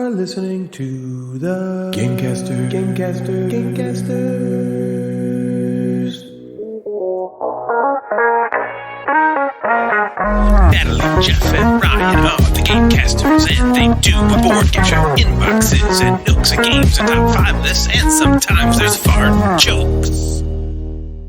are listening to the Gamecasters. Natalie, Jeff, and Ryan are the Gamecasters, and they do a board game show, inboxes, and nooks and games, and top 5 lists, and sometimes there's fart jokes.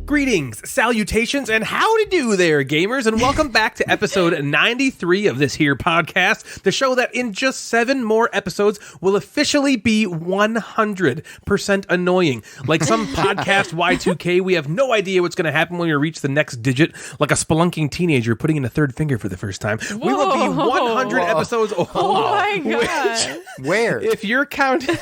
Greetings, salutations, and howdy do there, gamers, and welcome back to episode 93 of this here podcast, the show that in just 7 more episodes will officially be 100% annoying. Like some podcast Y2K, we have no idea what's going to happen when we reach the next digit, like a spelunking teenager putting in a third finger for the first time. Whoa. We will be 100 episodes old. Oh my god. Where? If you're counting...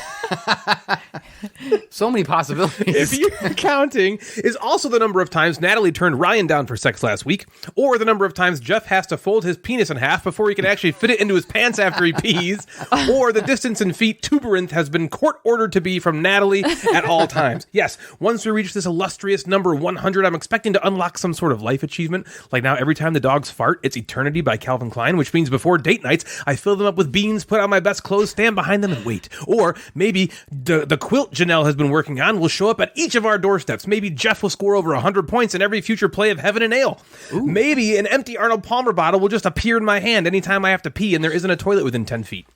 So many possibilities. If you're counting is also the number of times Natalie turned Ryan down for sex last week, or the number of times Jeff has to fold his penis in half before he can actually fit it into his pants after he pees, or the distance in feet Tuberynth has been court-ordered to be from Natalie at all times. Yes, once we reach this illustrious number 100, I'm expecting to unlock some sort of life achievement. Like now, every time the dogs fart, it's Eternity by Calvin Klein, which means before date nights, I fill them up with beans, put on my best clothes, stand behind them, and wait. Or maybe the quilt Janelle has been working on will show up at each of our doorsteps. Maybe Jeff will score over 100 points in every future play of Heaven and Ale. Ooh. Maybe an empty Arnold Palmer bottle will just appear in my hand anytime I have to pee and there isn't a toilet within 10 feet.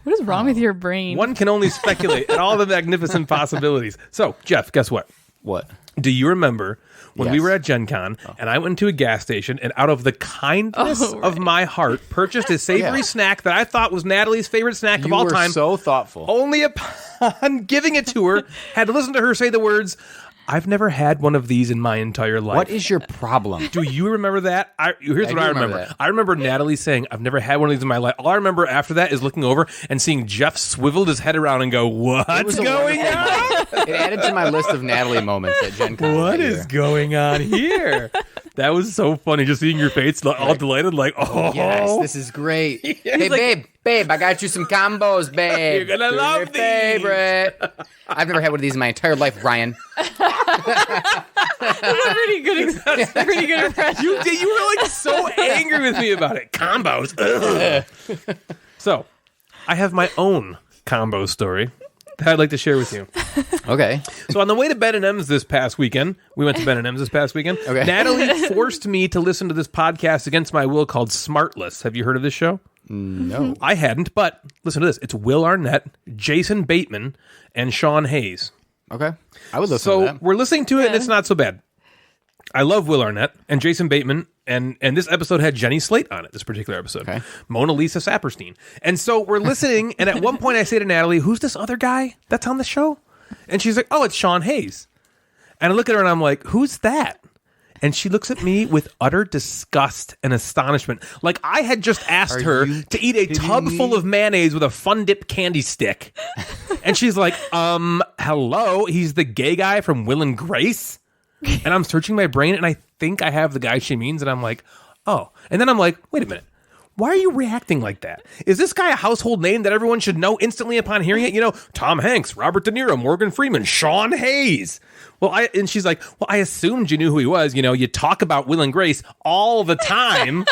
What is wrong with your brain? One can only speculate at all the magnificent possibilities. So, Jeff, guess what? What? Do you remember when we Yes. were at Gen Con and I went to a gas station and out of the kindness of my heart purchased a savory snack that I thought was Natalie's favorite snack of all time. You were so thoughtful. Only upon giving it to her, had to listen to her say the words, "I've never had one of these in my entire life." What is your problem? Do you remember that? Here's what I remember. That. I remember Natalie saying, "I've never had one of these in my life." All I remember after that is looking over and seeing Jeff swiveled his head around and go, "What's going on?" It added to my list of Natalie moments at Gen Con. What is going on here? That was so funny, just seeing your face all delighted, like, oh. Yes, this is great. Yeah, hey, like, babe, I got you some combos, babe. You're gonna love your these. favorite. I've never had one of these in my entire life, Ryan. That's a pretty good impression. You were like so angry with me about it. Combos. Ugh. So, I have my own combo story that I'd like to share with you. Okay. So on the way to Ben & M's this past weekend, we went to Ben & M's this past weekend. Okay. Natalie forced me to listen to this podcast against my will called Smartless. Have you heard of this show? No. I hadn't, but listen to this. It's Will Arnett, Jason Bateman, and Sean Hayes. Okay. I would listen to So that. we're listening to it, and it's not so bad. I love Will Arnett and Jason Bateman, and this episode had Jenny Slate on it, this particular episode. Okay. Mona Lisa Saperstein. And so we're listening, and at one point I say to Natalie, "Who's this other guy that's on the show?" And she's like, "Oh, it's Sean Hayes." And I look at her and I'm like, "Who's that?" And she looks at me with utter disgust and astonishment. Like I had just asked her to eat a tub full of mayonnaise with a Fun Dip candy stick. And she's like, hello, he's the gay guy from Will and Grace? And I'm searching my brain and I think I have the guy she means. And I'm like, oh. And then I'm like, wait a minute. Why are you reacting like that? Is this guy a household name that everyone should know instantly upon hearing it? You know, Tom Hanks, Robert De Niro, Morgan Freeman, Sean Hayes. And she's like, well, I assumed you knew who he was. You know, you talk about Will and Grace all the time.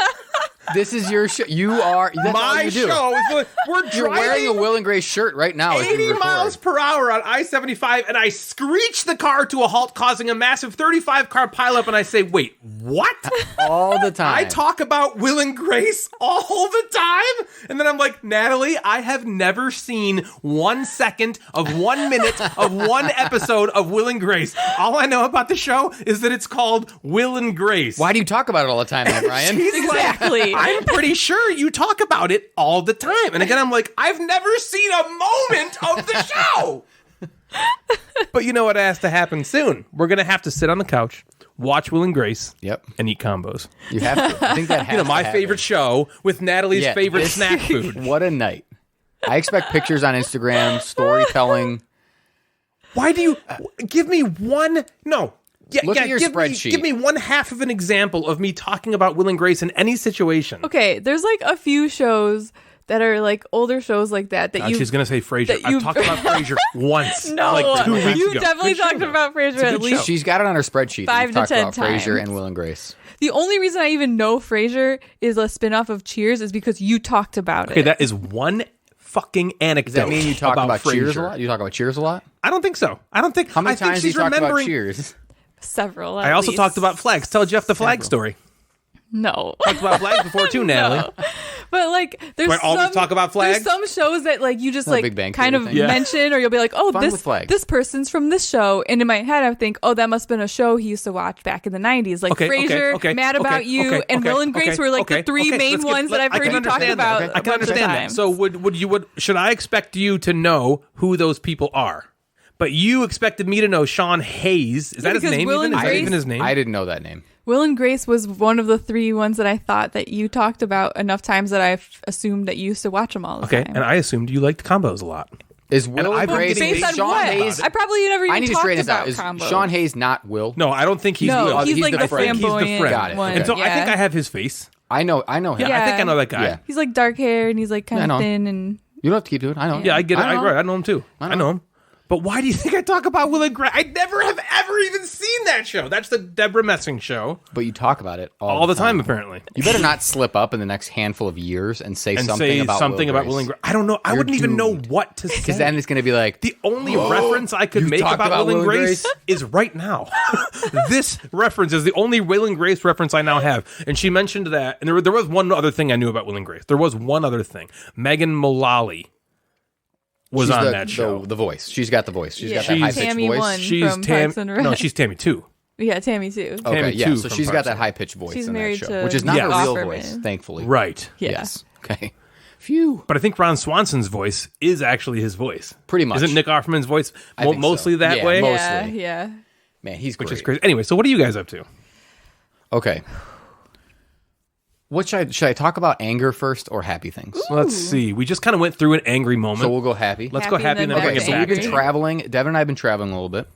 This is your show. You are. That's My all you do. show. We're You're wearing a driving Will and Grace shirt right now. 80 miles per hour on I-75, and I screech the car to a halt, causing a massive 35-car pileup, and I say, wait, what? All the time. I talk about Will and Grace all the time? And then I'm like, Natalie, I have never seen 1 second of 1 minute of one episode of Will and Grace. All I know about the show is that it's called Will and Grace. Why do you talk about it all the time, then, Ryan? Exactly. I'm pretty sure you talk about it all the time. And again, I'm like, I've never seen a moment of the show. But you know what has to happen soon? We're going to have to sit on the couch, watch Will and Grace, Yep. and eat combos. You have to. I think that has My to happen. favorite show with Natalie's favorite snack food. What a night. I expect pictures on Instagram, storytelling. Why do you give me one? No. Look at your spreadsheet. Give me one half of an example of me talking about Will and Grace in any situation. Okay, there's like a few shows that are like older shows like that you. She's gonna say Frasier. that you- I've talked about Frasier once. No, like 2 weeks you ago. definitely Good talked show, about Frasier at good least. show. She's got it on her spreadsheet. 5 to 10 about Frasier times. and Will and Grace. The only reason I even know Frasier is a spinoff of Cheers is because you talked about Okay, it. that is one fucking anecdote. Does that mean you talk about Cheers a Frasier. lot? You talk about Cheers a lot? I don't think so. I don't think. How many I think times do you she's talk about remembering. Cheers? Several. I also talked about flags. Tell Jeff the flag story. No. Talked about flags before too, Natalie. No. But like, there's Do I always some, talk about flags? There's some shows that like you just Not a like Big Bang kind of Theory thing. Yeah. mention, or you'll be like, oh, Fun with flags. this person's from this show, and in my head I think, oh, that must have been a show he used to watch back in the '90s, like Frasier, Mad About You, and Will and Grace were like the three main ones that I've heard you talk about. I can understand that. So would should I expect you to know who those people are? But you expected me to know Sean Hayes. Is that his because name? Will Even? and Is that Grace- even his name? I didn't know that name. Will and Grace was one of the three ones that I thought that you talked about enough times that I've assumed that you used to watch them all the Okay, time. and I assumed you liked combos a lot. Is Will I've and been Grace getting based on Sean what? Hayes? I probably never even I need to talked straighten this about out. Is combos. Sean Hayes not Will? No, I don't think he's No, Will. he's he's like the the friend. He's the flamboyant friend. Got it. one. And so I Yeah. think I have his face. I know him. Yeah, I think I know that guy. Yeah. He's like dark hair and he's like Yeah, I kind know of him. thin and You don't have to keep doing it. I know. Yeah, I get it. I know. I know him too. I know him. But why do you think I talk about Will and Grace? I never have ever even seen that show. That's the Deborah Messing show. But you talk about it All the time, apparently. You better not slip up in the next handful of years and say something about Will and Grace. I don't know. I wouldn't even know what to say. Because then it's going to be like, the only reference I could you make talked about Will and Grace is right now. This reference is the only Will and Grace reference I now have. And she mentioned that. And there was one other thing I knew about Will and Grace. There was one other thing. Megan Mullally was she's on the, that show. The voice. She's got the voice. She's got that She's high pitched Tammy voice. one. She's from Parks and Rec. No, she's Tammy 2. yeah, Tammy too. Okay, Tammy yeah. too So from she's got Parks that and high pitched voice She's in that married show, to which is not Yes. a real Offerman. voice, thankfully. Right. Yeah. Yes. Okay. Phew. But I think Ron Swanson's voice is actually his voice. Pretty much. Isn't Nick Offerman's voice I think so. mostly that Yeah, way? mostly. Yeah. Man, he's Which great. is crazy. Anyway, so what are you guys up to? Okay. What should I talk about? Anger first or happy things? Let's see. We just kind of went through an angry moment. So we'll go happy. Let's go happy and then back bring Okay, it so back. we've been to traveling. Devin and I have been traveling a little bit.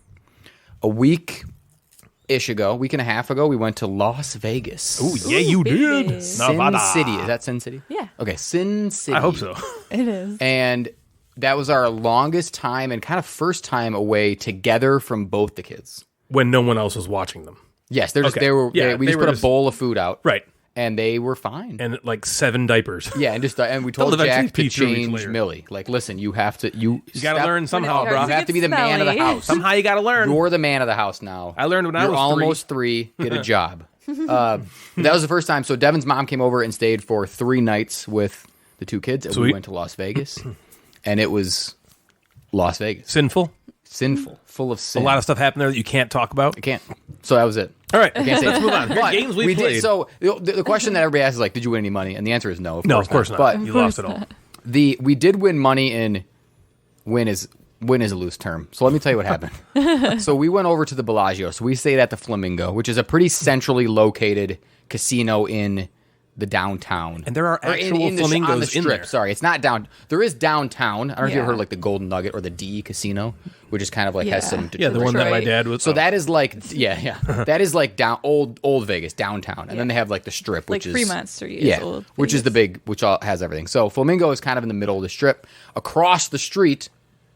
A week-ish ago, week and a half ago, we went to Las Vegas. Oh, yeah, you did. baby. Sin Nevada. City. Is that Sin City? Yeah. Okay, Sin City. I hope so. It is. And that was our longest time and kind of first time away together from both the kids. When no one else was watching them. Yes, they're just, Okay. Yeah, we they just were put just- a bowl of food out. Right. And they were fine. And like 7 diapers. Yeah, and we told They'll eventually Jack to pee through each change layer. Millie. Like, listen, you have to you gotta learn somehow, When it bro. You starts have to be the man of the smelly. house. Somehow you got to learn. You're the man of the house now. I learned when I You're was almost 3. Get a job. That was the first time. So Devin's mom came over and stayed for 3 nights with the 2 kids, and we Sweet. went to Las Vegas, and it was Las Vegas. Sinful. Sinful, full of sin. A lot of stuff happened there that you can't talk about. I can't. So that was it. All right. Can't say Let's move on. Here's But games we played. did. So the question that everybody asks is like, did you win any money? And the answer is no. No, of course not. But You lost it all. we did win money in win is a loose term. So let me tell you what happened. So we went over to the Bellagio. So we stayed at the Flamingo, which is a pretty centrally located casino in the downtown. And there are Or actual on the flamingos strip. in there. Sorry, it's not down. There is downtown. I don't know if you ever Yeah. heard of, like the Golden Nugget or the D Casino, which is kind of like has Yeah. some Yeah, the one that my Detroit. dad was. so that is like that is like down old Vegas downtown, and then they have like the Strip, which Like is Fremont Street is yeah, old which is the big, which all has everything. So Flamingo is kind of in the middle of the Strip. Across the street,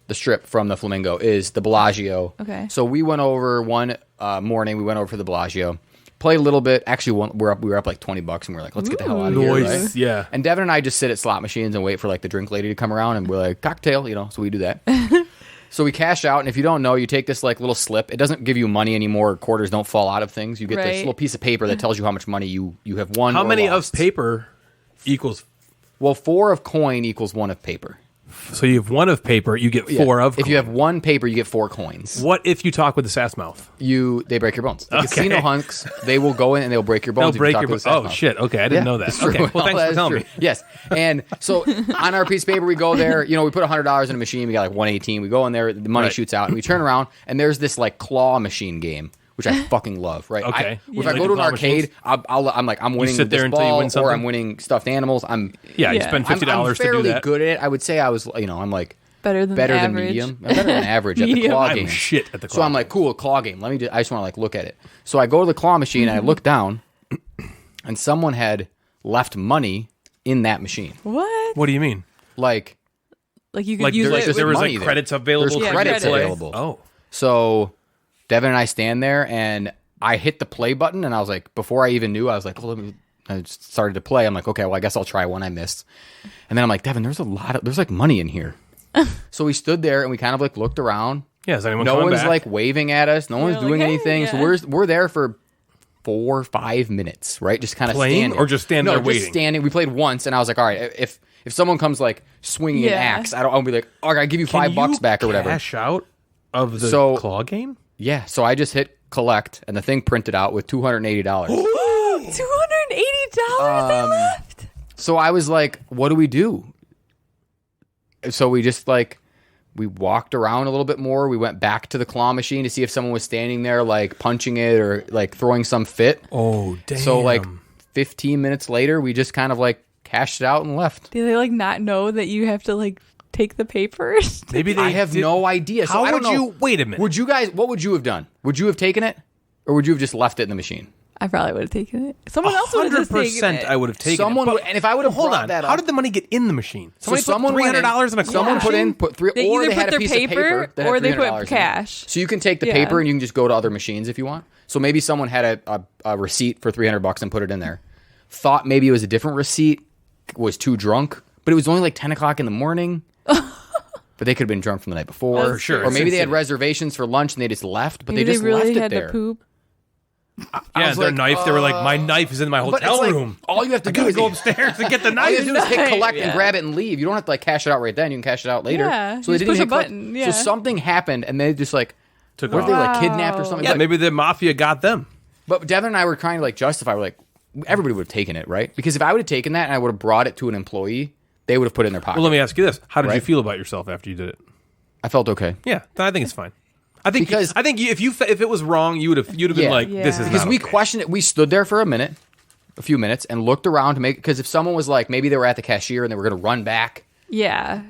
the Strip from the Flamingo is the Bellagio. Okay. So we went over one morning. We went over to the Bellagio, played a little bit. Actually, we were up like $20, and we're like, let's get the hell out of here. Nice. Right? Yeah. And Devin and I just sit at slot machines and wait for like the drink lady to come around, and we're like, cocktail, So we do that. So we cash out, and if you don't know, you take this like little slip. It doesn't give you money anymore. Quarters don't fall out of things. You get this Right. little piece of paper that tells you how much money you have won. How or many lost. of paper equals? Well, 4 of coin equals 1 of paper. So you have 1 of paper, you get 4 of. If you coin. have 1 paper, you get 4 coins. What if you talk with the sass mouth? They break your bones. The Okay. casino hunks, they will go in and they'll break your bones. They'll if you break talk your. with a Oh mouth. shit! Okay, I didn't know that. It's true. Okay, well thanks That for is telling true. me. Yes, and so on our piece of paper, we go there. We put $100 in a machine. We got like 118. We go in there. The money Right. shoots out, and we turn around, and there's this like claw machine game, which I fucking love. Right? Okay. If Yeah. I go to an Claw arcade, machines? I'm winning sit there this until you ball, win or something? I'm winning stuffed animals. Yeah, you Yeah. spend I'm $50 to do fairly that. good at it. I would say I was. I'm like better than better the than average. medium. I'm better than average at the Medium. claw I'm game. shit at the So claw I'm like, cool, claw game. I just want to like look at it. So I go to the claw machine and I look down, and someone had left money in that machine. What? What do you mean? Like, Like you could Like use there, it. like, there's there was money like there. credits available. There's to credits play? available. Oh, so Devin and I stand there, and I hit the play button, and I was like, before I even knew, I was like, oh, let me I just started to play. I'm like, okay, well, I guess I'll try one I missed. And then I'm like, Devin, there's like money in here. So we stood there and we kind of like looked around. Yeah, is anyone no coming one's back? like waving at us. No one's doing like, hey, anything. yeah. So we're there for 4 or 5 minutes, right? Just kind of standing. Or just standing there just waiting? Standing. We played once, and I was like, all right, if someone comes like swinging an axe, I'll be like, all right, I'll give you $5 back or whatever. Cash out of the claw game? Yeah. So I just hit collect, and the thing printed out with $280. $280 they left. So I was like, what do we do? So we just like, we walked around a little bit more. We went back to the claw machine to see if someone was standing there, like punching it or like throwing some fit. Oh, damn. So like 15 minutes later, we just kind of like cashed it out and left. Do they like not know that you have to like take the papers? Maybe they I have no idea. So How I don't would you... know. Wait a minute. Would you guys, what would you have done? Would you have taken it? Or would you have just left it in the machine? I probably would have taken it. Someone else would have just taken it. I would have taken Someone it. would, and if I would have Hold brought on. that up. How did the money get in the machine? Someone put $300 in a claw Someone machine? put three, They or either they had put a their piece paper of paper that had or they put $300 in it. cash. So you can take the paper and you can just go to other machines if you want. So maybe someone had a receipt for $300 and put it in there. Thought maybe it was a different receipt, was too drunk, but it was only like 10 o'clock in the morning. But they could have been drunk from the night before. For sure. Or maybe they had reservations for lunch and they just left, but Maybe they just really left it had there. to poop. Yeah, their knife. They were like, my knife is in my But hotel it's like, room. all you have to I do gotta is go upstairs and get the all knife. you have to do is hit collect Yeah. and grab it and leave. You don't have to like cash it out right then. You can cash it out later. Yeah, So you they just didn't push hit a collect. button, yeah. So something happened and they just like Took what if off. they were like kidnapped or something? Yeah, Like, maybe the mafia got them. But Devin and I were trying to like justify. We're like, everybody would have taken it, right? Because if I would have taken that and I would have brought it to an employee, they would have put it in their pocket. Well, let me ask you this: how did you Right? feel about yourself after you did it? I felt okay. Yeah, I think it's fine. I think Because- if it was wrong, you'd have been Yeah. like, Yeah. this is Because not we okay. questioned it. We stood there for a few minutes, and looked around to make. Because if someone was like, maybe they were at the cashier and they were going to run back. Yeah.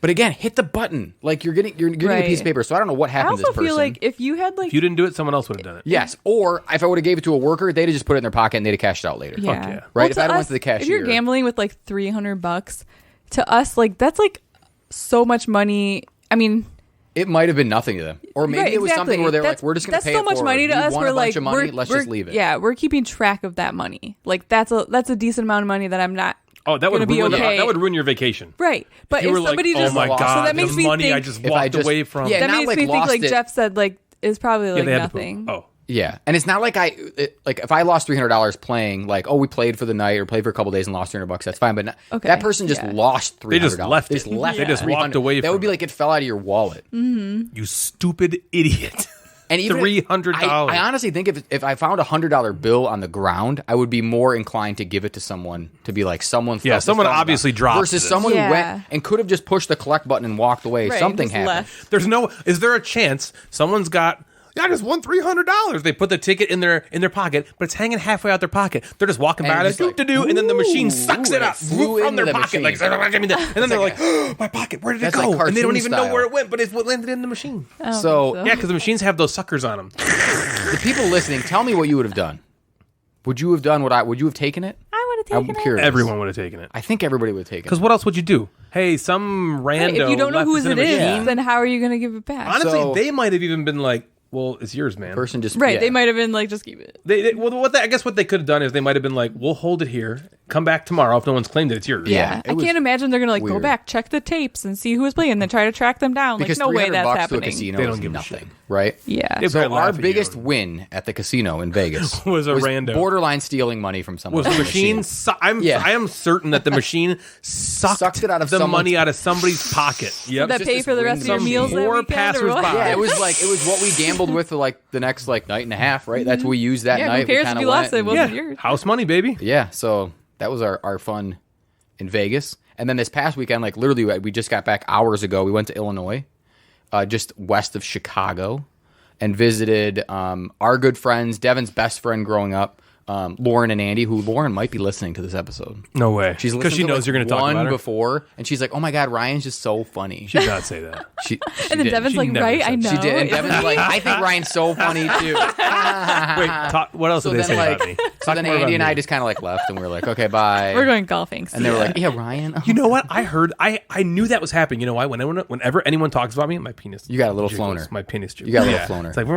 But again, hit the button. Like you're getting a Right. piece of paper. So I don't know what I happened to also this person. feel like if you had like If you didn't do it, someone else would have done it. Yes, or if I would have gave it to a worker, they'd have just put it in their pocket and they'd have cashed it out later. yeah. yeah. Right? Well, If I had went to the If you're cashier. gambling with like $300, to us like that's like so much money. I mean, It might have been nothing to them, or maybe right, it was exactly. something where they're That's- like, "We're just going to that's pay so it much forward. money to We us. won We're a bunch like, of money. Let's just leave it." Yeah, we're keeping track of that money. Like that's a decent amount of money that I'm not. Oh, that would gonna be ruin okay. that would ruin your vacation. Right, but You if were like, somebody just oh my lost- god, so that makes the me money think, I just If I walked just- away from. Yeah, that not makes like me think lost like it. Jeff said like is probably like they had to poop. nothing. Oh, Yeah, and it's not like like if I lost $300 playing, like we played for the night or played for a couple days and lost $300, that's fine. But Okay, that person just yeah. lost $300. They just left They it. just left. They it. just walked away That from would be it. like it fell out of your wallet. you stupid idiot! And even $300. I honestly think if I found $100 bill on the ground, I would be more inclined to give it to someone to be like someone. Yeah, someone obviously dropped versus this. someone who Yeah. went and could have just pushed the collect button and walked away. Right, Something just happened. left. There's no. Is there a chance someone's got? Yeah, I just won $300. They put the ticket in their pocket, but it's hanging halfway out their pocket. They're just walking And by, just like, like, do, and then the machine ooh, sucks ooh, it and up it flew from their into the pocket, like, machine. and then they're like like, oh, my pocket, where did it That's go? like And they don't even cartoon know where style. it went, but it landed in the machine. I don't So- think Yeah, because the machines have those suckers on them. The people listening, tell me what you would have done. Would you have done would you have taken it? I would have taken I'm it. curious. Everyone would have taken it. I think everybody would have taken it. Because what else would you do? Hey, some Right, rando if you don't know left whose this in it a is, machine. then how are you going to give it back? Honestly, So- they might have even been like, well, it's yours, man. Person just Right, yeah. they might have been like, just keep it. I guess what they could have done is they might have been like, we'll hold it here. Come back tomorrow if no one's claimed it. It's yours. Yeah. I it was can't imagine they're gonna like go weird. back, check the tapes, and see who was playing, and then try to track them down. Because Like, no way $300 that's to a happening. casino They is don't give a nothing, shit. right? Yeah. They So probably laugh our at you. biggest win at the casino in Vegas Was a rando. borderline stealing money from someone. Was the on machine? Yeah. I am certain that the machine sucked it out of the someone's- money out of somebody's pocket. Yep. That just pay this for the rest of your windy meals that Poor weekend, or what? passersby. Yeah, it was what we gambled with for like the next like night and a half, right? That's what we used that Yeah, night. who cares we if kinda you lost went it? and- Wasn't Yeah. yours. House money, baby. Yeah, so that was our fun in Vegas. And then this past weekend, like literally, we just got back hours ago. We went to Illinois, just west of Chicago, and visited our good friends, Devin's best friend growing up, Lauren and Andy, who Lauren might be listening to this episode. No way. She's Because she listened to, knows like, you're going to talk one about her. before, and she's like, "Oh my god, Ryan's just so funny." She did not say that. She And then did. Devin's She like, never right? said I know. She did, and Devin's like, "I think Ryan's so funny too." Wait, what else So did they then, say like, about me? so Talk then more about Andy and I me. just kind of like left, and we were like, "Okay, bye." We're going golfing. and they were like, "Yeah, Ryan." You know what? I heard. I knew that was happening. You know why? Whenever anyone talks about me, my penis. You got a little jiggles. floner. My penis jiggles. You got a little Yeah. floner. It's like.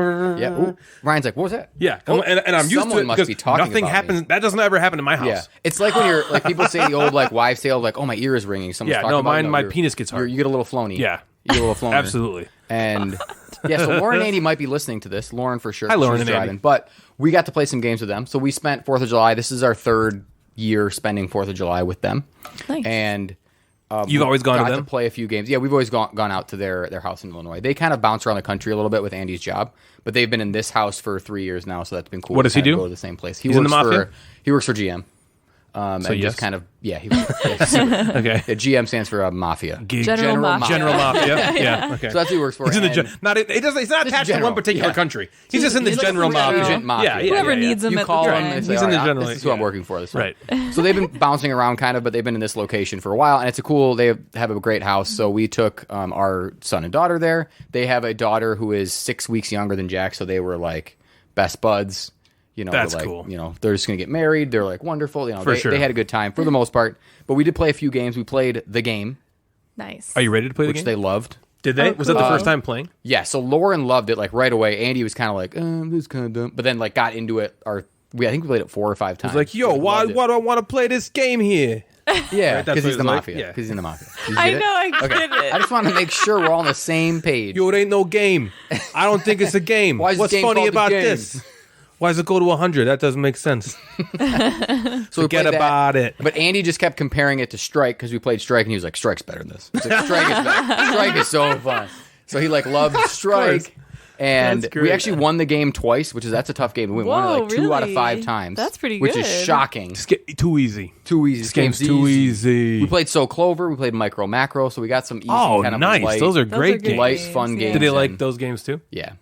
Yeah. Ooh. Ryan's like, "What was that?" Yeah, and I'm used to Someone it must because be talking Nothing about happens. me. That doesn't ever happen in my house. Yeah, it's like when you're like people say the old like wives' tale, like, oh, my ear is ringing. Someone's talking about my penis gets hard. You get a little phony. Yeah. You get a little phony. Absolutely. And yeah, so Lauren and Andy might be listening to this. Lauren for sure. Hi, Lauren She's and driving. Andy. But we got to play some games with them. So we spent 4th of July. This is our 3rd year spending 4th of July with them. Nice. And You've always gone to got them? to play a few games. Yeah, we've always gone out to their house in Illinois. They kind of bounce around the country a little bit with Andy's job, but they've been in this house for 3 years now, so that's been cool. What does he do? Go to the same place. He's in the Mafia? He works for GM. So and yes? just kind of Okay. Yeah, GM stands for Mafia. General Mafia. General Mafia. Yeah. Okay. So that's who he works for. He's in the and he's not attached to general, one particular yeah. country. He's just in the He's like general a free mafia. agent mafia. Whoever needs him you at call the him time. and say, He's in the "All right, general, this is who I'm working for. Right. So they've been bouncing around kind of, but they've been in this location for a while, and it's they have a great house. So we took our son and daughter there. They have a daughter who is 6 weeks younger than Jack, so they were like best buds. You know, That's like, cool. You know, they're just gonna get married. They're like wonderful. You know, For sure. they had a good time for the most part. But we did play a few games. We played the game, Nice. Are you ready to play the which game? they loved. Did they? Oh, Was that the cool. first time playing? Yeah, so Lauren loved it like right away. Andy was kind of like, this is kind of dumb, but then like got into it. I think we played it 4 or 5 times. It's like, yo, why do I want to play this game here? Yeah, Right? That's because what he's it's the like? mafia. Yeah. Because he's in the mafia. Did you I get it? know, I Okay. get it. I just want to make sure we're all on the same page. Yo, it ain't no game. I don't think it's a game. Why is this What's game funny called a about game? this? Why does it go to 100? That doesn't make sense. So we Forget played that, about it. But Andy just kept comparing it to Strike because we played Strike, and he was like, Strike's better than this. He's like, Strike is better. Strike is so fun. So he like loved Strike. And That's we great. actually won the game twice, that's a tough game. We won it Whoa, like 2 out of really? 5 times. That's pretty Which is good. shocking. It's too easy. Too easy. This game's too easy. We played So Clover. We played Micro Macro. So we got some easy Oh, kind of nice. light, Those are Those great are good games. light, games, fun yeah. games. Did they like and- those games too? Yeah.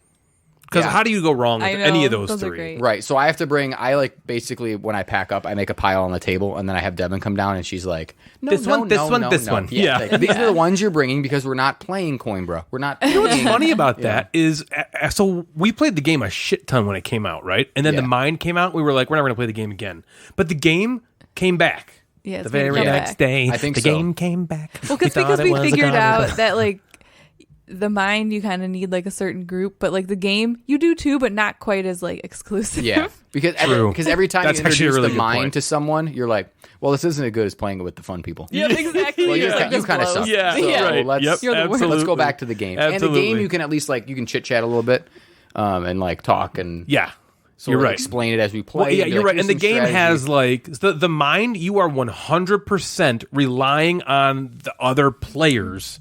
Because Yeah. how do you go wrong I with know, any of those those are three? great. Right. So I have to I like basically when I pack up, I make a pile on the table and then I have Devin come down and she's like, no, This one, this one, this one. Yeah. Yeah. Like, these are the ones you're bringing because we're not playing Coinbra. We're not playing. What's funny about that is, so we played the game a shit ton when it came out, right? And then Yeah. the Mind came out. We were like, we're never going to play the game again. But the game came back. Yeah, it's the very gonna come next back. day, I think the so. game came back. Well, We thought because it we was a figured garbage, out but- that like the Mind you kind of need like a certain group, but like the game you do too, but not quite as like exclusive. Yeah. Because True. every time That's you actually a introduce really the good mind point. to someone, you're like, well, this isn't as good as playing it with the fun people. Yeah, exactly. Well, you It's like, you this kind of blows. suck. Yeah, So right. let's, Yep, You're the worst. let's go absolutely. back to the game. And the Absolutely. game, you can at least like, you can chit chat a little bit and like talk and Yeah. sort You're of right. explain it as we play. Well, yeah, and be you're like, right. And here's the some game strategy. has like the Mind. You are 100% relying on the other players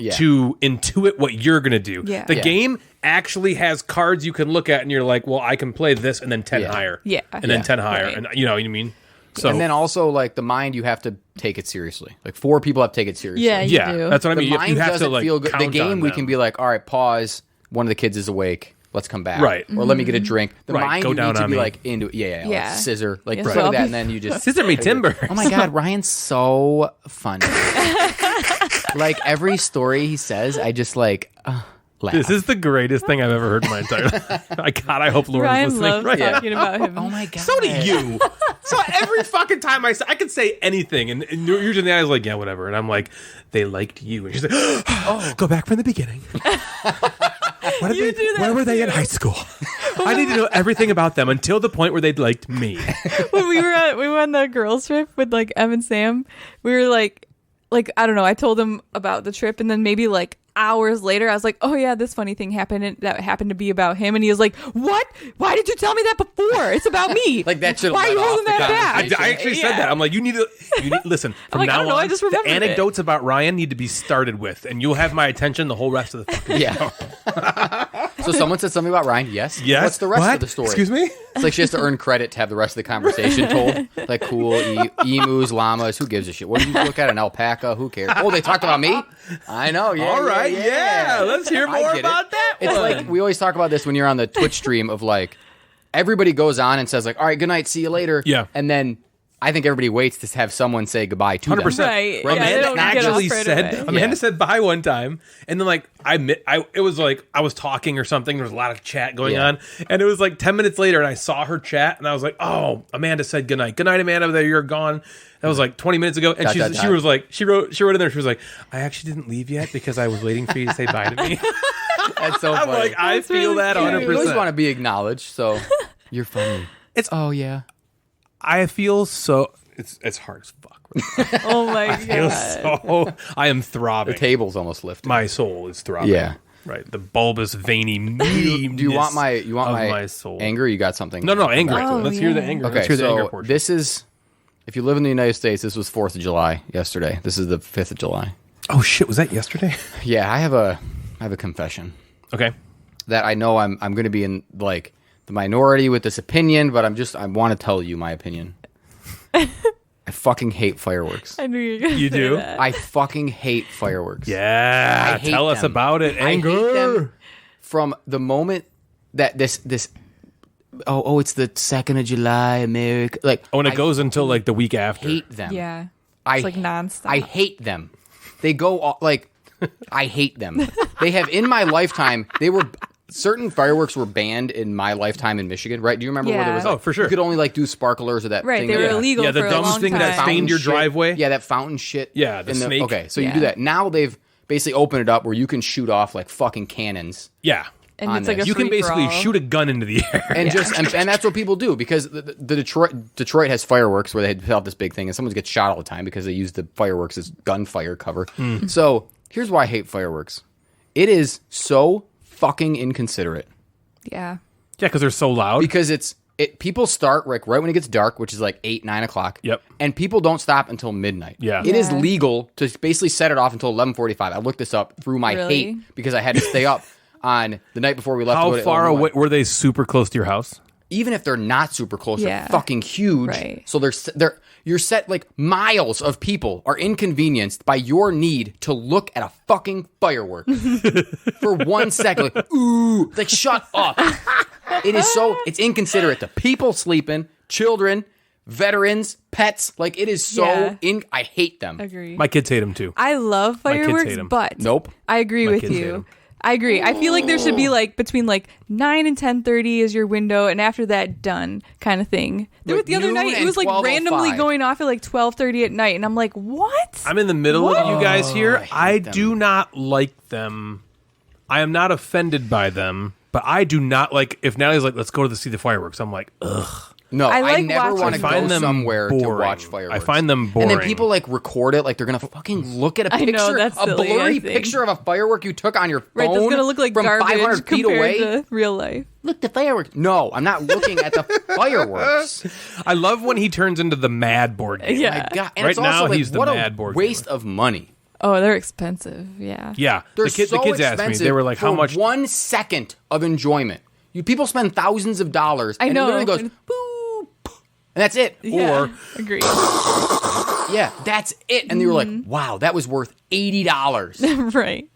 Yeah. to intuit what you're going to do. Yeah. The Yeah. game actually has cards you can look at, and you're like, well, I can play this, and then 10 Yeah. higher. Yeah. And then Yeah. 10 higher. Right. And you know what I mean? So, And then also like the mind, you have to take it seriously. Like 4 people have to take it seriously. Yeah, you yeah, do. that's what I The mean. You mind have to doesn't like feel good. The count game, on we them. can be like, all right, pause. One of the kids is awake. Let's come back. Right. Or let me get a drink. The Right, mind, go you down need to on be me. like into it. Yeah. Like Yeah. scissor. Like Yeah, stuff so like I'll that. be- And then you just. Scissor me timber. Oh my God, Ryan's so funny. Like every story he says, I just like laugh. This is the greatest thing I've ever heard in my entire life. God, I hope Lauren's Ryan listening loves right now. talking about him. Oh my God. So do you. So every fucking time I could say anything, and usually the guy's like, yeah, whatever. And I'm like, they liked you. And she's like, oh, go back from the beginning. What You do that where were they in too. high school? I need to know everything about them until the point where they liked me. When we were on the girls trip with like Ev and Sam, we were like I don't know, I told them about the trip, and then maybe like hours later I was like, oh yeah, this funny thing happened, and that happened to be about him, and he was like, what? Why did you tell me that before? It's about me. Like that should. Why are you holding that back? I actually said that. I'm like, you need to listen. From like, I now don't know, on, I just the remembered it. anecdotes about Ryan need to be started with, and you'll have my attention the whole rest of the fucking Yeah. So someone said something about Ryan. Yes. Yes. What's the rest What? of the story? Excuse me? It's like she has to earn credit to have the rest of the conversation told. Like cool emus, llamas. Who gives a shit? What did you look at? An alpaca? Who cares? Oh, they talked about me. I know. Yeah. All right, Yeah. yeah. Let's hear I more get it. about that It's one. like we always talk about this when you're on the Twitch stream of like everybody goes on and says like, all right, good night, see you later. Yeah. And then I think everybody waits to have someone say goodbye to them. 100%. Right. Yeah, they Amanda don't get actually off right said away. Amanda Yeah. said bye one time, and then like it was like I was talking or something. There was a lot of chat going Yeah. on, and it was like 10 minutes later, and I saw her chat, and I was like, oh, Amanda said good night, Amanda. There, you're gone. That was like 20 minutes ago, and Dot, she dot, dot. was like she wrote in there. She was like, I actually didn't leave yet because I was waiting for you to say bye to me. That's so I'm funny. like, I That's feel really that cute. 100%. You always want to be acknowledged, so you're funny. Oh yeah. I feel so. It's hard as fuck. Right Oh my now. I am throbbing. The table's almost lifted. My soul is throbbing. Yeah. Right. The bulbous, veiny meatiness. Do you want my soul? anger? You got something? No, anger. Oh, Let's hear the yeah. anger. Okay, Let's hear the anger so portion. this is, if you live in the United States, this was 4th of July yesterday. This is the 5th of July. Oh shit! Was that yesterday? Yeah, I have a confession Okay. that I know I'm going to be in like the minority with this opinion, but I want to tell you my opinion. I fucking hate fireworks. I knew you were gonna You say do? that. I fucking hate fireworks. Yeah. I hate Tell us them. about it. I Anger. hate them from the moment that this it's the 2nd of July, America. Like, Oh, and it goes until like the week after. hate them. Yeah. I It's like nonstop. I hate them. They go like I hate them. They have in my lifetime. Certain fireworks were banned in my lifetime in Michigan, right? Do you remember where there was? Yeah. Like, for sure. You could only like do sparklers or that Right, thing. they were that- illegal Yeah, the for a dumb long thing time. that stained your shit. driveway. Yeah, that fountain shit. Yeah, the snake. Okay, so you Yeah. do that. Now they've basically opened it up where you can shoot off like fucking cannons. Yeah. and on it's like a this. You can basically free-for-all. shoot a gun into the air. And and that's what people do because the Detroit has fireworks where they put out this big thing and someone gets shot all the time because they use the fireworks as gunfire cover. So here's why I hate fireworks. It is so fucking inconsiderate Yeah. Yeah, because they're so loud. because people start right when it gets dark, which is like 8-9 o'clock. Yep. And people don't stop until midnight. Yeah. It is Yeah. legal to basically set it off until 11:45. I looked this up through my Really? hate because I had to stay up on the night before we left. to How go to far Illinois. away were they? Super close to your house? Even if they're not super close, Yeah. they're fucking huge. Right. So you're set like miles of people are inconvenienced by your need to look at a fucking firework for 1 second. Like, ooh, like shut up. It's inconsiderate to people sleeping, children, veterans, pets. Like it is so Yeah. I hate them. Agree. My kids hate them too. I love kids fireworks, hate 'em. but Nope. I agree My with kids hate you. 'em. I agree. I feel like there should be like between like 9 and 10:30 is your window, and after that, done kind of thing. There was Like the other noon night, it and was like 12:05. randomly going off at like 12:30 at night, and I'm like, what? I'm in the middle of you guys here. I them. do not like them. I am not offended by them, but I do not like. If Natalie's like, "Let's go to see the fireworks," I'm like, ugh. No, I I, like never watching- want I to find go them somewhere to boring. watch fireworks. I find them boring. And then people like record it like they're gonna fucking look at a I picture, know, that's a silly, I blurry think. picture of a firework you took on your phone. Right, that's gonna look like from garbage 500 feet compared away. to real life. Look, the fireworks. No, I'm not looking at the fireworks. I love when he turns into the mad board game. Yeah. My God. And Right it's also now, like, he's the what mad a board waste of money. Oh, they're expensive. Yeah. Yeah, They're the kids so asked me. expensive They were like, "How for much?" 1 second of enjoyment. People spend thousands of dollars. I and know. It literally goes boop, and that's it. Yeah. Or Agree. Yeah, that's it. And they were like, "Wow, that was worth $80 Right.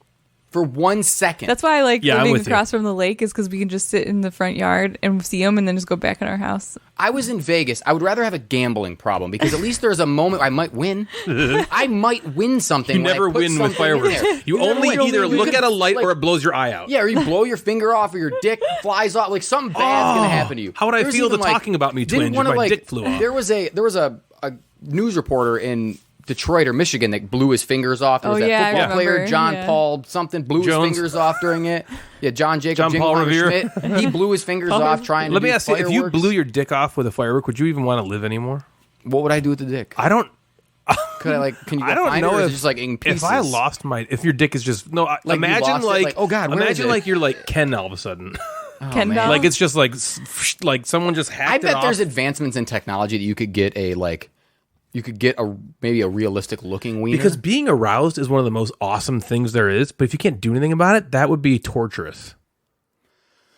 for 1 second." That's why I like Yeah, I'm living with you. across from the lake, is because we can just sit in the front yard and see them, and then just go back in our house. I was in Vegas. I would rather have a gambling problem because at least there's a moment I might win. I might win something. you when I never put win with something in fireworks. there. You never only win. either You look could, at a light like, or it blows your eye out. yeah, or you blow your finger off, or your dick flies off. Like something bad's gonna happen to you. How would I There's feel even, the talking about me didn't twinge one if of, my like, dick flew off? There was a news reporter in Detroit or Michigan that blew his fingers off. There was Oh, that yeah, I football player, remember. John Yeah. Paul something, blew Jones. his fingers off during it. Yeah, John Jacob, John Paul Revere. Schmidt. He blew his fingers off trying to Let me do ask you: if you fireworks. blew your dick off with a firework, would you even want to live anymore? What would I do with the dick? I don't. Could I like? Can you? I don't find know it, or is if it just like in pieces. if I lost my if your dick is just no. you Imagine lost it, like, like, oh God, where is imagine it? like you're like Ken all of a sudden. Ken man. doll? Like it's just like someone just hacked I it bet off. there's advancements in technology that you could get maybe a realistic looking wiener. because being aroused is one of the most awesome things there is. But if you can't do anything about it, that would be torturous.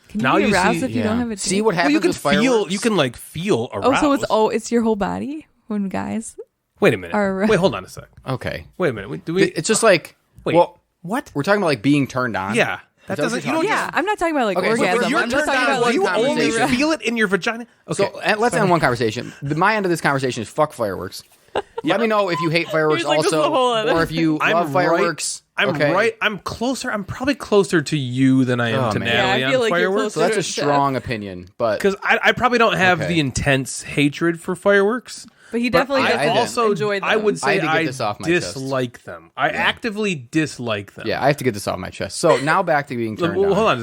Can now you you be aroused see- if you don't have a dick? See what Well, happens you can with fireworks? you can like feel Oh, aroused. so it's your whole body when guys Wait a minute. are- Wait, hold on a sec. Okay. Wait a minute. Do we? It's just like Wait. well, What? we're talking about like being turned on. Yeah. That Is that what doesn't. you're You don't. Yeah, I'm not talking about like Okay, so orgasm. you're I'm just turned talking on about like one you only conversation. feel it in your vagina. Okay. So let's end one conversation. My end of this conversation is fuck fireworks. Let me know if you hate fireworks He's like, this is also, a whole other- or if you love fireworks. I'm okay. right. I'm closer. I'm probably closer to you than I am Oh, to man. Natalie Yeah, I feel on like you're fireworks. So that's a Jeff. strong opinion, but Because I probably don't have Okay. the intense hatred for fireworks. But he definitely I doesn't also enjoy them. I would say I had to get I this off my chest. dislike them. I actively dislike them. Yeah, I have to get this off my chest. So now back to being turned Well, on. hold on.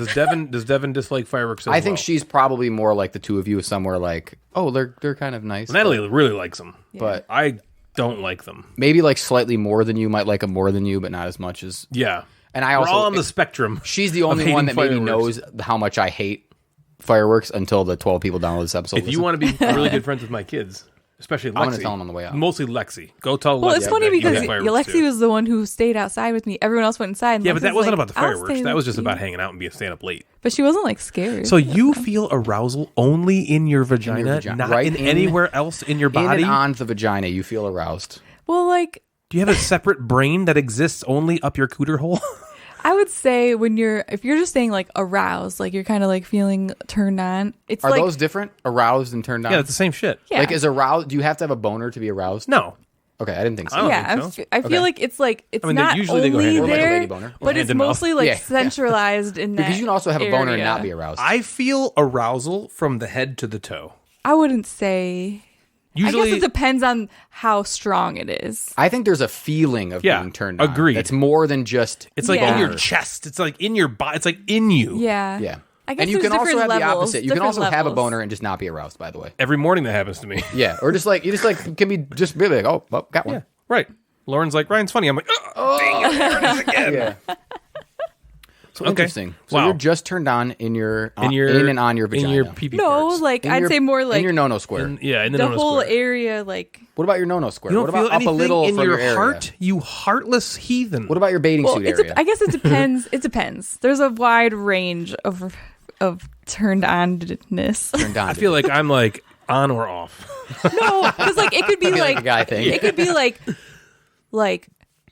Does Devin dislike fireworks? As I think well? she's probably more like the two of you, somewhere like, oh, they're kind of nice. Natalie really likes them, but I don't like them. maybe like slightly more than you, might like them more than you, but not as much as. Yeah, And I we're also all on the spectrum. she's the of only one hating that maybe fireworks. knows how much I hate fireworks until the 12 people download this episode. If you want to be really good friends with my kids, especially Lexi, I'm gonna tell them on the way out. Mostly Lexi. Go tell Lexi. Well, it's funny that you because hate fireworks, Alexi too. was the one who stayed outside with me. Everyone else went inside. And Yeah, but that Lexi's wasn't like, about the "I'll fireworks. stay That was with just you." about hanging out and being staying up late. But she wasn't like scared. So you feel arousal only in your vagina, vagina, not right in in- anywhere else in your in body? and on the vagina, you feel aroused. well, like Do you have a separate brain that exists only up your cooter hole? I would say if you're just saying like aroused, like you're kind of like feeling turned on. It's Are like those different? Aroused and turned on? Yeah, it's the same shit. yeah. Like, is aroused? Do you have to have a boner to be aroused? No. Okay, I didn't think so. I don't yeah, think so. I feel Okay. like it's mean, not usually they go only hand in hand. Or like a there, lady boner. but Hand it's in mouth. mostly like Yeah. centralized in that. Because you can also have a boner and area. not be aroused. I feel arousal from the head to the toe. I wouldn't say. Usually, I guess it depends on how strong it is. I think there's a feeling of Yeah, being turned on. agreed. It's more than just. it's like Yeah. in your chest. It's like in your body. It's like in you. Yeah. Yeah. I guess and you there's can also different have the levels, opposite. You can different also have a levels. boner and just not be aroused, by the way. Every morning that happens to me. Yeah. Or just like, can be just really like, oh, well, got one. Yeah, right. Lauren's like, Ryan's funny. I'm like, dang it, there it is again. Yeah. So Okay. interesting. So Wow. you're just turned on in your, In your in and on your vagina. in your pee-pee No, parts. like In I'd your- say more like in your no-no square. in the the no-no whole square. area. Like What about your no-no square? You don't What about feel up anything a little in from your area? heart, you heartless heathen. What about your bathing well, suit area? I guess it depends. It depends. There's a wide range of turned onness. Turned on. I feel like I'm like on or off. No, because like it could be like like a guy thing. It could be like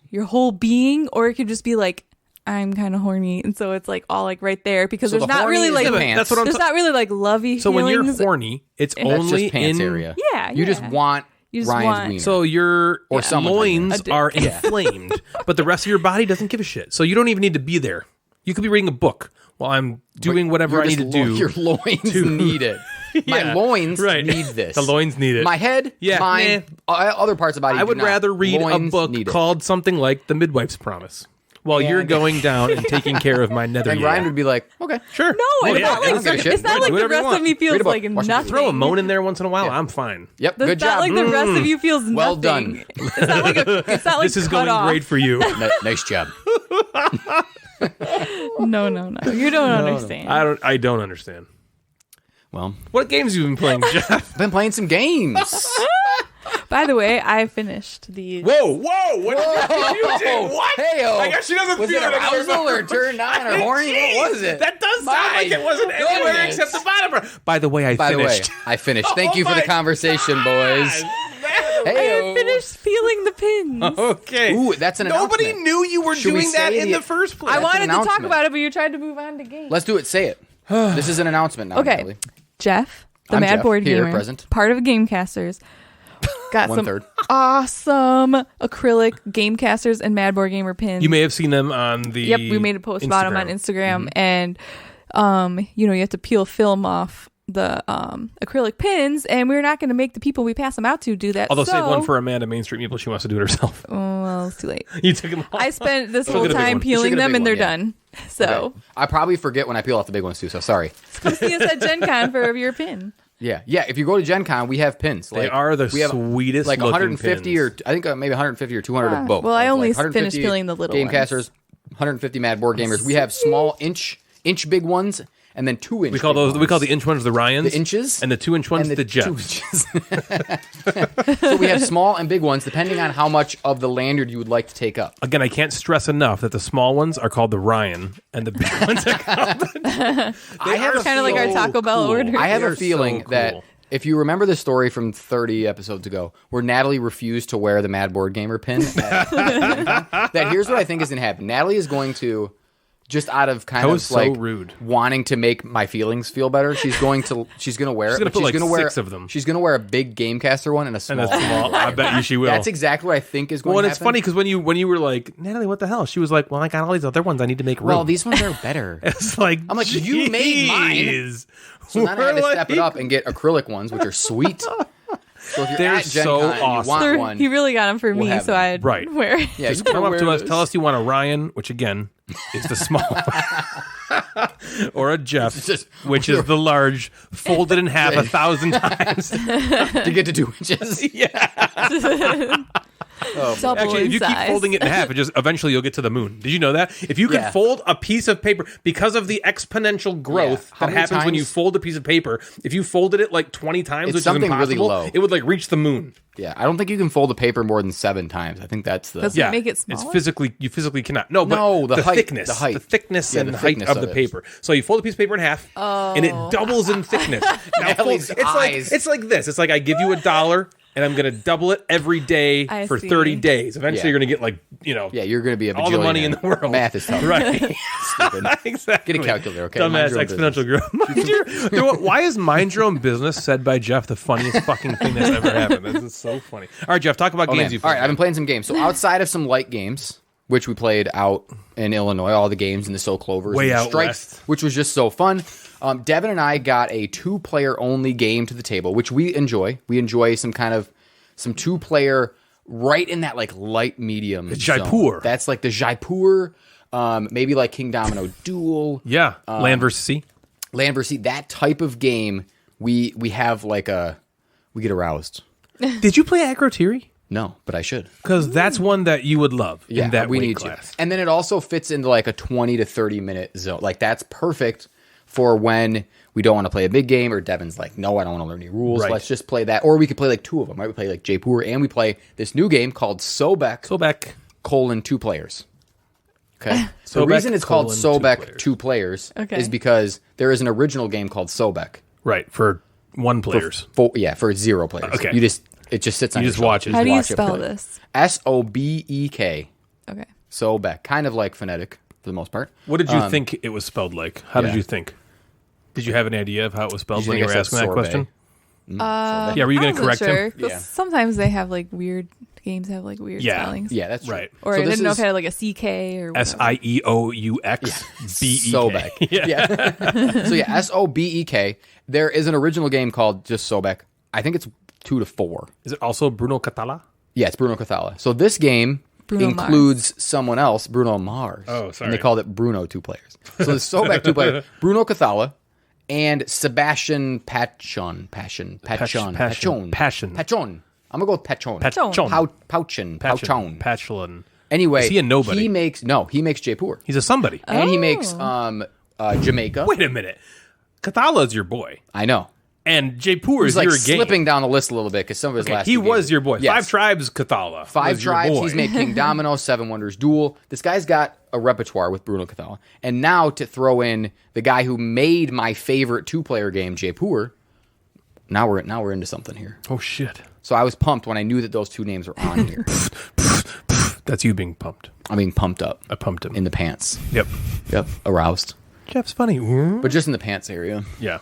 your whole being, or it could just be like I'm kind of horny, and so it's like all like right there because So there's the not horny really is like the pants. That's what I'm there's not really like lovey. So when you're feelings. horny, it's That's only just pants in area. Yeah, You just yeah. want You just Ryan's want- wiener. So your Or someone's loins wiener. are inflamed, but the rest of your body doesn't give a shit. So you don't even need to be there. You could be reading a book while I'm doing whatever You're I need just to do. Your loins need it. My Yeah, loins right. need this. The loins need it. My head, Yeah, mine, other parts of the body. I do would not. rather read a Loins book need it. called something like The Midwife's Promise while you're going down and taking care of my nether. And Ryan would be like, okay, sure. No, Oh, it's yeah, not I don't like give a shit. it's not Do like the whatever you rest want. of me feels Read a book. like Watch the nothing. Throw a moan in there once in a while. I'm fine. Yep, It's good not job. like the rest of you feels Well nothing. done. It's not like it's not like This is cut going off. great for you. Nice job. No. You don't understand. I don't understand. Well, What games have you been playing, Jeff? I've been playing some games. By the way, I finished the. Whoa! What you did? What? Hey-o. I guess she doesn't Was feel it it anymore. arousal or turned on or horny? What was it? That does sound My like it wasn't anywhere goodness. except the bottom. By the way, I By the way, finished. I finished. Thank you for the my conversation, boys. I Hey, finished feeling the pins. Okay. Ooh, that's an Nobody announcement. knew you were Should we doing that say in the- the first place. I That's wanted an to talk announcement. about it, but you tried to move on to games. Let's do it. Say it. This is an announcement now. Okay, Natalie. Jeff, the I'm Mad Jeff, Board here, Gamer, present. part of Gamecasters, got some 1/3. awesome acrylic Gamecasters and Mad Board Gamer pins. You may have seen them on the. Yep, we made a post about them on Instagram, and you have to peel film off the acrylic pins, and we're not going to make the people we pass them out to do that. Although so, save one for Amanda Main Street Meeple. She wants to do it herself. Oh, well, it's too late. You took them all. I spent this She'll whole get a big time one. peeling She'll get a them, big and they're one, done. So Okay. I probably forget when I peel off the big ones too. So sorry. come see us at Gen Con for your pin. Yeah. If you go to Gen Con, we have pins. They are the we have sweetest like looking 150 pins. or I think maybe 150 or 200 of both. well, I Of, only like, 150 finished peeling the little Gamecasters, 150 Mad Board Gamers. We have small inch big ones and then 2-inch. We call big those. We call ones. the inch ones the Ryans. The inches? And the 2-inch ones and the 2 Jets. inches. So we have small and big ones depending on how much of the lanyard you would like to take up. Again, I can't stress enough that the small ones are called the Ryan, and the big ones are called the... I have a Kind of like our feeling- Taco Bell cool. order. I have They're a feeling so that cool. if you remember the story from 30 episodes ago where Natalie refused to wear the Mad Board Gamer pin, that here's what I think is going to happen. Natalie is going to, just out of kind That of was so like rude. wanting to make my feelings feel better, she's going to wear it. She's gonna but put, like, gonna wear 6 of them. She's going to wear a big Gamecaster one and a small. And a small. I bet you she will. That's exactly what I think is going Well, to and happen. it's funny because when you were like, Natalie, what the hell? She was like, well, I got all these other ones. I need to make room. Well, these ones are better. It's like, I'm like, you made mine. jeez. So then I had to We're step it like- up and get acrylic ones, which are sweet. So if you're They're at Gen so Con and awesome. you want one, He really got them for me, have so them. I'd Right. wear it. yeah, Just you come can up to wear us, those. tell us you want a Ryan, which again is the small, or a Jeff, Just- which is the large, folded in half 1,000 times. to get to 2 inches. Double Actually, in if you keep size. folding it in half, it just eventually you'll get to the moon. Did you know that? If you could Yeah. fold a piece of paper, because of the exponential growth How that many happens when you times? fold a piece of paper, if you folded it like 20 times, It's which is something really impossible, low. it would like reach the moon. Yeah, I don't think you can fold a paper more than 7 times. I think that's the. Does Yeah, it make it it's smaller? physically you physically cannot. No, but No, the height, thickness, the height. the thickness Yeah, and the the height thickness of of the it. paper. So you fold a piece of paper in half, and it doubles in thickness. Now, Natalie's eyes. it's like this. It's like I give you $1. And I'm going to double it every day I for see. 30 days. Eventually, Yeah. you're going to get like, Yeah, you're going to be a all the money in the bajillionaire. world. Math is tough. Right. Stupid. Exactly. Get a calculator, okay? Mind Dumbass your own exponential growth. You know what? Why is mind your own business said by Jeff the funniest fucking thing that's ever happened? This is so funny. All right, Jeff, talk about Oh, games man. you've All played. right, I've been playing some games. So outside of some light games, which we played out in Illinois, all the games in the So Clovers, Way and the out Strikes, west. which was just so fun. Devin and I got a 2-player only game to the table, which we enjoy. We enjoy some 2-player right in that like light medium. Jaipur. Zone. That's like the Jaipur, maybe like King Domino Duel. Yeah. Land versus Sea. Land versus Sea, that type of game, we have like we get aroused. Did you play Aggro Theory? No, but I should. Because that's one that you would love in that we weight need class. to. And then it also fits into like a 20 to 30 minute zone. Like that's perfect for when we don't want to play a big game, or Devin's like, no, I don't want to learn any rules. Right. Let's just play that. Or we could play like 2 of them, right? We play like Jaipur, and we play this new game called Sobek, Sobek. 2 players. Okay. The Sobek, reason it's called 2 Sobek players. 2 players Okay. is because there is an original game called Sobek. Right. For 1 players. For 0 players. Okay. It just sits on You your just shoulder. watch it. How do you watch it spell play. this? Sobek. Okay. Sobek. Kind of like phonetic for the most part. What did you think it was spelled like? How did yeah. you think? Did you have any idea of how it was spelled Did you when you think were I asking said that sorbet? question? Yeah, were you I going to wasn't correct sure, him? 'cause Yeah. sometimes they have like weird games have like weird Yeah. spellings. Yeah, that's true. Right. Or So I this didn't know if is it had like a CK or whatever. SIEOUXBEK. Sobek. Yeah. So yeah, Sobek. There is an original game called just Sobek. I think it's 2 to 4. Is it also Bruno Catala? Yeah, it's Bruno Cathala. So this game Bruno includes someone else, Bruno Mars. Oh, sorry. And they called it Bruno 2 players. So the Sobek 2 players, Bruno Cathala and Sebastian Pachon. Passion. I'm gonna go with Pachon. Pachon. Pachon. Pachelon. Anyway, Is he a nobody? He makes Jaipur. He's a somebody. And he makes Jamaica. Wait a minute. Catala's your boy. I know. And Jaipur He's is like your game. slipping down the list a little bit because some of his Okay, last he few was games- your boy. Yes. 5 Tribes Cathala. 5 was your tribes. boy. He's made King Domino, 7 Wonders Duel. This guy's got a repertoire with Bruno Cathala. And now to throw in the guy who made my favorite 2-player game, Jaipur. Now we're into something here. Oh, shit. So I was pumped when I knew that those 2 names were on here. That's you being pumped. I'm being pumped up I pumped him. in the pants. Yep. Yep, aroused. Jeff's funny. But just in the pants area. Yeah.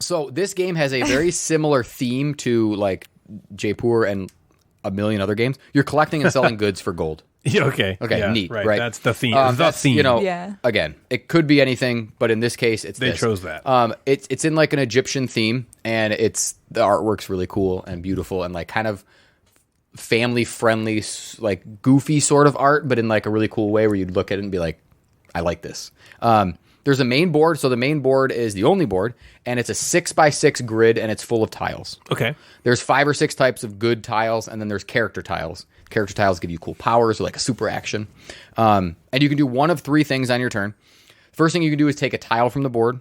So this game has a very similar theme to like Jaipur and a million other games. You're collecting and selling goods for gold. Yeah, okay. Okay, Yeah, neat, right? That's the theme. That's, theme. you know, Yeah. again, it could be anything, but in this case, it's They this. chose that. It's in like an Egyptian theme, and the artwork's really cool and beautiful and like kind of family friendly, like goofy sort of art, but in like a really cool way where you'd look at it and be like, I like this. There's a main board, so the main board is the only board, and it's a 6x6 grid, and it's full of tiles. Okay. There's 5 or 6 types of good tiles, and then there's character tiles. Character tiles give you cool powers or like a super action. And you can do one of 3 things on your turn. First thing you can do is take a tile from the board.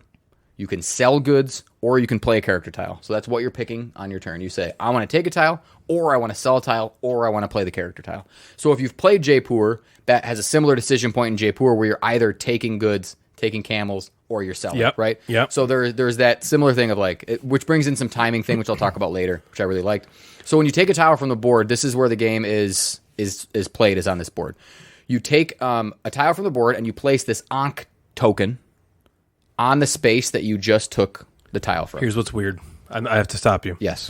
You can sell goods, or you can play a character tile. So that's what you're picking on your turn. You say, I want to take a tile, or I want to sell a tile, or I want to play the character tile. So if you've played Jaipur, that has a similar decision point in Jaipur where you're either taking goods, taking camels, or you're selling, Yep, right? yep. So there's that similar thing of like, which brings in some timing thing, which I'll talk about later, which I really liked. So when you take a tile from the board, this is where the game is played, is on this board. You take a tile from the board and you place this Ankh token on the space that you just took the tile from. Here's what's weird. I have to stop you. Yes.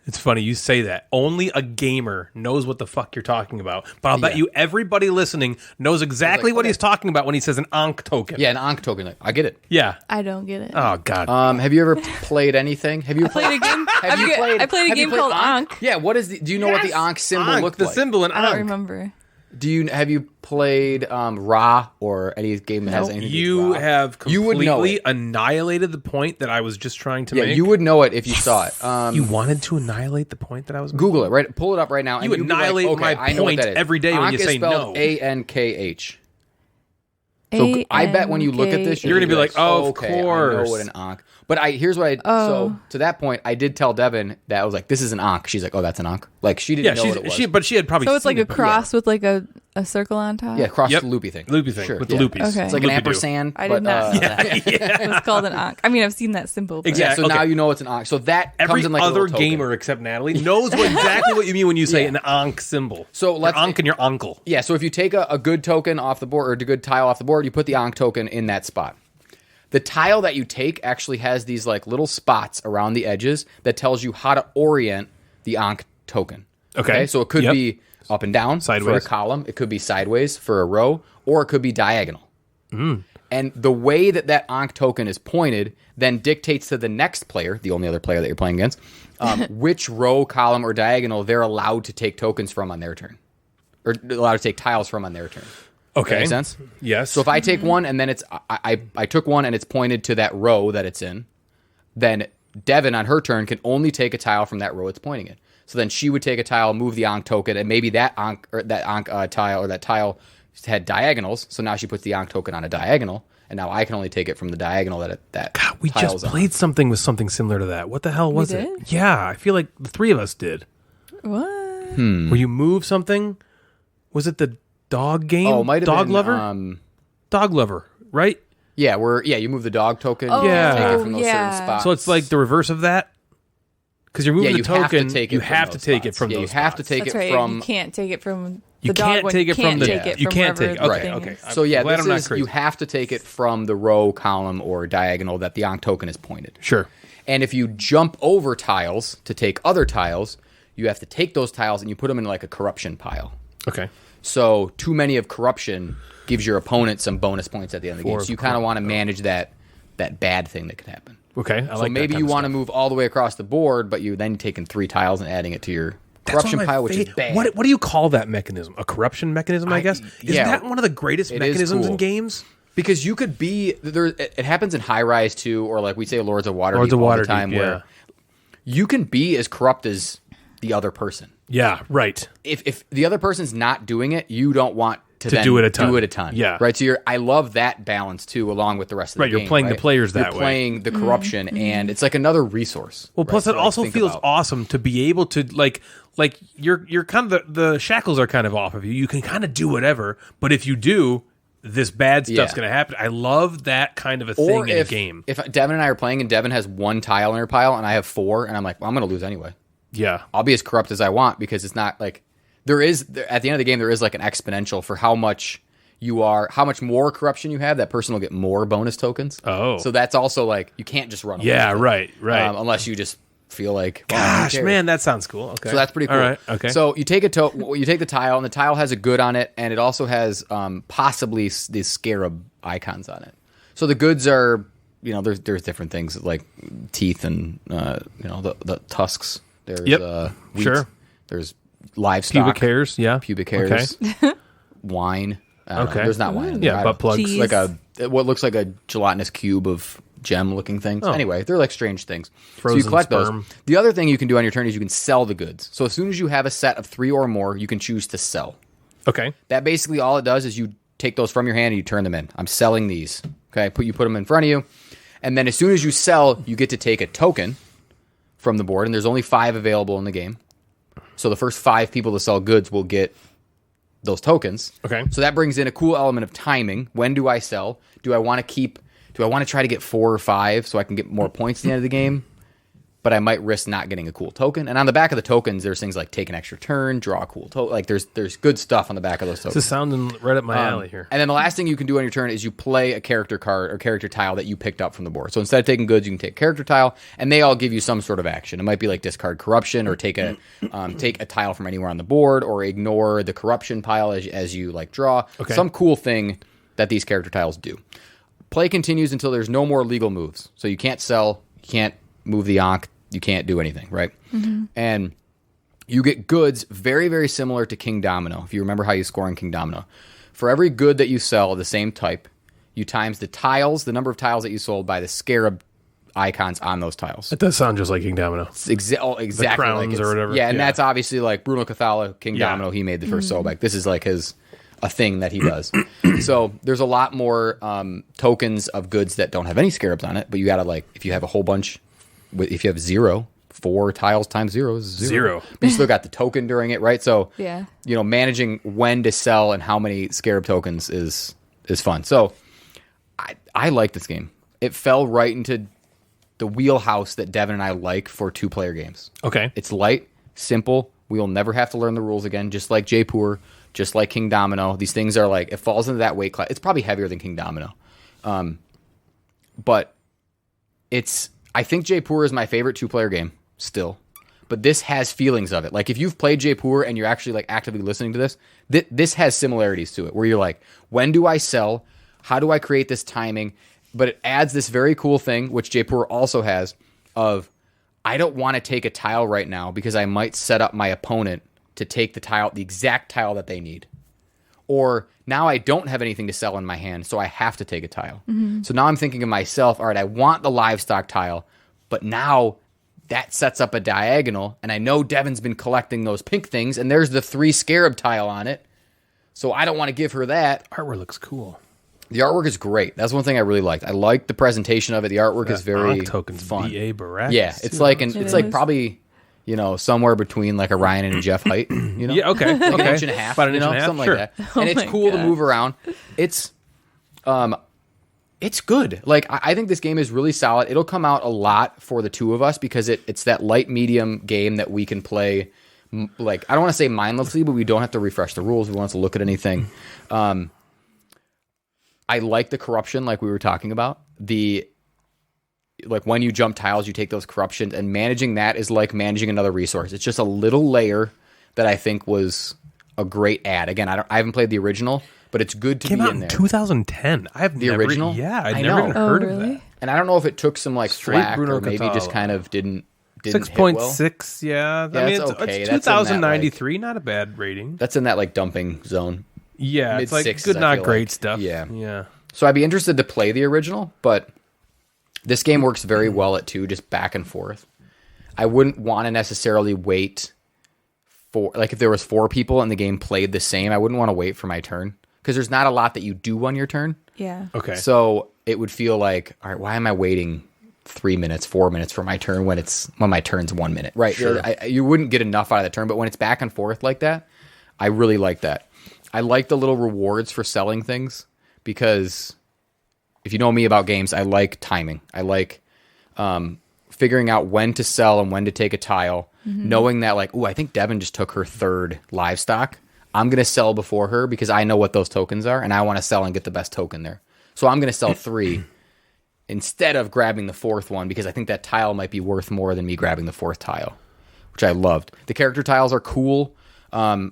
It's funny you say that. Only a gamer knows what the fuck you're talking about. But I'll bet you everybody listening knows exactly what he's talking about when he says an Ankh token. Yeah, an Ankh token. Like, I get it. Yeah. I don't get it. Oh, God. Have you ever played anything? Have you played a game. I played a game called Ankh. Yeah, what is do you know what the Ankh symbol looked the like? symbol in Ankh. I don't remember. Have you played Ra or any game that has anything to do with You Ra? have You would know completely it. annihilated the point that I was just trying to Yeah, make. you would know it if you saw it. You wanted to annihilate the point that I was making? Google it, right? Pull it up right now. And You you'll be annihilate like, okay, my I know what point that is. every day when Ankh you say is spelled no. Ankh. So I bet when you look at this, You're gonna be like, oh, of okay, I course. know what an Ankh. But here's what so to that point, I did tell Devin that I was like, this is an Ankh. She's like, oh, that's an Ankh. Like she didn't know what it was. But she had probably So it's like seen a it, but- cross with like a circle on top? Yeah, cross Yep. the loopy thing. Loopy thing Sure, with yeah. the loopies. Okay. It's like an Loopy-doo. ampersand. I did not know that. Yeah. It's called an Ankh. I mean, I've seen that symbol. But Yeah, so okay. now you know it's an Ankh. So that Every comes in like a other little token. gamer except Natalie knows exactly what you mean when you say Yeah. an Ankh symbol. So let's- your Ankh and your uncle. Yeah, so if you take a good token off the board or a good tile off the board, you put the Ankh token in that spot. The tile that you take actually has these like little spots around the edges that tells you how to orient the Ankh token. Okay. So it could Yep. be up and down for Sideways. a column. It could be sideways for a row, or it could be diagonal. And the way that Ankh token is pointed then dictates to the next player, the only other player that you're playing against, which row, column, or diagonal they're allowed to take tokens from on their turn. Or allowed to take tiles from on their turn. Does that Okay. make sense? Yes. So if I take one and then I took one and it's pointed to that row that it's in, then Devin on her turn can only take a tile from that row it's pointing in. So then she would take a tile, move the Ankh token, and maybe that Ankh tile or that tile had diagonals. So now she puts the Ankh token on a diagonal, and now I can only take it from the diagonal that we tile's just played something with something similar to that. What the hell was it? did? Yeah, I feel like the three of us did. What? Where you move something? Was it the dog game? Oh, it might have dog been, lover. Dog lover, right? Yeah, you move the dog token. Oh, you Yeah. take it from those yeah. certain spots. So it's like the reverse of that. Because you're moving Yeah, the you have to token, take it you from have to those take it spots. from Yeah, those you have to spots. take That's it right. from. You can't take it from You the dog can't one. take it from Can't the- take it you from can't wherever take- the okay, thing okay. is. So yeah, Glad this I'm not is crazy. you have to take it from the row, column, or diagonal that the Ankh token is pointed. Sure. And if you jump over tiles to take other tiles, you have to take those tiles and you put them in like a corruption pile. Okay. So too many of corruption gives your opponent some bonus points at the end of the game. So you kind of want to manage that bad thing that could happen. Okay. I So like maybe you want to move all the way across the board, but you're then taking 3 tiles and adding it to your corruption pile, which is bad. What do you call that mechanism? A corruption mechanism, I guess? Isn't yeah. that one of the greatest It is mechanisms cool. in games? Because you could be there. It happens in High Rise too, or like we say, Lords of Waterdeep Lords of all Waterdeep, the time, yeah. where you can be as corrupt as the other person. Yeah, right. If the other person's not doing it, you don't want to then do it a ton. Do it a ton. Yeah. Right. So I love that balance too, along with the rest of the Right, game. you're playing the players that You're way. playing the corruption, and it's like another resource. Well, plus right, it to, like, also think feels about. awesome to be able to like you're kind of the shackles are kind of off of you. You can kind of do whatever, but if you do, this bad stuff's Yeah. going to happen. I love that kind of a Or thing in a if, game. if Devin and I are playing and Devin has 1 tile in her pile and I have 4, and I'm like, well, I'm going to lose anyway. Yeah. I'll be as corrupt as I want because it's not like at the end of the game there is like an exponential for how much more corruption you have. That person will get more bonus tokens. Oh. So that's also like you can't just run away Yeah, with it, right. unless you just feel like well, who Gosh, cares? man, that sounds cool. Okay. So that's pretty cool. All right. Okay. So you take you take the tile, and the tile has a good on it, and it also has possibly these scarab icons on it. So the goods are, there's different things like teeth and the tusks. There's wheat. Sure. There's livestock. pubic hairs, yeah. Pubic hairs. Okay. Wine. I don't know. Okay. There's not wine. in Yeah, there. I butt don't- plugs. Cheese. like what looks like a gelatinous cube of gem-looking things. Oh. Anyway, they're like strange things. so Frozen you collect sperm. those. The other thing you can do on your turn is you can sell the goods. So as soon as you have a set of 3 or more, you can choose to sell. Okay. That basically all it does is you take those from your hand and you turn them in. I'm selling these. Okay, you put them in front of you, and then as soon as you sell, you get to take a token from the board, and there's only 5 available in the game. So the first 5 people to sell goods will get those tokens. Okay. So that brings in a cool element of timing. When do I sell? Do I want to try to get 4 or 5 so I can get more points at the end of the game? but I might risk not getting a cool token. And on the back of the tokens, there's things like take an extra turn, draw a cool token. Like there's good stuff on the back of those tokens. This is sounding right up my alley here. And then the last thing you can do on your turn is you play a character card or character tile that you picked up from the board. So instead of taking goods, you can take a character tile, and they all give you some sort of action. It might be like discard corruption, or take a tile from anywhere on the board, or ignore the corruption pile as you like draw. Okay. Some cool thing that these character tiles do. Play continues until there's no more legal moves. So you can't sell, you can't move the Ankh, you can't do anything, right? And you get goods very, very similar to King Domino, if you remember how you score in King Domino. For every good that you sell of the same type, you times the tiles, the number of tiles that you sold, by the scarab icons on those tiles. It does sound just like King Domino. It's exactly the crowns like or whatever. Yeah, and that's obviously like Bruno Cathala, King Yeah. Domino, he made the first Sobek. This is like a thing that he does. So there's a lot more tokens of goods that don't have any scarabs on it, but you gotta like, if you have a whole bunch, if you have 4 tiles times 0 is 0. But you still got the token during it, right? So Yeah. Managing when to sell and how many scarab tokens is fun. So I like this game. It fell right into the wheelhouse that Devin and I like for 2-player games. Okay. It's light, simple. We will never have to learn the rules again, just like Jaipur, just like King Domino. These things are like, it falls into that weight class. It's probably heavier than King Domino. But I think Jaipur is my favorite 2-player game still. But this has feelings of it. Like if you've played Jaipur and you're actually like actively listening to this, this has similarities to it where you're like, when do I sell? How do I create this timing? But it adds this very cool thing, which Jaipur also has, of I don't want to take a tile right now because I might set up my opponent to take the exact tile that they need. Or now I don't have anything to sell in my hand, so I have to take a tile. So now I'm thinking of myself, all right, I want the livestock tile, but now that sets up a diagonal, and I know Devin's been collecting those pink things, and there's the 3 scarab tile on it, so I don't want to give her that. Artwork looks cool. The artwork is great. That's one thing I really liked. I liked the presentation of it. The artwork is very tokens fun. B.A. Baracus. Yeah, it's like probably somewhere between like a Ryan and a Jeff height. Yeah, okay. Like okay. an inch and a half, About an inch and a half, something sure. like that. Oh And it's my cool to God. move around. It's good. Like I think this game is really solid. It'll come out a lot for the two of us because it's that light medium game that we can play. Like I don't want to say mindlessly, but we don't have to refresh the rules. We want to look at anything. I like the corruption, like we were talking about. Like when you jump tiles, you take those corruptions, and managing that is like managing another resource. It's just a little layer that I think was a great add. Again, I haven't played the original, but it's good to Came be out in in there. 2010. I have The never, original? Yeah, I'd I never know. even heard of really? that. And I don't know if it took some like Straight flack Bruno or maybe just Catala. kind of didn't 6.6, hit well. yeah. I mean, it's it's okay. That's in that, 2093, not a bad rating. That's in that like dumping zone. Yeah, it's like Mid-sixes, good, I not feel great like. stuff. Yeah. Yeah. So I'd be interested to play the original, but this game works very well at 2, just back and forth. I wouldn't want to necessarily wait for, like if there was 4 people and the game played the same, I wouldn't want to wait for my turn because there's not a lot that you do on your turn. Yeah. Okay. So it would feel like, all right, why am I waiting 3 minutes, 4 minutes for my turn when my turn's 1 minute, right? Sure. You wouldn't get enough out of the turn, but when it's back and forth like that, I really like that. I like the little rewards for selling things because if you know me about games, I like timing. I like figuring out when to sell and when to take a tile, knowing that like, I think Devin just took her 3rd livestock. I'm going to sell before her because I know what those tokens are and I want to sell and get the best token there. So I'm going to sell 3 instead of grabbing the 4th one because I think that tile might be worth more than me grabbing the 4th tile, which I loved. The character tiles are cool. I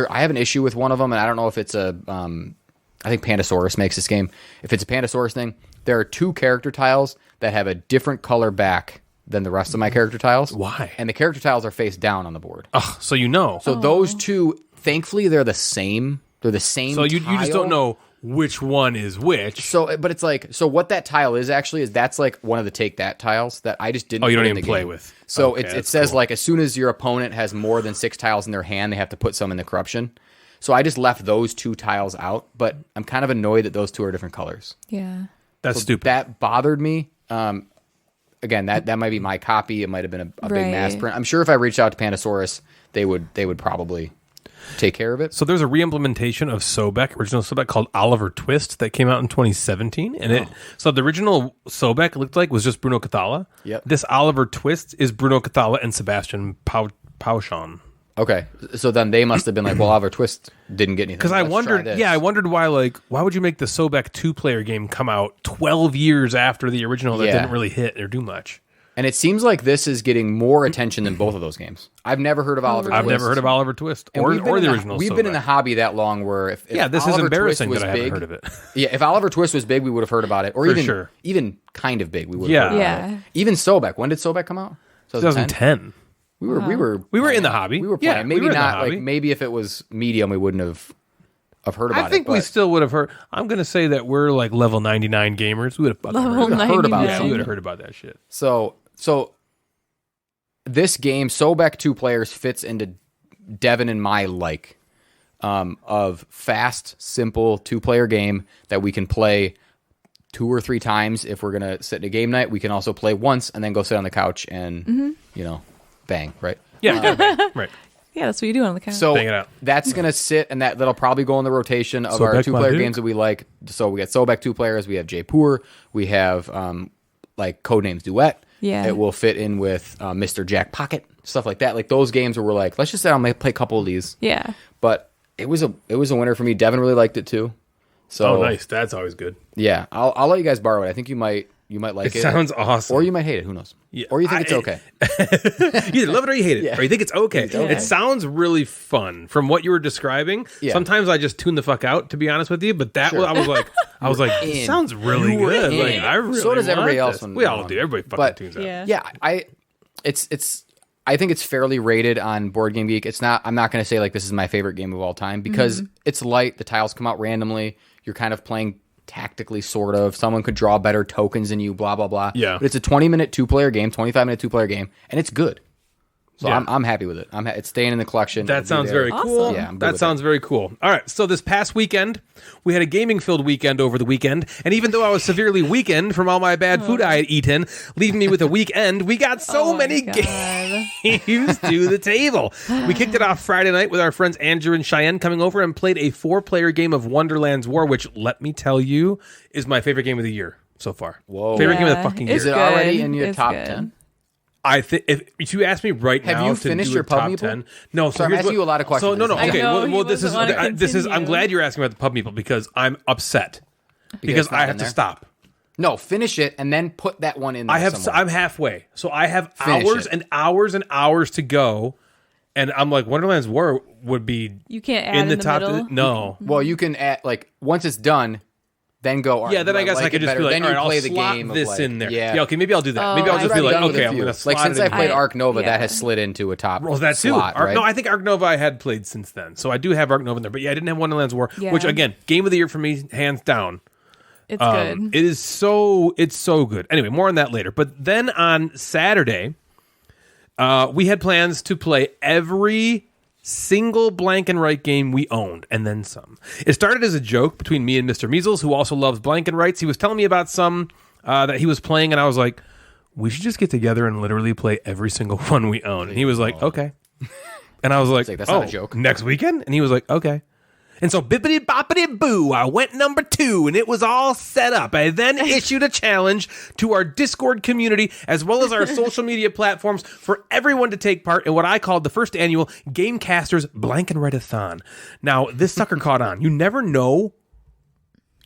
have an issue with one of them, and I don't know if it's I think Pandasaurus makes this game. If it's a Pandasaurus thing, there are 2 character tiles that have a different color back than the rest of my character tiles. Why? And the character tiles are face down on the board. Oh, so you know. So those 2, thankfully, they're the same. They're the same. So you just don't tile. know which one is which. So, but it's like, so what that tile is actually is that's like one of the take that tiles that I just didn't. Oh, you don't put in even the play game. with. So Okay, it that's says cool. like as soon as your opponent has more than 6 tiles in their hand, they have to put some in the corruption. So I just left those 2 tiles out, but I'm kind of annoyed that those 2 are different colors. Yeah. That's stupid. That bothered me. Again, that might be my copy. It might have been a big mass Right. print. I'm sure if I reached out to Pandasaurus, they would probably take care of it. So there's a re-implementation of Sobek, original Sobek, called Oliver Twist that came out in 2017, and so the original Sobek looked like was just Bruno Cathala. Yep. This Oliver Twist is Bruno Cathala and Sebastian Pauchon. Okay, so then they must have been like, well, Oliver Twist didn't get anything. Because I wondered why would you make the Sobek 2-player game come out 12 years after the original that didn't really hit or do much? And it seems like this is getting more attention than both of those games. I've never heard of Oliver Twist. I've never heard of Oliver Twist or the original We've been in the hobby that long where if this Oliver is embarrassing Twist that I was haven't big, heard of it. Yeah, if Oliver Twist was big, we would have heard about it. Or even kind of big, we would have heard about it. Even Sobek. When did Sobek come out? 2010. We were in the hobby. We were playing. Yeah, maybe we were in the not hobby. like maybe if it was medium, we wouldn't have heard about it. I think we still would have heard. I'm going to say that we're like level 99 gamers. We would have heard about it. Yeah, we would have heard about that shit. So this game, Sobek 2 players, fits into Devin and my of fast, simple 2-player game that we can play 2 or 3 times. If we're going to sit in a game night, we can also play once and then go sit on the couch and, bang, right? Yeah, right. Yeah, that's what you do on the couch. So Bang it out. that's going to sit, and that'll probably go in the rotation of our Sobek 2-player Magick. games that we like. So we got Sobek 2 players, we have Jaipur, we have Codenames Duet. Yeah. It will fit in with Mr. Jack Pocket, stuff like that. Like those games where we're like, let's just sit down and play a couple of these. Yeah. But it was a winner for me. Devin really liked it too. So nice. That's always good. Yeah, I'll let you guys borrow it. I think you might like it. Sounds awesome. Or you might hate it. Who knows? Yeah, or you think it's okay. You either love it or you hate it, Yeah. or you think it's okay. It sounds really fun from what you were describing. Yeah. Sometimes I just tune the fuck out, to be honest with you. But that I was like, this sounds really You were good. in. Like I really So does want everybody else this. when We they're all on. do. Everybody fucking But- tunes out. Yeah. I think it's fairly rated on Board Game Geek. It's not. I'm not going to say like this is my favorite game of all time because it's light. The tiles come out randomly. You're kind of playing tactically, sort of. Someone could draw better tokens than you. Blah blah blah. Yeah. But it's a 20-minute 2-player game, 25-minute 2-player game, and it's good. So Yeah. I'm happy with it. It's staying in the collection. That It'll be sounds there. very cool. Awesome. Yeah, I'm good that with sounds very cool. All right. So this past weekend, we had a gaming-filled weekend over the weekend. And even though I was severely weakened from all my bad food I had eaten, leaving me with a weekend, we got so many games to the table. We kicked it off Friday night with our friends Andrew and Cheyenne coming over and played a 4-player game of Wonderland's War, which, let me tell you, is my favorite game of the year so far. Whoa. Favorite game of the fucking year. Is it good. already in your It's top good. 10? I think if you ask me right Have now you to finished do your a top Pub Meeple? 10, no. So I'm here's asking you a lot of questions. So no, I okay. know, he Well, this doesn't wanna is. I'm continue. glad you're asking about the Pub Meeple because I'm upset because it's not I in have to there? stop. No, finish it and then put that one in there somewhere. I'm halfway, so I have Finish hours it. and hours and hours to go, and I'm like Wonderland's War would be You can't add in the top. middle. No. Well, you can add once it's done, then go. All right, Yeah, then I guess I like could it just better. be like, then all you right, play I'll the slot game. this of like, in there. Yeah, Okay, maybe I'll do that. Maybe I'll I've just be like, done with okay, a I'm few. gonna slot since it I in played there. Ark Nova, Yeah. that has slid into a top. Well, that too. slot, right? No, I think Ark Nova I had played since then, so I do have Ark Nova in there. But yeah, I didn't have Wonderland's War, Yeah. which again, game of the year for me, hands down. It's good. It is it's so good. Anyway, more on that later. But then on Saturday, we had plans to play every single blank and right game we owned, and then some. It started as a joke between me and Mr. Measles, who also loves blank and rights. He was telling me about some that he was playing, and I was like, we should just get together and literally play every single one we own. And he was like, okay. And I was like, that's not a joke. Next weekend? And he was like, okay. And so bippity boppity boo, I went number 2 and it was all set up. I then issued a challenge to our Discord community as well as our social media platforms for everyone to take part in what I called the first annual Gamecasters Blank and Write-a-thon. Now, this sucker caught on. You never know.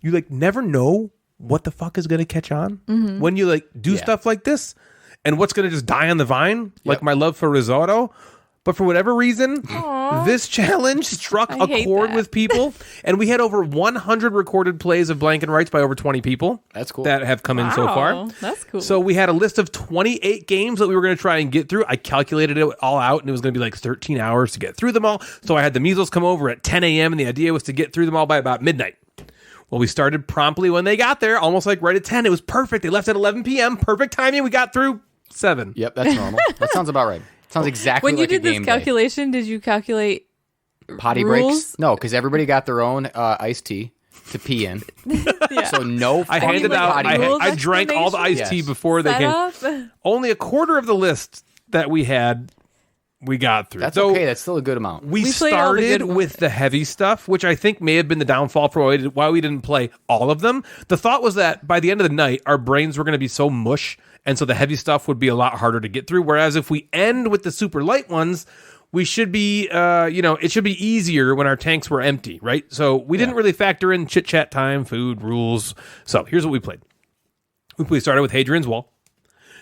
You never know what the fuck is going to catch on when you do stuff like this and what's going to just die on the vine, like my love for risotto. But for whatever reason, this challenge struck a hate chord that. with people, and we had over 100 recorded plays of Blank and Rights by over 20 people. That's cool. That have come in so far. Wow, that's cool. So we had a list of 28 games that we were going to try and get through. I calculated it all out, and it was going to be like 13 hours to get through them all. So I had the measles come over at 10 a.m., and the idea was to get through them all by about midnight. Well, we started promptly when they got there, almost like right at 10. It was perfect. They left at 11 p.m. Perfect timing. We got through 7. Yep, that's normal. That sounds about right. Sounds exactly when you like did a this game calculation, did you calculate day. Potty rules? breaks? No, because everybody got their own iced tea to pee in. Yeah. So no I fucking handed out. potty breaks. rules I drank all the iced tea Yes. before they came. Set up? Only a quarter of the list that we had We got through. That's So okay. That's still a good amount. We played all the started good ones. with the heavy stuff, which I think may have been the downfall for why we didn't play all of them. The thought was that by the end of the night, our brains were going to be so mush, and so the heavy stuff would be a lot harder to get through. Whereas if we end with the super light ones, we should be, it should be easier when our tanks were empty, right? So we didn't really factor in chit-chat time, food, rules. So here's what we played. We started with Hadrian's Wall.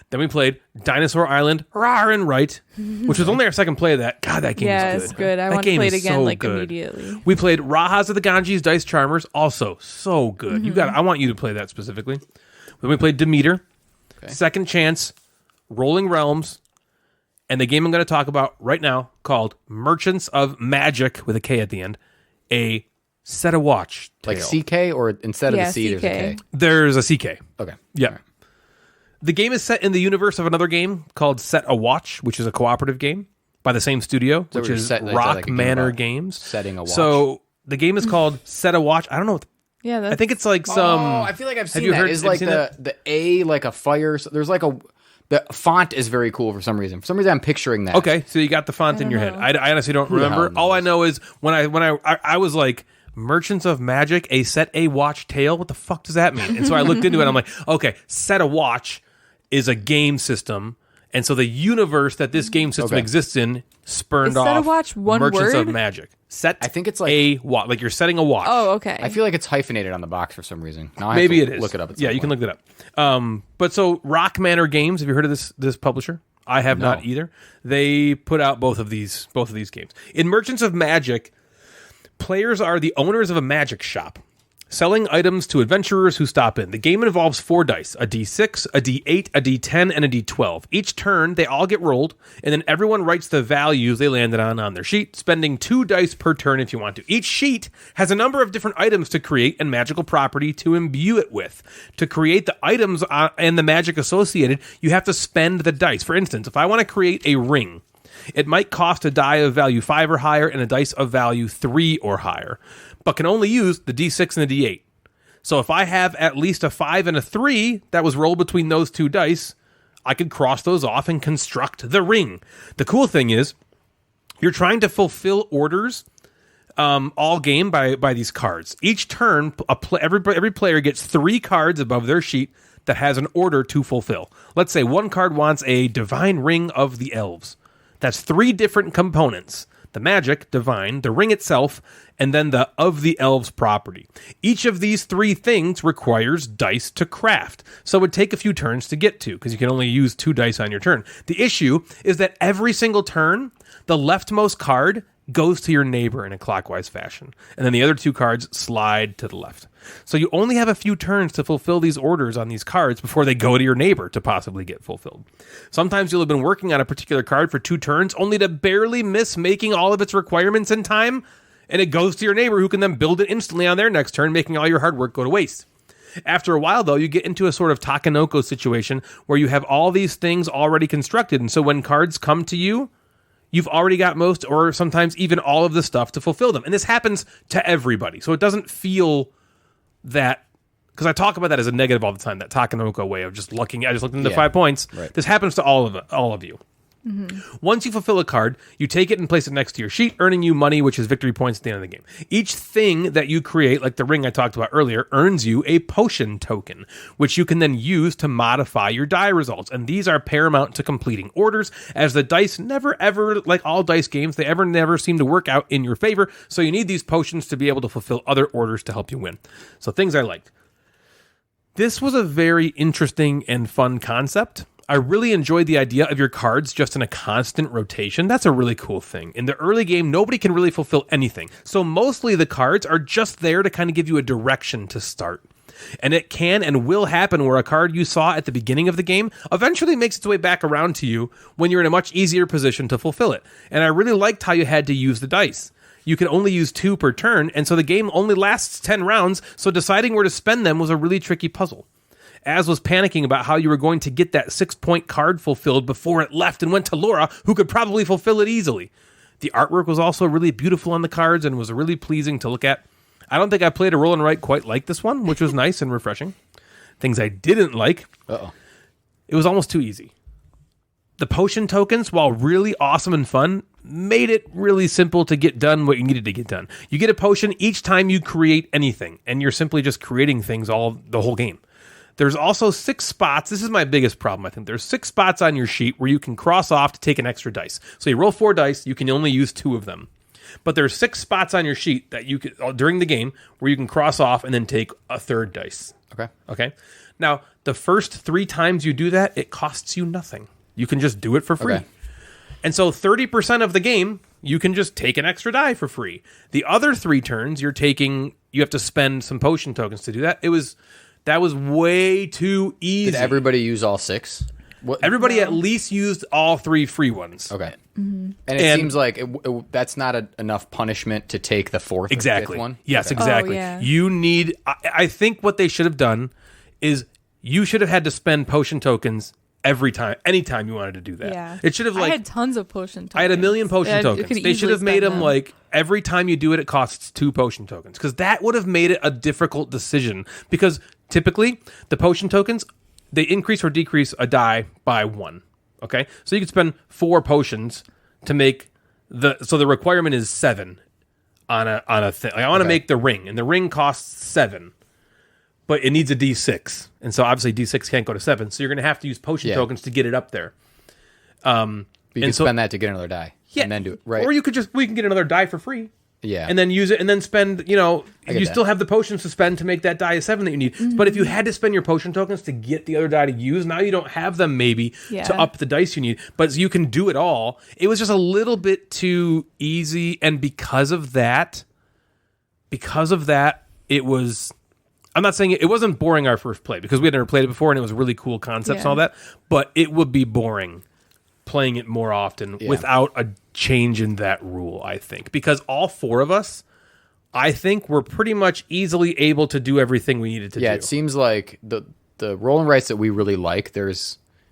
Then we played Dinosaur Island, Rawr and Right, which was only our second play of that. God, that game Yeah, is it's good. good. I That want to game play it is again, so like, good. immediately. We played Rajas of the Ganges, Dice Charmers, also so good. I want you to play that specifically. Then we played Demeter, Second Chance, Rolling Realms, and the game I'm going to talk about right now called Merchants of Magick with a K at the end, a set a watch tale. Like CK, or instead of the C, CK. there's a K? There's a CK. Okay. Yeah. All right. The game is set in the universe of another game called Set a Watch, which is a cooperative game by the same studio, So which we're is set- is that Rock like a game Manor about Games. setting a watch? So the game is called Set a Watch. I don't know. Yeah, that's, I think it's like some. Oh, I feel like I've seen you that. heard- Is have you like seen that? the A, like a fire. There's like a. The font is very cool for some reason. For some reason, I'm picturing that. Okay, so you got the font in your head. know. I honestly don't the hell remember. knows? All I know is when I was like, Merchants of Magic, a Set a Watch tale. What the fuck does that mean? And so I looked into it. I'm like, okay, Set a Watch is a game system, and so the universe that this game system exists in spurned Is Set off a Watch one Merchants of word? Magic. Set. I think it's like- a watch. Like you're setting a watch. Oh, okay. I feel like it's hyphenated on the box for some reason. Now I have Maybe to it is. Look it up. At some Yeah, you can point. look it up. But so Rock Manor Games. Have you heard of this publisher? I have not either. They put out both of these games. In Merchants of Magic, players are the owners of a magic shop, selling items to adventurers who stop in. The game involves 4 dice, a d6, a d8, a d10, and a d12. Each turn, they all get rolled, and then everyone writes the values they landed on their sheet, spending 2 dice per turn if you want to. Each sheet has a number of different items to create and magical property to imbue it with. To create the items and the magic associated, you have to spend the dice. For instance, if I want to create a ring, it might cost a die of value 5 or higher and a dice of value 3 or higher, but can only use the d6 and the d8. So if I have at least a 5 and a 3 that was rolled between those 2 dice, I could cross those off and construct the ring. The cool thing is, you're trying to fulfill orders all game by these cards. Each turn, every player gets 3 cards above their sheet that has an order to fulfill. Let's say one card wants a Divine Ring of the Elves. That's 3 different components. The magic, divine, the ring itself, and then the of the elves property. Each of these 3 things requires dice to craft, so it would take a few turns to get to, because you can only use 2 dice on your turn. The issue is that every single turn, the leftmost card goes to your neighbor in a clockwise fashion, and then the other 2 cards slide to the left. So you only have a few turns to fulfill these orders on these cards before they go to your neighbor to possibly get fulfilled. Sometimes you'll have been working on a particular card for 2 turns only to barely miss making all of its requirements in time, and it goes to your neighbor who can then build it instantly on their next turn, making all your hard work go to waste. After a while, though, you get into a sort of Takenoko situation where you have all these things already constructed, and so when cards come to you, you've already got most or sometimes even all of the stuff to fulfill them. And this happens to everybody, so it doesn't feel that, because I talk about that as a negative all the time, that Takenoko way of just looking. I just looked into 5 points. Right. This happens to all of you. Once you fulfill a card, you take it and place it next to your sheet, earning you money, which is victory points at the end of the game. Each thing that you create, like the ring I talked about earlier, earns you a potion token, which you can then use to modify your die results. And these are paramount to completing orders, as the dice never ever, like all dice games, they never seem to work out in your favor. So you need these potions to be able to fulfill other orders to help you win. So things I liked. This was a very interesting and fun concept. I really enjoyed the idea of your cards just in a constant rotation. That's a really cool thing. In the early game, nobody can really fulfill anything. So mostly the cards are just there to kind of give you a direction to start. And it can and will happen where a card you saw at the beginning of the game eventually makes its way back around to you when you're in a much easier position to fulfill it. And I really liked how you had to use the dice. You can only use 2 per turn, and so the game only lasts 10 rounds, so deciding where to spend them was a really tricky puzzle. Az was panicking about how you were going to get that 6-point card fulfilled before it left and went to Laura, who could probably fulfill it easily. The artwork was also really beautiful on the cards and was really pleasing to look at. I don't think I played a roll and write quite like this one, which was nice and refreshing. Things I didn't like. Uh-oh. It was almost too easy. the potion tokens, while really awesome and fun, made it really simple to get done what you needed to get done. You get a potion each time you create anything, and you're simply just creating things the whole game. There's also 6 spots. This is my biggest problem, I think. There's 6 spots on your sheet where you can cross off to take an extra dice. So you roll 4 dice, you can only use 2 of them. But there's 6 spots on your sheet that you can, during the game, where you can cross off and then take a 3rd dice. Okay. Now, the first 3 times you do that, it costs you nothing. You can just do it for free. Okay. And so 30% of the game, you can just take an extra die for free. The other 3 turns, you have to spend some potion tokens to do that. That was way too easy. Did everybody use all 6? Everybody at least used all 3 free ones. Okay. And it seems like that's not enough punishment to take the 4th or 5th one? Yes, Okay. exactly. Oh, yeah. You need... I think what they should have done is you should have had to spend potion tokens anytime you wanted to do that. Yeah. It should have I had tons of potion tokens. I had a million potion tokens. could They should easily have made spend them like every time you do it, it costs 2 potion tokens, because that would have made it a difficult decision. Because typically the potion tokens, they increase or decrease a die by 1. Okay, so you could spend 4 potions to make so the requirement is 7 on a thing. Like I want to make the ring, and the ring costs 7. But it needs a D6. And so obviously D6 can't go to 7. So you're going to have to use potion tokens to get it up there. But you can spend that to get another die. Yeah. And then do it. Right. Or we can get another die for free. Yeah. And then use it and then spend, you still have the potions to spend to make that die a 7 that you need. Mm-hmm. But if you had to spend your potion tokens to get the other die to use, now you don't have them maybe to up the dice you need. But you can do it all. It was just a little bit too easy. And because of that, it was... I'm not saying it wasn't boring our first play, because we had never played it before and it was really cool concepts and all that, but it would be boring playing it more often without a change in that rule, I think. Because all 4 of us, I think, were pretty much easily able to do everything we needed to do. Yeah, it seems like the roll and writes that we really like,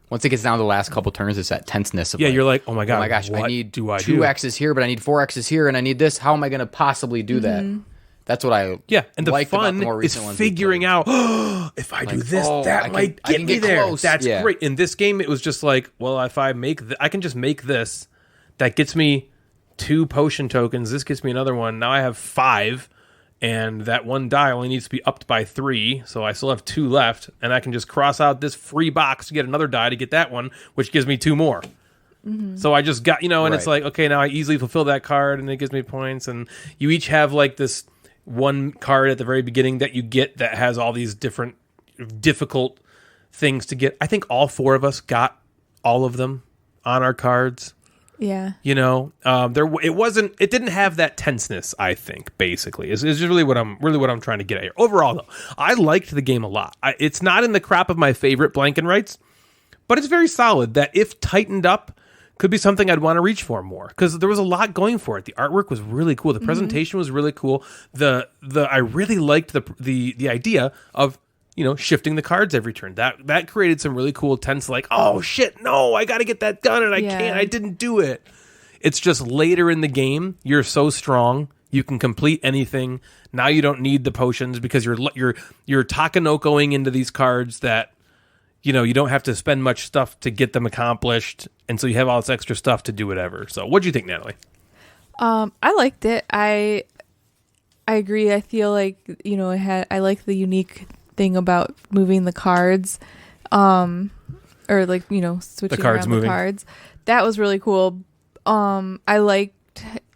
once it gets down to the last couple turns, it's that tenseness of you're like, oh my gosh, I need do 2 X's here, but I need 4 X's here, and I need this. How am I going to possibly do that? That's what I and the fun is figuring out, if I do this, that might get me there. Close. That's great. In this game, it was just like, well, if I make I can just make this. That gets me 2 potion tokens. This gets me another one. Now I have 5, and that one die only needs to be upped by 3, so I still have 2 left, and I can just cross out this free box to get another die to get that one, which gives me 2 more. So I just got, and it's like, okay, now I easily fulfill that card, and it gives me points, and you each have like this one card at the very beginning that you get that has all these different difficult things to get. I think all 4 of us got all of them on our cards. Yeah. It didn't have that tenseness, I think, basically. Is really what I'm trying to get at here. Overall, though, I liked the game a lot. It's not in the crop of my favorite blank and rights, but it's very solid that if tightened up, could be something I'd want to reach for more, because there was a lot going for it. The artwork was really cool. The presentation was really cool. I really liked the idea of shifting the cards every turn. That created some really cool tense, like, oh shit, no, I got to get that done and I can't. I didn't do it. It's just later in the game, you're so strong, you can complete anything. Now you don't need the potions because you're Takanokoing into these cards that you don't have to spend much stuff to get them accomplished, and so you have all this extra stuff to do whatever. So what'd you think, Natalie? I liked it. I agree. I feel like, I like the unique thing about moving the cards, or like, switching the cards around moving. the cards. That was really cool. I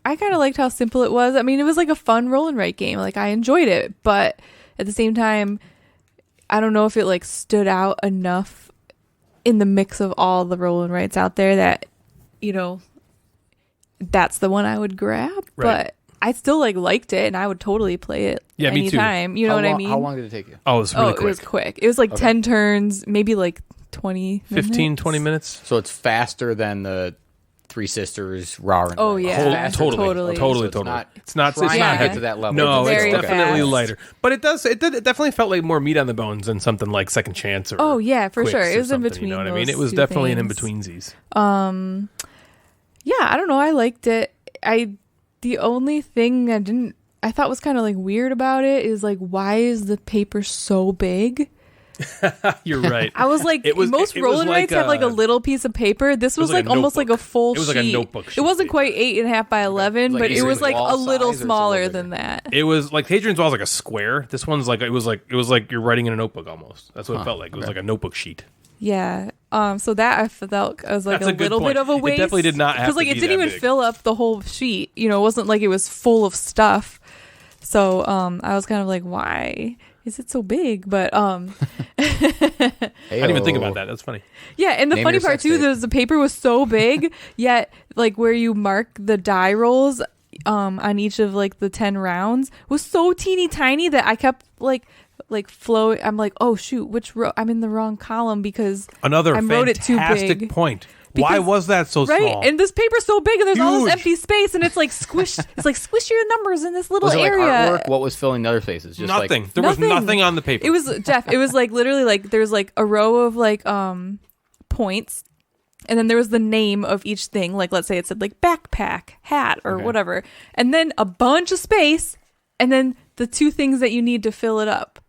kind of liked how simple it was. I mean, it was like a fun roll and write game. Like, I enjoyed it, but at the same time, I don't know if it like stood out enough in the mix of all the roll and writes out there that, that's the one I would grab. Right. But I still liked it, and I would totally play it anytime. Me too. You know what I mean? How long did it take you? Oh, it was really quick. It was quick. It was like 10 turns, maybe like 20 15, minutes. 20 minutes. So it's faster than the Three Sisters, Raw and Oh, Red. yeah. Totally. It's not trying yeah. to get to that level. No, Very it's definitely fast. lighter. But it definitely felt like more meat on the bones than something like Second Chance or Oh, yeah, for Quicks sure. or It was in something, between. You know what I mean? those It was two definitely things. an in-betweensies. Yeah, I don't know. I liked it. The only thing I thought was kind of like weird about it is like, why is the paper so big? You're right. I was like, most roll and writes have like a little piece of paper. This was like almost like a full sheet. It was like a notebook sheet. It wasn't quite 8.5 by 11, but it was like a little smaller than that. It was like Hadrian's Wall was like a square. This one's like it was like you're writing in a notebook almost. That's what it felt like. It was like a notebook sheet. Yeah. So that I felt I was like That's a little bit of a waste. It definitely did not have because like to it be didn't that even big. fill up the whole sheet. You know, it wasn't like it was full of stuff. So I was kind of like, why is it so big? But I didn't even think about that. That's funny. yeah, and the Name funny your part sex too tape. is the paper was so big, yet like where you mark the die rolls on each of like the 10 rounds was so teeny tiny that I kept like flow. I'm like, oh shoot, which row? I'm in the wrong column because Another I wrote it too fantastic big. point. Why Because- was that so Right, small? and this paper's so big, and there's all Huge. this empty space, and it's like squish. It's like squish your numbers in this little Was it like area. artwork? What was filling the other spaces? Just nothing. Like, There was nothing on the paper. It was Jeff. It was like literally like there's like a row of like points, and then there was the name of each thing. Like let's say it said like backpack, hat, or whatever, and then a bunch of space, and then the two things that you need to fill it up.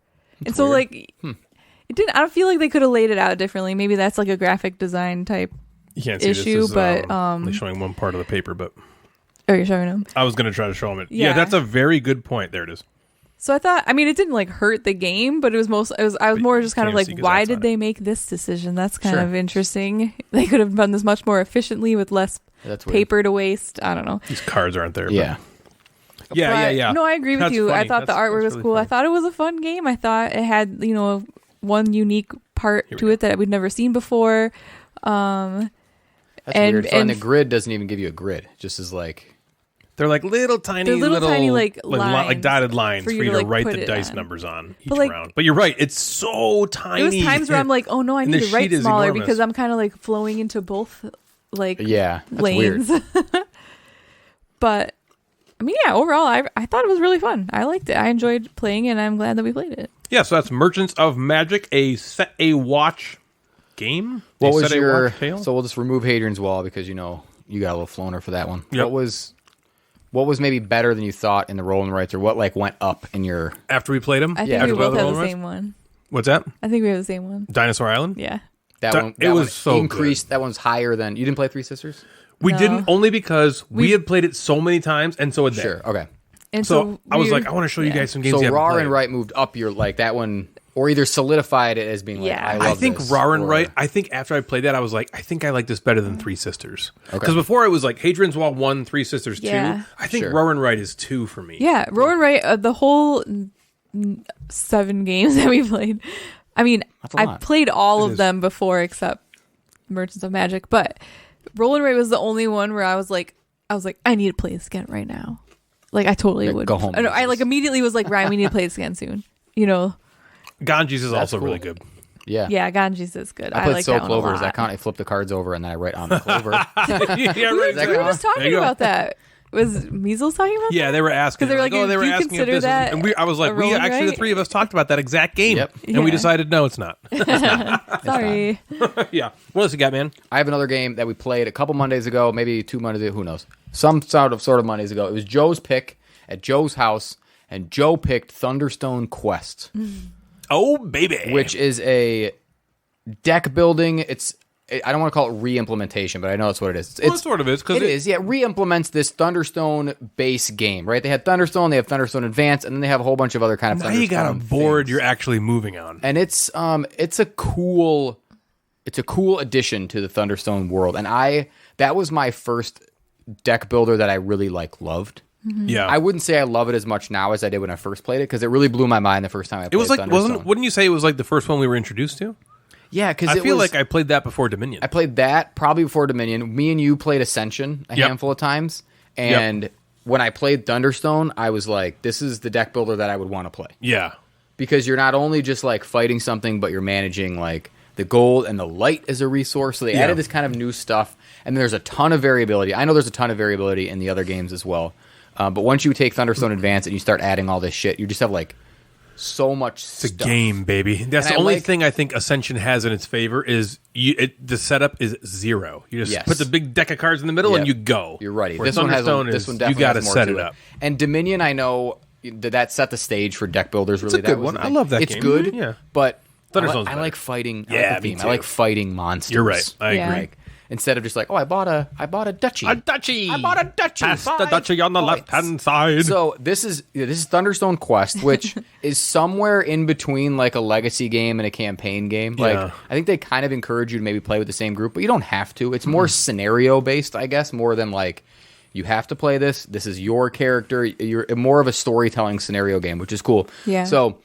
And so like it didn't. I don't feel like they could have laid it out differently. Maybe that's like a graphic design type. you can't see issue, this is, but, only showing one part of the paper, but Oh, you're showing them. I was going to try to show them it. Yeah, Yeah. that's a very good point. There it is. So I thought, I mean, it didn't like hurt the game, but it was I was more just kind of can't like, see 'cause why that's on did they make this decision? That's kind Sure. of interesting. They could have done this much more efficiently with less That's weird. paper to waste. I don't know. These cards aren't there. Yeah. But yeah. But, No, I agree with That's you. funny. I thought the artwork was really cool. I funny. thought it was a fun game. I thought it had, one unique part to it that we'd never seen before. That's And- weird. So, and the and- grid doesn't even give you a grid. It just is like, They're like little tiny, like like dotted lines for for you you to, to like, write put the it dice on. numbers on each But, like, round. But you're right; it's so tiny. There was times where I'm like, oh no, I And need the to write sheet is smaller enormous. because I'm kind of like flowing into both like yeah, that's weird. lanes. But I mean, yeah, overall, I thought it was really fun. I liked it. I enjoyed playing it, and I'm glad that we played it. Yeah, so that's Merchants of Magic, a set a watch game. What A was set a your? watch tale? So we'll just remove Hadrian's Wall because you got a little floner for that one. Yep. What was maybe better than you thought in the roll and writes, or what like went up in your? After we played them, I think Yeah, we after both the have roll the and same one. what's that? I think we have the same one. Dinosaur Island. Yeah. That That- one. it was one so increased. That one's higher than you didn't play Three Sisters. We No. didn't only because we had played it so many times, and so had they. Sure. Okay. And So I was we- like, I want to show you yeah. guys some games. So you haven't Raw played. and Right moved up your like that one, or either solidified it as being like, Yeah. I I love think this, Raw and or- Right. I think after I played that, I was like, I think I like this better than Three Sisters. Okay. Because before it was like Hadrian's Wall 1, Three Sisters 2. Yeah. I think Sure. Raw and Right is 2 for me. Yeah, Roar and Write, the whole 7 games that we played. I mean, That's a I lot. played all It of is. them before except Merchants of Magic, but Roll and Write was the only one where I was like, I need to play this again right now. Like I totally Like, would. go home I, know, with I like this. immediately was like, Ryan, we need to play this again soon. Ganges is also cool. really good. Yeah. Yeah, Ganges is good. I I played like So that one a Clover. Does lot. that count? I flip the cards over and then I write on the clover. yeah, right. that We were count? just There talking you go. about that. Was Measles talking about Yeah, that? they were asking. 'Cause they were like, oh, they do were you asking if consider this that is, and I was a like, roll and actually, the write? three of us talked about that exact game, Yep. and we Yeah. decided no, it's not. Sorry. Yeah. What else you got, man? I have another game that we played a couple Mondays ago, maybe 2 Mondays ago, who knows? Some sort of Mondays ago. It was Joe's pick at Joe's house, and Joe picked Thunderstone Quest, Oh, baby. which is a deck building. I don't want to call it re-implementation, but I know that's what it is. Well, it sort of is because It is, yeah. It re-implements this Thunderstone base game, right? They had Thunderstone, they have Thunderstone Advance, and then they have a whole bunch of other kind of now Thunderstone you got a board things. you're actually moving on. And it's a cool addition to the Thunderstone world. And that was my first deck builder that I really loved. Yeah, I wouldn't say I love it as much now as I did when I first played it because it really blew my mind the first time I played it was like Thunderstone. wouldn't you say it was like the first one we were introduced to? Yeah, because I feel like I played that before Dominion. I played that probably before Dominion. Me and you played Ascension a Yep. handful of times, and when I played Thunderstone, I was like, "This is the deck builder that I would want to play." Yeah, Because you're not only just like fighting something, but you're managing like the gold and the light as a resource. So they added this kind of new stuff, and there's a ton of variability. I know there's a ton of variability in the other games as well, but once you take Thunderstone Advance and you start adding all this shit, you just have like so much it's stuff. a game, baby. That's And the I only like- thing I think Ascension has in its favor is the setup is 0. You just Yes. put the big deck of cards in the middle Yep. and you go. You're ready. Where This one Thunderstone this is one you definitely got to has more set to it it. up. And Dominion, I know that set the stage for deck builders. Really, a good that was one. the I thing. love that it's game. good. Yeah. but Thunderstone's I better. like fighting. Yeah, I like the me theme. too. I like fighting monsters. You're right. I Yeah. agree. Like, instead of just like, oh, I bought a duchy. A duchy. I bought a duchy. Pass the 5 duchy on the points. left-hand side. So this is Thunderstone Quest, which is somewhere in between like a legacy game and a campaign game. Like Yeah. I think they kind of encourage you to maybe play with the same group, but you don't have to. It's more scenario based, I guess, more than like you have to play this. This is your character. You're more of a storytelling scenario game, which is cool. Yeah. So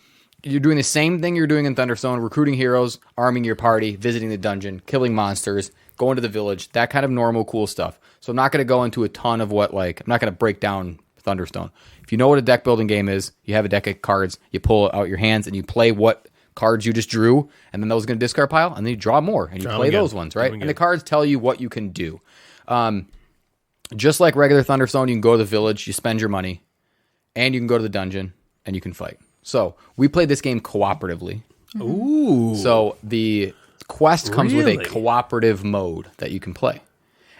you're doing the same thing you're doing in Thunderstone, recruiting heroes, arming your party, visiting the dungeon, killing monsters, going to the village, that kind of normal cool stuff. So I'm not going to go into a ton of what, like, I'm not going to break down Thunderstone. If you know what a deck building game is, you have a deck of cards, you pull out your hands and you play what cards you just drew, and then those go in a discard pile, and then you draw more, and you Draw 'em play again. those ones, Draw 'em right? again. And the cards tell you what you can do. Just like regular Thunderstone, you can go to the village, you spend your money, and you can go to the dungeon, and you can fight. So we played this game cooperatively. Ooh. So the quest comes with Really? a cooperative mode that you can play.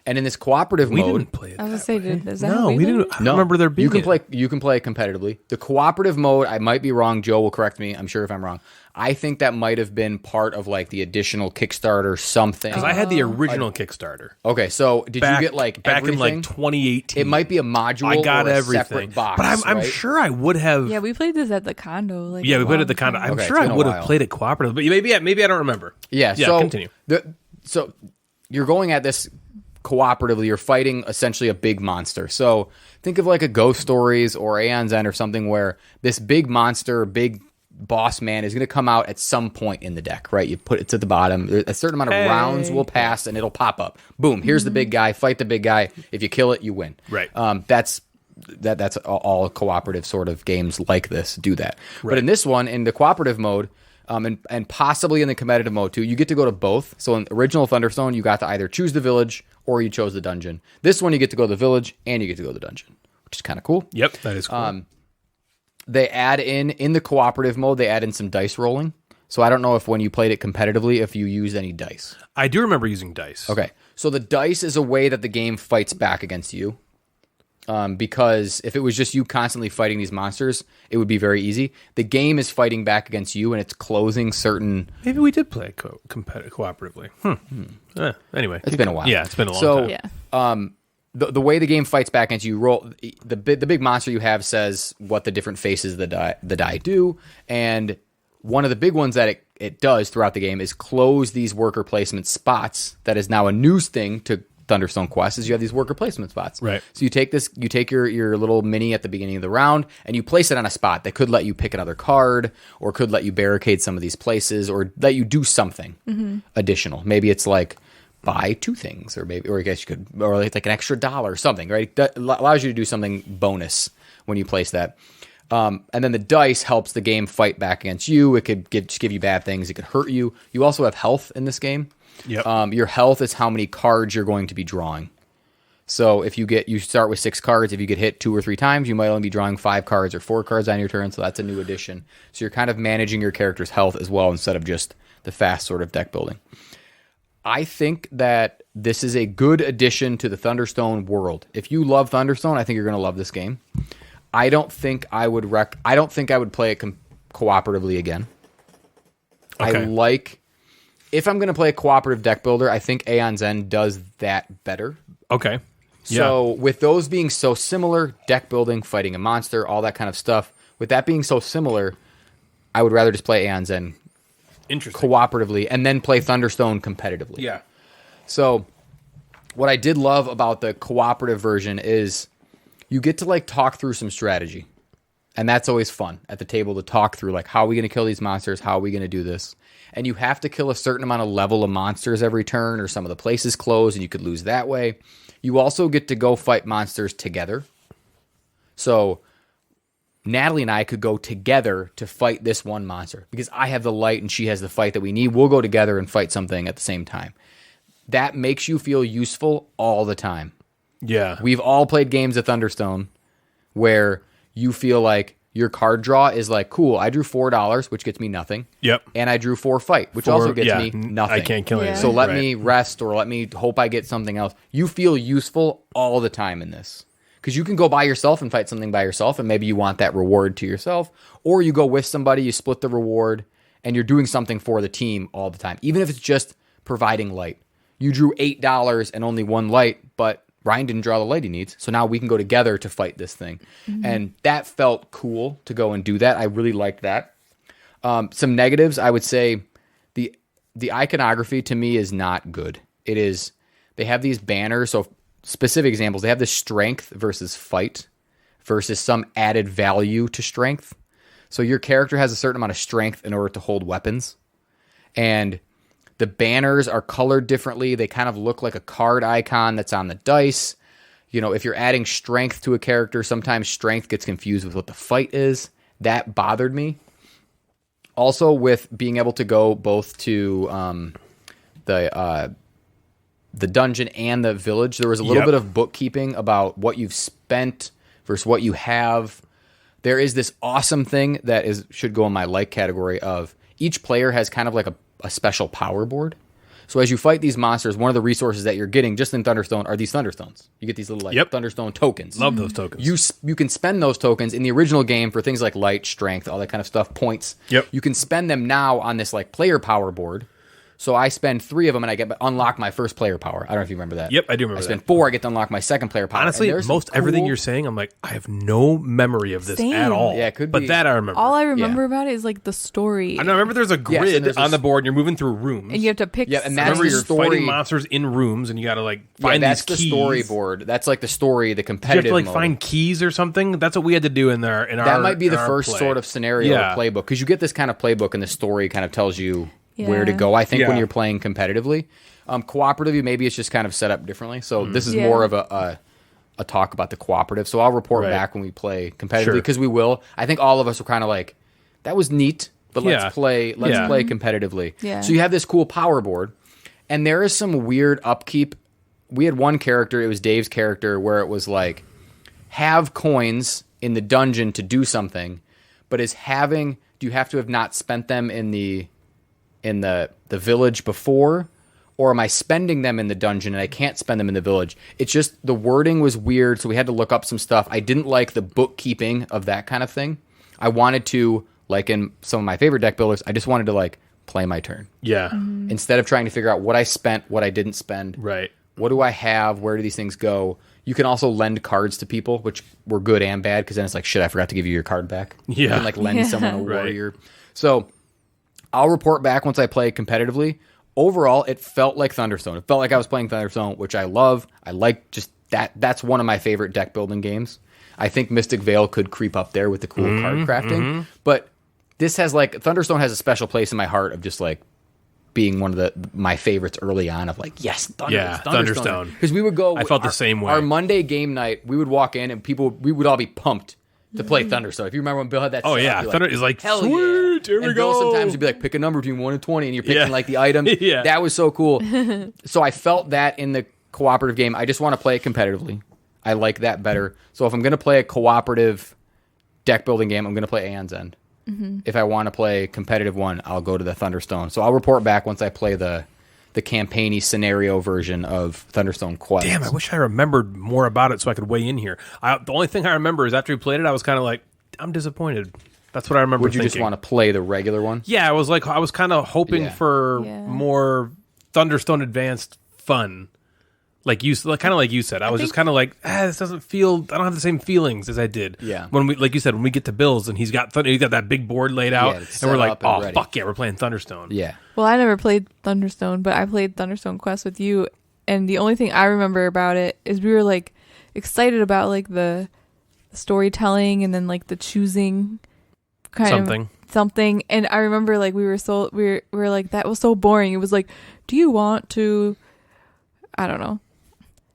And in this cooperative We mode, didn't play it. I was that gonna say, way. is that No, how we played didn't. it? I don't remember there being. you can play it competitively. The cooperative mode, I might be wrong. Joe will correct me. I'm sure if I'm wrong. I think that might have been part of like the additional Kickstarter something. Because I had the original Kickstarter. Okay, so did you get like back everything? in like 2018? It might be a module. I got or a everything, separate box, but I'm right? sure I would have. Yeah, we played this at the condo. Like Yeah, we a played it long at the condo. time. I'm Okay, sure it's I been a would have while. played it cooperatively, but maybe I don't remember. Yeah. Yeah. So Continue. So you're going at this cooperatively. You're fighting essentially a big monster. So think of like a Ghost Stories or Aeon's End or something where this big monster, big boss man is going to come out at some point in the deck, right? You put it at the bottom. A certain amount of rounds will pass and it'll pop up. Boom. Here's the big guy. Fight the big guy. If you kill it, you win. Right. That's all cooperative sort of games like this do that. But in this one, in the cooperative mode, and possibly in the competitive mode too, you get to go to both. So in original Thunderstone, you got to either choose the village or you chose the dungeon. This one, you get to go to the village and you get to go to the dungeon, which is kind of cool. Yep, that is cool. They add in the cooperative mode, they add in some dice rolling. So I don't know if when you played it competitively, if you used any dice. I do remember using dice. Okay. So the dice is a way that the game fights back against you. Because if it was just you constantly fighting these monsters, it would be very easy. The game is fighting back against you, and it's closing certain. Maybe we did play cooperatively. Anyway, It's been a while. Yeah, it's been a long So, time. Yeah. The way the game fights back against you, roll the big monster you have says what the different faces of the die do, and one of the big ones that it does throughout the game is close these worker placement spots. That is now a news thing to Thunderstone Quest, is you have these worker placement spots. Right. So you take your little mini at the beginning of the round and you place it on a spot that could let you pick another card or could let you barricade some of these places or let you do something additional. Maybe it's like buy 2 things, or I guess you could, or like an extra $1 or something, right? That allows you to do something bonus when you place that. And then the dice helps the game fight back against you. It could just give you bad things. It could hurt you. You also have health in this game. Yep. Your health is how many cards you're going to be drawing. So if you start with 6 cards. If you get hit 2 or 3 times, you might only be drawing 5 cards or 4 cards on your turn. So that's a new addition. So you're kind of managing your character's health as well instead of just the fast sort of deck building. I think that this is a good addition to the Thunderstone world. If you love Thunderstone, I think you're going to love this game. I don't think I would play it cooperatively again. Okay. If I'm going to play a cooperative deck builder, I think Aeon's End does that better. Okay. So with those being so similar, deck building, fighting a monster, all that kind of stuff, with that being so similar, I would rather just play Aeon's End Interesting. cooperatively and then play Thunderstone competitively. Yeah. So what I did love about the cooperative version is you get to like talk through some strategy. And that's always fun at the table to talk through, like, how are we going to kill these monsters? How are we going to do this? And you have to kill a certain amount of level of monsters every turn, or some of the places close and you could lose that way. You also get to go fight monsters together. So Natalie and I could go together to fight this one monster because I have the light and she has the fight that we need. We'll go together and fight something at the same time. That makes you feel useful all the time. Yeah. We've all played games of Thunderstone where you feel like your card draw is like, cool, I drew $4, which gets me nothing. Yep. And I drew 4 fight, which also gets me n- nothing. I can't kill Yeah. anything. So let Right. me rest or let me hope I get something else. You feel useful all the time in this. Because you can go by yourself and fight something by yourself, and maybe you want that reward to yourself. Or you go with somebody, you split the reward, and you're doing something for the team all the time, even if it's just providing light. You drew $8 and only 1 light, but Ryan didn't draw the light he needs, so now we can go together to fight this thing. And that felt cool to go and do that. I really liked that. Some negatives, I would say the iconography to me is not good. It is, they have these banners, so specific examples, they have this strength versus fight versus some added value to strength. So your character has a certain amount of strength in order to hold weapons. And the banners are colored differently. They kind of look like a card icon that's on the dice. You know, if you're adding strength to a character, sometimes strength gets confused with what the fight is. That bothered me. Also, with being able to go both to the dungeon and the village, there was a little bit of bookkeeping about what you've spent versus what you have. There is this awesome thing that should go in my like category of each player has kind of like a special power board. So as you fight these monsters, one of the resources that you're getting just in Thunderstone are these Thunderstones. You get these little Thunderstone tokens. Love those tokens. You can spend those tokens in the original game for things like light, strength, all that kind of stuff, points. Yep. You can spend them now on this like player power board. So I spend 3 of them and I get to unlock my first player power. I don't know if you remember that. Yep, I do remember I spend that. 4, I get to unlock my second player power. Honestly, most everything you're saying, I'm like, I have no memory of this at all. Yeah, it could but be. that I remember. All I remember about it is like the story. I know. I remember there's a grid there's on the board, and you're moving through rooms. And you have to pick. Yeah, and I that's remember the you're story. fighting monsters in rooms, and you got to like find that's these the keys. storyboard. That's like the story, the You have competitive to like mode. find keys or something. That's what we had to do in our. That might be the our first play. sort of scenario Yeah. playbook, because you get this kind of playbook and the story kind of tells you where to Yeah. go, I think, when Yeah. you're playing competitively. Cooperatively, maybe it's just kind of set up differently. So this is Yeah. more of a talk about the cooperative. So I'll report Right. back when we play competitively, Sure. because we will. I think all of us were kind of like, that was neat, but Yeah. let's play competitively. Yeah. So you have this cool power board, and there is some weird upkeep. We had one character, it was Dave's character, where it was like, have coins in the dungeon to do something, but do you have to have not spent them in the village before, or am I spending them in the dungeon and I can't spend them in the village? It's just the wording was weird, so we had to look up some stuff. I didn't like the bookkeeping of that kind of thing. I wanted to, like in some of my favorite deck builders, I just wanted to like play my turn. Yeah. Instead of trying to figure out what I spent, what I didn't spend. Right. What do I have? Where do these things go? You can also lend cards to people, which were good and bad, because then it's like, shit, I forgot to give you your card back. You Yeah. can like lend someone a Right. warrior. So I'll report back once I play competitively. Overall, it felt like Thunderstone. It felt like I was playing Thunderstone, which I love. I like just that. That's one of my favorite deck building games. I think Mystic Vale could creep up there with the cool card crafting. But this has like, Thunderstone has a special place in my heart of just like being one of my favorites early on, of like, yes, Thunderstone. Because we would go. I felt the same way. Our Monday game night, we would walk in and we would all be pumped to play Thunderstone. If you remember when Bill had that, Oh setup, yeah, you're Thunder is like, hell sweet. yeah. Here we And go. Bill sometimes would be like, pick a number between 1 and 20, and you're picking Yeah. like the items. Yeah. That was so cool. So I felt that in the cooperative game. I just want to play it competitively. I like that better. So if I'm going to play a cooperative deck building game, I'm going to play Aeon's End. If I want to play a competitive one, I'll go to the Thunderstone. So I'll report back once I play the campaign-y scenario version of Thunderstone Quest. Damn, I wish I remembered more about it so I could weigh in here. The only thing I remember is after we played it, I was kind of like, I'm disappointed. That's what I remember. Would you just want to play the regular one? Yeah, I was kind of hoping Yeah. for Yeah. more Thunderstone Advanced fun. Like you, kind of like you said, I was just kind of like, this doesn't feel. I don't have the same feelings as I did. Yeah. When we, like you said, when we get to Bill's and he's got that big board laid out, it's and we're set like, up and oh ready. fuck yeah, we're playing Thunderstone. Yeah. Well, I never played Thunderstone, but I played Thunderstone Quest with you, and the only thing I remember about it is we were like excited about like the storytelling and then like the choosing kind of something. And I remember like we were like, that was so boring. It was like, do you want to, I don't know,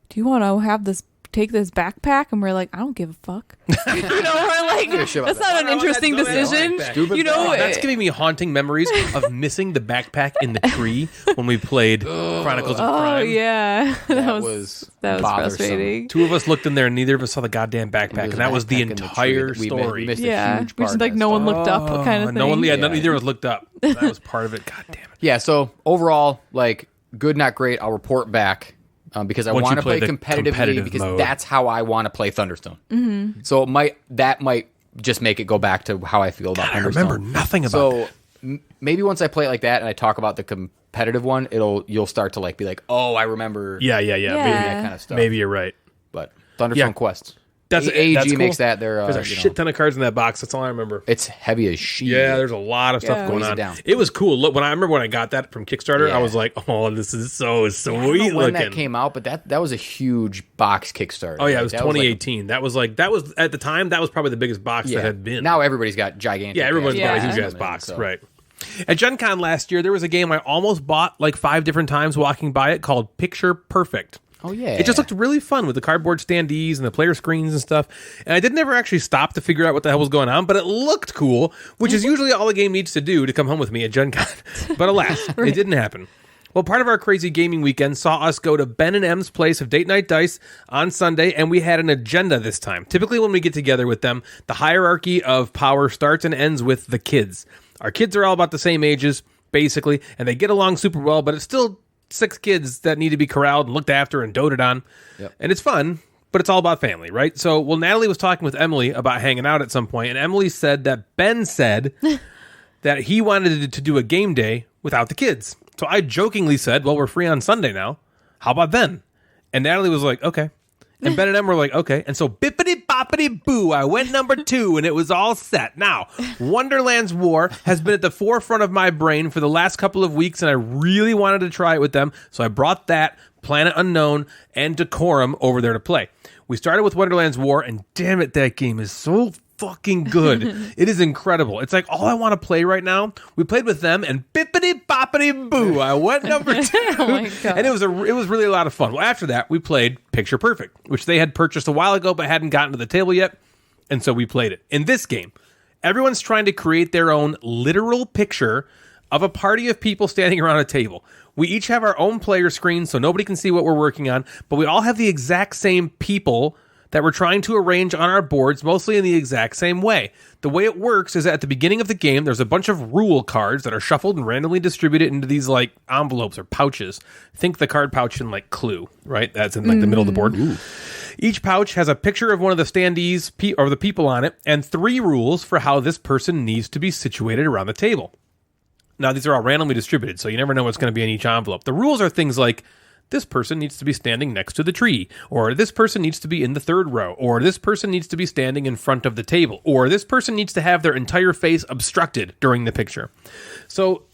do you want to take this backpack? And we're like, I don't give a fuck. We're like, a shit about that's not an interesting decision. Stupid backpack. That's giving me haunting memories of missing the backpack in the tree when we played Chronicles of Oh Crime. yeah, that was was bothersome. frustrating. Two of us looked in there and neither of us saw the goddamn backpack, and that was the backpack in the tree entire that we story. missed a Yeah, huge which part is like of no that one stuff. looked up kind of thing. No one, Yeah. neither of us looked up. That was part of it. God damn it. Yeah, so overall, like, good, not great. I'll report back because I Once want you to play play the competitively competitive because mode. that's how I want to play Thunderstone. Mm-hmm. So that might just make it go back to how I feel about I Thunderstone. remember nothing about So that. maybe once I play it like that and I talk about the competitive one, you'll start to like be like, oh, I remember. Yeah. Maybe that kind of stuff. Maybe you're right. But Thunderstone Quest. That's AEG cool. makes that There's a shit ton of cards in that box. That's all I remember. It's heavy as shit. Yeah, there's a lot of stuff going on. Down. It was cool. Look, when I got that from Kickstarter, I was like, "Oh, this is so sweet." I don't know when looking. that came out, but that was a huge box Kickstarter. Oh yeah, it was 2018. That was at the time that was probably the biggest box that had been. Now everybody's got gigantic. Yeah, everyone's got a huge Yeah. ass box, right? At Gen Con last year, there was a game I almost bought like 5 different times walking by it called Picture Perfect. Oh, yeah. It just looked really fun with the cardboard standees and the player screens and stuff. And I did never actually stop to figure out what the hell was going on, but it looked cool, which is usually all the game needs to do to come home with me at Gen Con. But alas, it didn't happen. Well, part of our crazy gaming weekend saw us go to Ben and M's place of Date Night Dice on Sunday, and we had an agenda this time. Typically, when we get together with them, the hierarchy of power starts and ends with the kids. Our kids are all about the same ages, basically, and they get along super well, but it's still 6 kids that need to be corralled and looked after and doted on. Yep. And it's fun, but it's all about family, right? So, Natalie was talking with Emily about hanging out at some point, and Emily said that Ben said that he wanted to do a game day without the kids. So I jokingly said, well, we're free on Sunday now. How about then? And Natalie was like, okay. And Ben and Em were like, okay. And so bippity-boppity-boo, I went number 2, and it was all set. Now, Wonderland's War has been at the forefront of my brain for the last couple of weeks, and I really wanted to try it with them. So I brought that, Planet Unknown, and Decorum over there to play. We started with Wonderland's War, and damn it, that game is so fucking good. It is incredible. It's like all I want to play right now. We played with them, and bippity-boppity-boo, I went number 2. Oh my God. And it was really a lot of fun. Well, after that, we played Picture Perfect, which they had purchased a while ago but hadn't gotten to the table yet, and so we played it. In this game, everyone's trying to create their own literal picture of a party of people standing around a table. We each have our own player screen, so nobody can see what we're working on, but we all have the exact same people that we're trying to arrange on our boards, mostly in the exact same way. The way it works is that at the beginning of the game, there's a bunch of rule cards that are shuffled and randomly distributed into these like envelopes or pouches. Think the card pouch in like Clue, right? That's in like the middle of the board. Ooh. Each pouch has a picture of one of the standees or the people on it, and 3 rules for how this person needs to be situated around the table. Now, these are all randomly distributed, so you never know what's going to be in each envelope. The rules are things like, this person needs to be standing next to the tree, or this person needs to be in the 3rd row, or this person needs to be standing in front of the table, or this person needs to have their entire face obstructed during the picture. So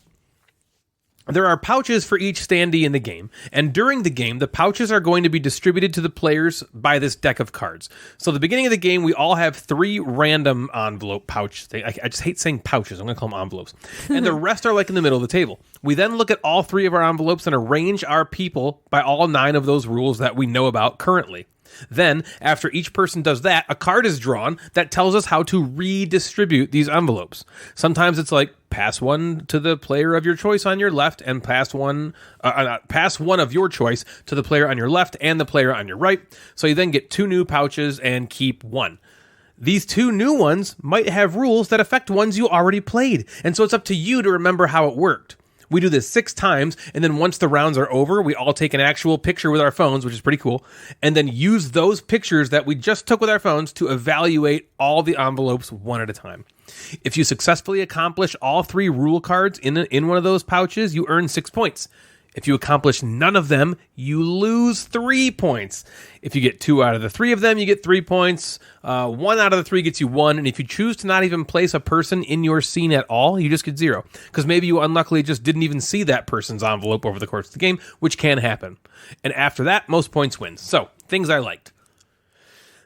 there are pouches for each standee in the game, and during the game, the pouches are going to be distributed to the players by this deck of cards. So at the beginning of the game, we all have 3 random envelope pouches. I just hate saying pouches. I'm going to call them envelopes. And the rest are like in the middle of the table. We then look at all 3 of our envelopes and arrange our people by all 9 of those rules that we know about currently. Then, after each person does that, a card is drawn that tells us how to redistribute these envelopes. Sometimes it's like, pass one to the player of your choice on your left, and pass one of your choice to the player on your left and the player on your right. So you then get 2 new pouches and keep 1. These 2 new ones might have rules that affect ones you already played, and so it's up to you to remember how it worked. We do this 6 times, and then once the rounds are over, we all take an actual picture with our phones, which is pretty cool, and then use those pictures that we just took with our phones to evaluate all the envelopes one at a time. If you successfully accomplish all 3 rule cards in one of those pouches, you earn 6 points. If you accomplish none of them, you lose 3 points. If you get 2 out of the 3 of them, you get 3 points. 1 out of the 3 gets you 1. And if you choose to not even place a person in your scene at all, you just get 0. Because maybe you unluckily just didn't even see that person's envelope over the course of the game, which can happen. And after that, most points wins. So, things I liked.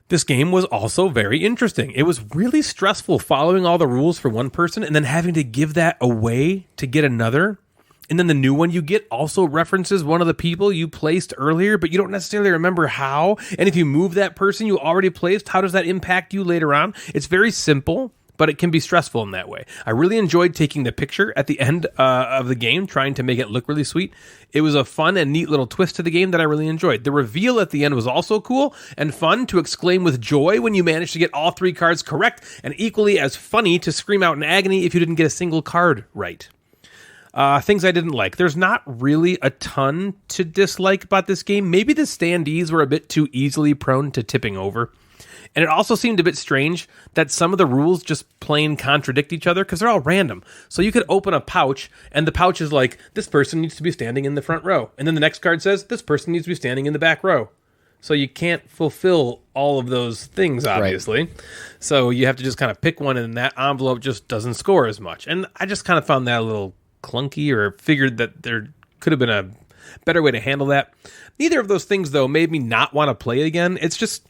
This game was also very interesting. It was really stressful following all the rules for one person and then having to give that away to get another. And then the new one you get also references one of the people you placed earlier, but you don't necessarily remember how. And if you move that person you already placed, how does that impact you later on? It's very simple, but it can be stressful in that way. I really enjoyed taking the picture at the end of the game, trying to make it look really sweet. It was a fun and neat little twist to the game that I really enjoyed. The reveal at the end was also cool and fun to exclaim with joy when you managed to get all 3 cards correct, and equally as funny to scream out in agony if you didn't get a single card right. Things I didn't like. There's not really a ton to dislike about this game. Maybe the standees were a bit too easily prone to tipping over. And it also seemed a bit strange that some of the rules just plain contradict each other because they're all random. So you could open a pouch, and the pouch is like, this person needs to be standing in the front row. And then the next card says, this person needs to be standing in the back row. So you can't fulfill all of those things, obviously. Right. So you have to just kind of pick one, and that envelope just doesn't score as much. And I just kind of found that a little clunky, or figured that there could have been a better way to handle that. Neither of those things, though, made me not want to play it again. It's just...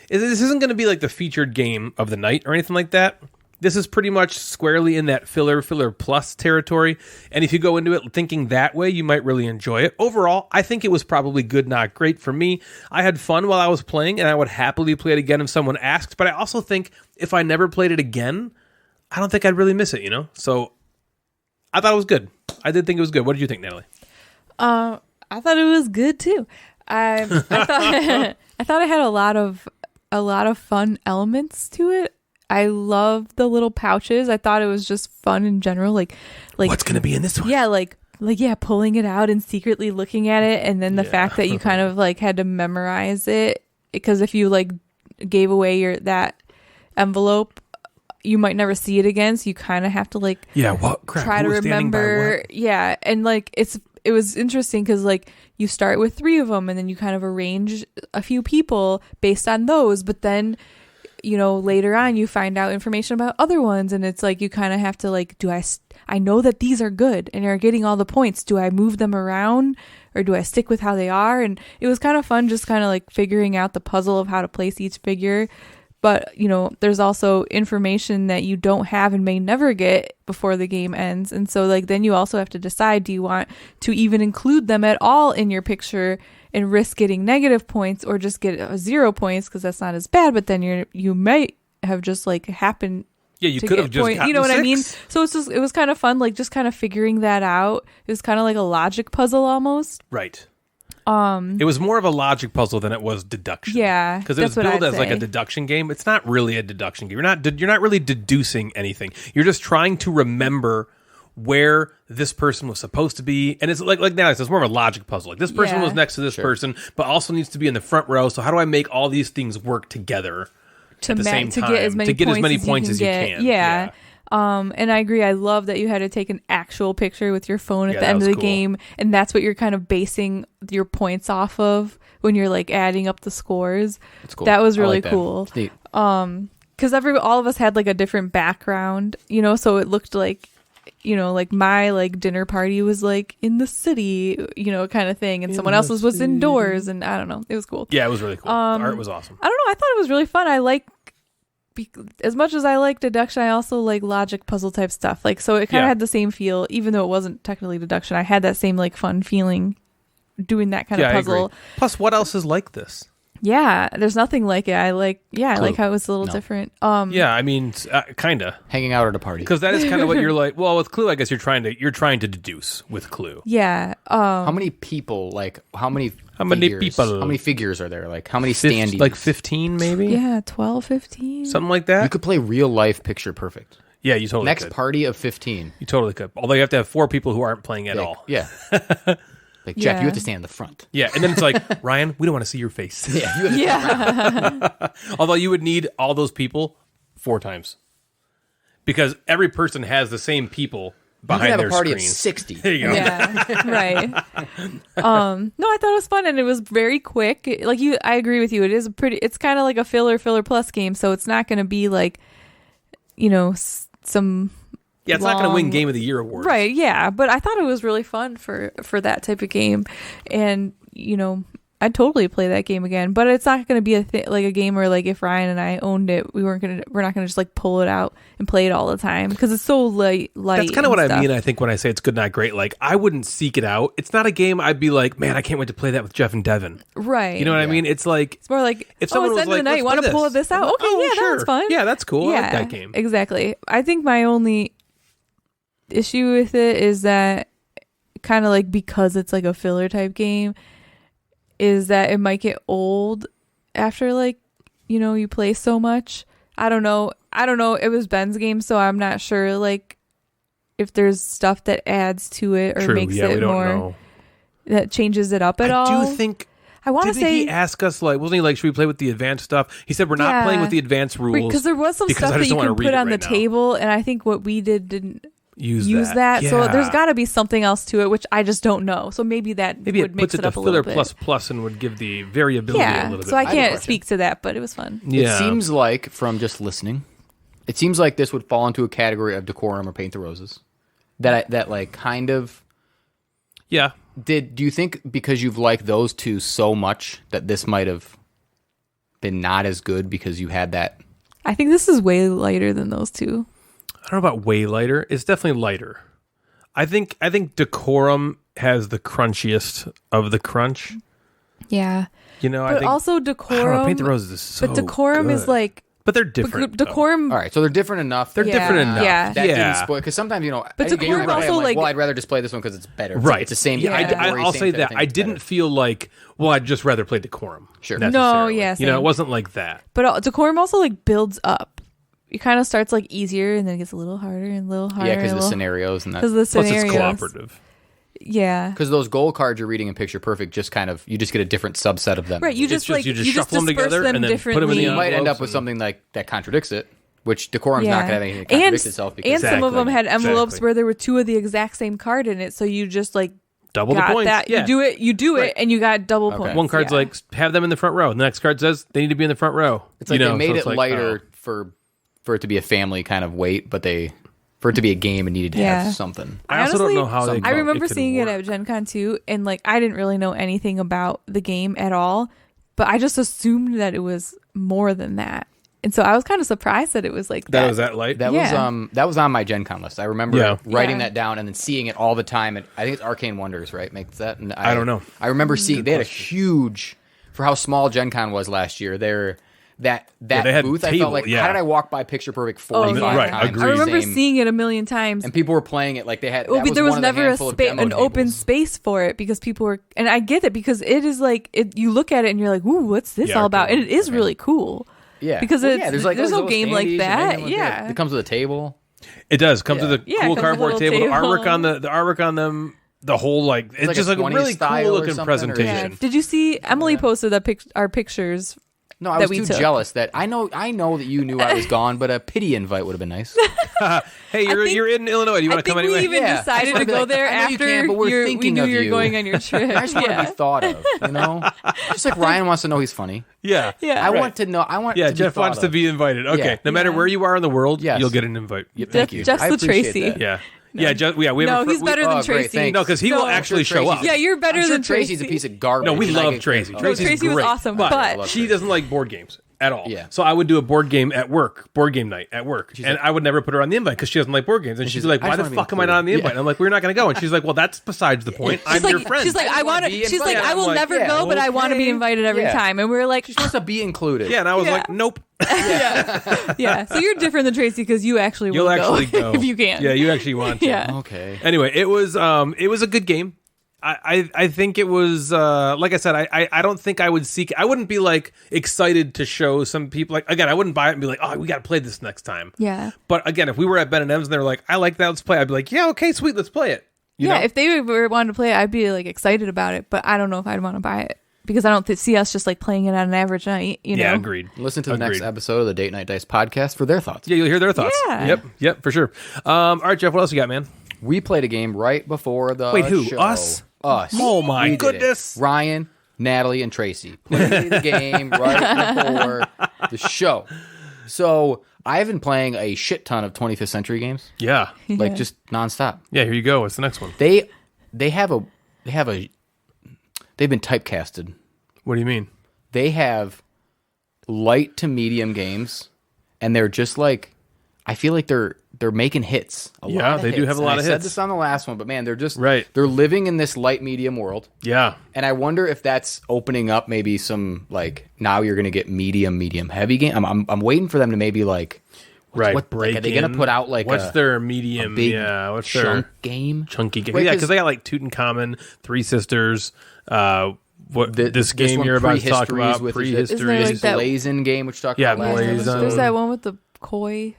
This isn't going to be like the featured game of the night or anything like that. This is pretty much squarely in that filler plus territory. And if you go into it thinking that way, you might really enjoy it. Overall, I think it was probably good, not great for me. I had fun while I was playing, and I would happily play it again if someone asked. But I also think if I never played it again, I don't think I'd really miss it, you know? So I thought it was good. I did think it was good. What did you think, Natalie? I thought it was good too. I thought it had a lot of fun elements to it. I love the little pouches. I thought it was just fun in general. Like what's going to be in this one? Yeah, pulling it out and secretly looking at it, and then the fact that you kind of like had to memorize it, because if you like gave away that envelope, you might never see it again. So you kind of have to like try to remember. Yeah, and like it was interesting because like you start with 3 of them, and then you kind of arrange a few people based on those, but then later on you find out information about other ones, and it's like you kind of have to like, I know that these are good and are getting all the points. Do I move them around, or do I stick with how they are? And it was kind of fun just kind of like figuring out the puzzle of how to place each figure. But, there's also information that you don't have and may never get before the game ends. And so, like, then you also have to decide, do you want to even include them at all in your picture and risk getting negative points, or just get 0 points because that's not as bad, but then you might have just, like, happened. Yeah, you could have just gotten you know what 6. I mean? So it was kind of fun, like, just kind of figuring that out. It was kind of like a logic puzzle almost. Right. It was more of a logic puzzle than it was deduction. Yeah, because it was billed as like a deduction game. It's not really a deduction game. You're not really deducing anything. You're just trying to remember where this person was supposed to be, and it's like now it's more of a logic puzzle. Like, this person was next to this person, but also needs to be in the front row. So how do I make all these things work together at the same time to get as many points as you can? Yeah. And I agree. I love that you had to take an actual picture with your phone at the end of the game, and that's what you're kind of basing your points off of when you're like adding up the scores. That's cool. That was really cool. Neat. Because all of us had like a different background, so it looked like, like my like dinner party was like in the city, kind of thing, and someone else's was indoors, and I don't know, it was cool. Yeah, it was really cool. The art was awesome. I don't know. I thought it was really fun. I like. As much as I like deduction, I also like logic puzzle type stuff. Like, so it kind of had the same feel, even though it wasn't technically deduction. I had that same like fun feeling doing that kind of puzzle. I agree. Plus, what else is like this? Yeah, there's nothing like it. I like how it was a little different. Yeah, I mean, kind of hanging out at a party, because that is kind of what you're like. Well, with Clue, I guess you're trying to deduce with Clue. Yeah. How many people? Like, how many figures are there? Like, how many standees? Like 15, maybe. Yeah, 12, 15, something like that. You could play real life picture perfect. Yeah, you totally next could. Party of 15. You totally could. Although you have to have 4 people who aren't playing at all. Yeah. Like, Jeff, you have to stand in the front. Yeah, and then it's like, Ryan, we don't want to see your face. Yeah. You have to Although you would need all those people 4 times, because every person has the same people behind their screen. You could have a party of 60. There you go. Yeah, right. No, I thought it was fun, and it was very quick. Like, I agree with you. It is it's kind of like a filler plus game, so it's not going to be like, some. Yeah, it's not going to win Game of the Year awards. Right, yeah. But I thought it was really fun for that type of game. And, I'd totally play that game again. But it's not going to be like a game where, like, if Ryan and I owned it, we're not going to just, like, pull it out and play it all the time. Because it's so light. That's kind of what I mean, I think, when I say it's good, not great. Like, I wouldn't seek it out. It's not a game I'd be like, man, I can't wait to play that with Jeff and Devin. Right. You know what I mean? It's like... It's more like, if someone it's was the end of the night, you want to pull this out? Okay, yeah, sure. that's fun. Yeah, that's cool. Yeah, I like that game. Exactly. I think my only issue with it is that kind of like, because it's like a filler type game, is that it might get old after, like, you play so much. I don't know. It was Ben's game, so I'm not sure, like, if there's stuff that adds to it or makes it more, that changes it up at all. I do think I want to Didn't say he ask us, like, wasn't he like, should we play with the advanced stuff? He said, we're not playing with the advanced rules. because there was some because stuff I that just you don't wanna could read put it on the right now. table, and I think what we did didn't use that. So there's Yeah. got to be something else to it, which I just don't know. So maybe that Maybe would it mix puts it it to up a little filler bit. plus and would give the variability a Yeah, little bit. so I have a can't question. speak to that, but it was fun. Yeah. It seems like, from just listening, it seems like this would fall into a category of Decorum or Paint the Roses. That like kind of... Yeah. Do you think because you've liked those two so much that this might have been not as good because you had that? I think this is way lighter than those two. I don't know about way lighter. It's definitely lighter. I think Decorum has the crunchiest of the crunch. Yeah. You know, I But think also I don't know, Decorum. Paint the Roses is so but Decorum is good. like. But they're different. though. Decorum. All right, so they're different enough. They're different enough. Yeah. That Yeah. didn't spoil, because sometimes, you know, But any game Decorum I play, I'm also, like- well, I'd rather just play this one because it's better. Right. It's the same. Yeah, category, I'll same say type of that. thing, I it's didn't better. feel like, well, I'd just rather play Decorum. Sure. No, necessarily. yeah, You know, it same. wasn't like that. But Decorum also like builds up. It kind of starts like easier and then it gets a little harder and a little harder. Yeah, because and the a little- scenarios and that. Because the Plus, scenarios. it's cooperative. Yeah. Because those goal cards you're reading in Picture Perfect just kind of, you just get a different subset of them. Right. You It's just just- like you just shuffle them disperse together them and then put 'em in the differently. You might end envelopes up with and- something like that contradicts it, which Decorum's not going to have anything that and contradicts itself. Because some of them Exactly. had envelopes Exactly. where there were two of the exact same card in it, so you just like Double the got points. that. Yeah. You do it, Right. and you got double Okay. points. One card's Yeah. like, have them in the front row. The next card says they need to be in the front row. it's like You know, they made so it it's like, lighter oh. for it to be a family kind of weight, but for it to be a game, it needed to Yeah. have something. I also don't know how they. I remember could seeing work. it at Gen Con too, and like I didn't really know anything about the game at all, but I just assumed that it was more than that, and so I was kind of surprised that it was like that. That was that light. That was on my Gen Con list. I remember Yeah. writing Yeah. that down and then seeing it all the time. I think it's Arcane Wonders, right? Makes that. And I don't know. I remember seeing they had a huge, for how small Gen Con was last year. That they had booth, I table, felt like, yeah. how did I walk by Picture Perfect 45 right, times? agreed. I remember Same. seeing it a million times. And people were playing it like they had. Well, that there was one of the never handful of demo an open tables. space for it because people were, and I get it because it is like you look at it and you're like, "Ooh, what's this Yeah, all about?" okay. And it is really cool. Yeah, because Well, it's, there's there's no little game like standees and that. everything Yeah, it comes with a table. It does come Yeah. to the Yeah, it cool comes with a cardboard little table. The artwork table. on the artwork on them. The whole like it's like just a like a 20s really style cool or looking something, or is it- yeah. presentation. Did you see Emily posted our pictures? No, I that was we too took. jealous that I know that you knew I was gone, but a pity invite would have been nice. Hey, you're think- you're in Illinois. Do you I want to think come anyway? we even Yeah. decided to go there I know you after can't, but we're we thinking knew of you were you. going on your trip. I just want to yeah. be thought of, you know? Just like Ryan wants to know he's funny. Yeah, Yeah. I Right. want to know. I want. Yeah, to be Jeff thought wants to of. be invited. Okay, Yeah. no matter Yeah. where you are in the world, Yes. you'll get an invite. Yeah, thank you. Just I the appreciate Tracy. that. Yeah, yeah, we have No, a he's better than oh, great, Tracy. thanks. No, because he will No. actually show up. Yeah, you're better I'm sure than Tracy's Tracy. a piece of garbage. No, we and I love get- Tracy. oh, Tracy's Tracy was great. awesome, but but- she doesn't like board games at all. Yeah. So I would do a board game at work, board game night at work, and I would never put her on the invite because she doesn't like board games. And she's like, I "Why just the wanna be fuck am I not on the included." invite?" And I'm like, "We're not going to go." And she's like, "Well, that's besides the point. I'm your friend." She's like, I I want wanna be to. She's like, invited. I will I'm like, never yeah, go, but I want to be okay. invited every Yeah. time. And we were like, She wants to be included. yeah, and I was Yeah. like, "Nope." yeah. So you're different than Tracy because you actually will You'll actually go if you can. Yeah, you actually want to. Yeah. Okay. Anyway, it was a good game. I think it was like I said, I don't think I would seek. I wouldn't be like excited to show some people. Like again, I wouldn't buy it and be like, "Oh, we got to play this next time." Yeah. But again, if we were at Ben and M's and they were like, "I like that, let's play," I'd be like, "Yeah, okay, sweet, let's play it." You Yeah. know? If they were wanted to play it, I'd be like excited about it. But I don't know if I'd want to buy it because I don't see us just like playing it on an average night. You know. Yeah, agreed. Listen to the next Agreed. episode of the Date Night Dice podcast for their thoughts. Yeah, you'll hear their thoughts. Yeah. Yep, for sure. All right, Jeff, what else you got, man? We played a game right before the Wait, who? show. Us? Us. Oh, my We did it. goodness. Ryan, Natalie, and Tracy played the game right before the show. So I've been playing a shit ton of 25th century games, Yeah, like just nonstop. yeah. Here you go. What's the next one? They've been typecasted. What do you mean? They have light to medium games, and they're just like, I feel like they're making hits. Yeah, they do have a lot of I said hits. this on the last one, but man, they're just Right. They're living in this light medium world, Yeah, and I wonder if that's opening up maybe some like now you're going to get medium heavy game. I'm waiting for them to maybe like right. What Break are they going to in. put out like what's a their medium? big Yeah, what's chunk their game? chunky game? Right, Yeah, 'cause- because they got like Tutankhamun, Three Sisters. What The- this game one, you're about to talk Prehistories, about? with Prehistories. Isn't there, like, that- Blazin game, which talked Yeah, about last Blazin. episode. There's that one with the koi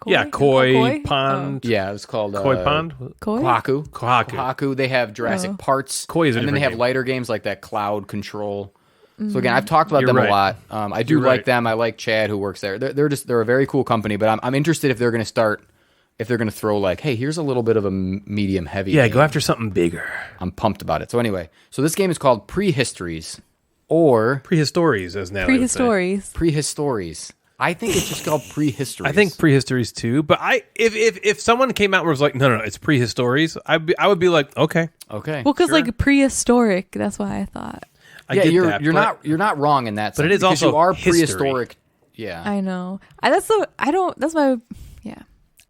Yeah, koi, pond. Yeah, it was called Koi pond? Koi? Kohaku. Kohaku. They have Jurassic Parts. Koi is a and then they different have game. lighter games like that Cloud Control. So again, I've talked about You're them right. a lot. I do You're like right. them. I like Chad who works there. They're a very cool company. But I'm interested if they're going to throw like, hey, here's a little bit of a medium heavy. Yeah, game. go after something bigger. I'm pumped about it. So anyway, this game is called Prehistories or Prehistories, as Natalie would say. Prehistories. Prehistories. I think it's just called Prehistories. I think Prehistories too. But if someone came out and was like, no, it's Prehistories, I would be like, okay. Okay. Well, because Sure. like prehistoric, that's why I thought. I yeah, get you're that, you're but- not wrong in that. But it sense, is because also you are history. prehistoric. Yeah. I know. I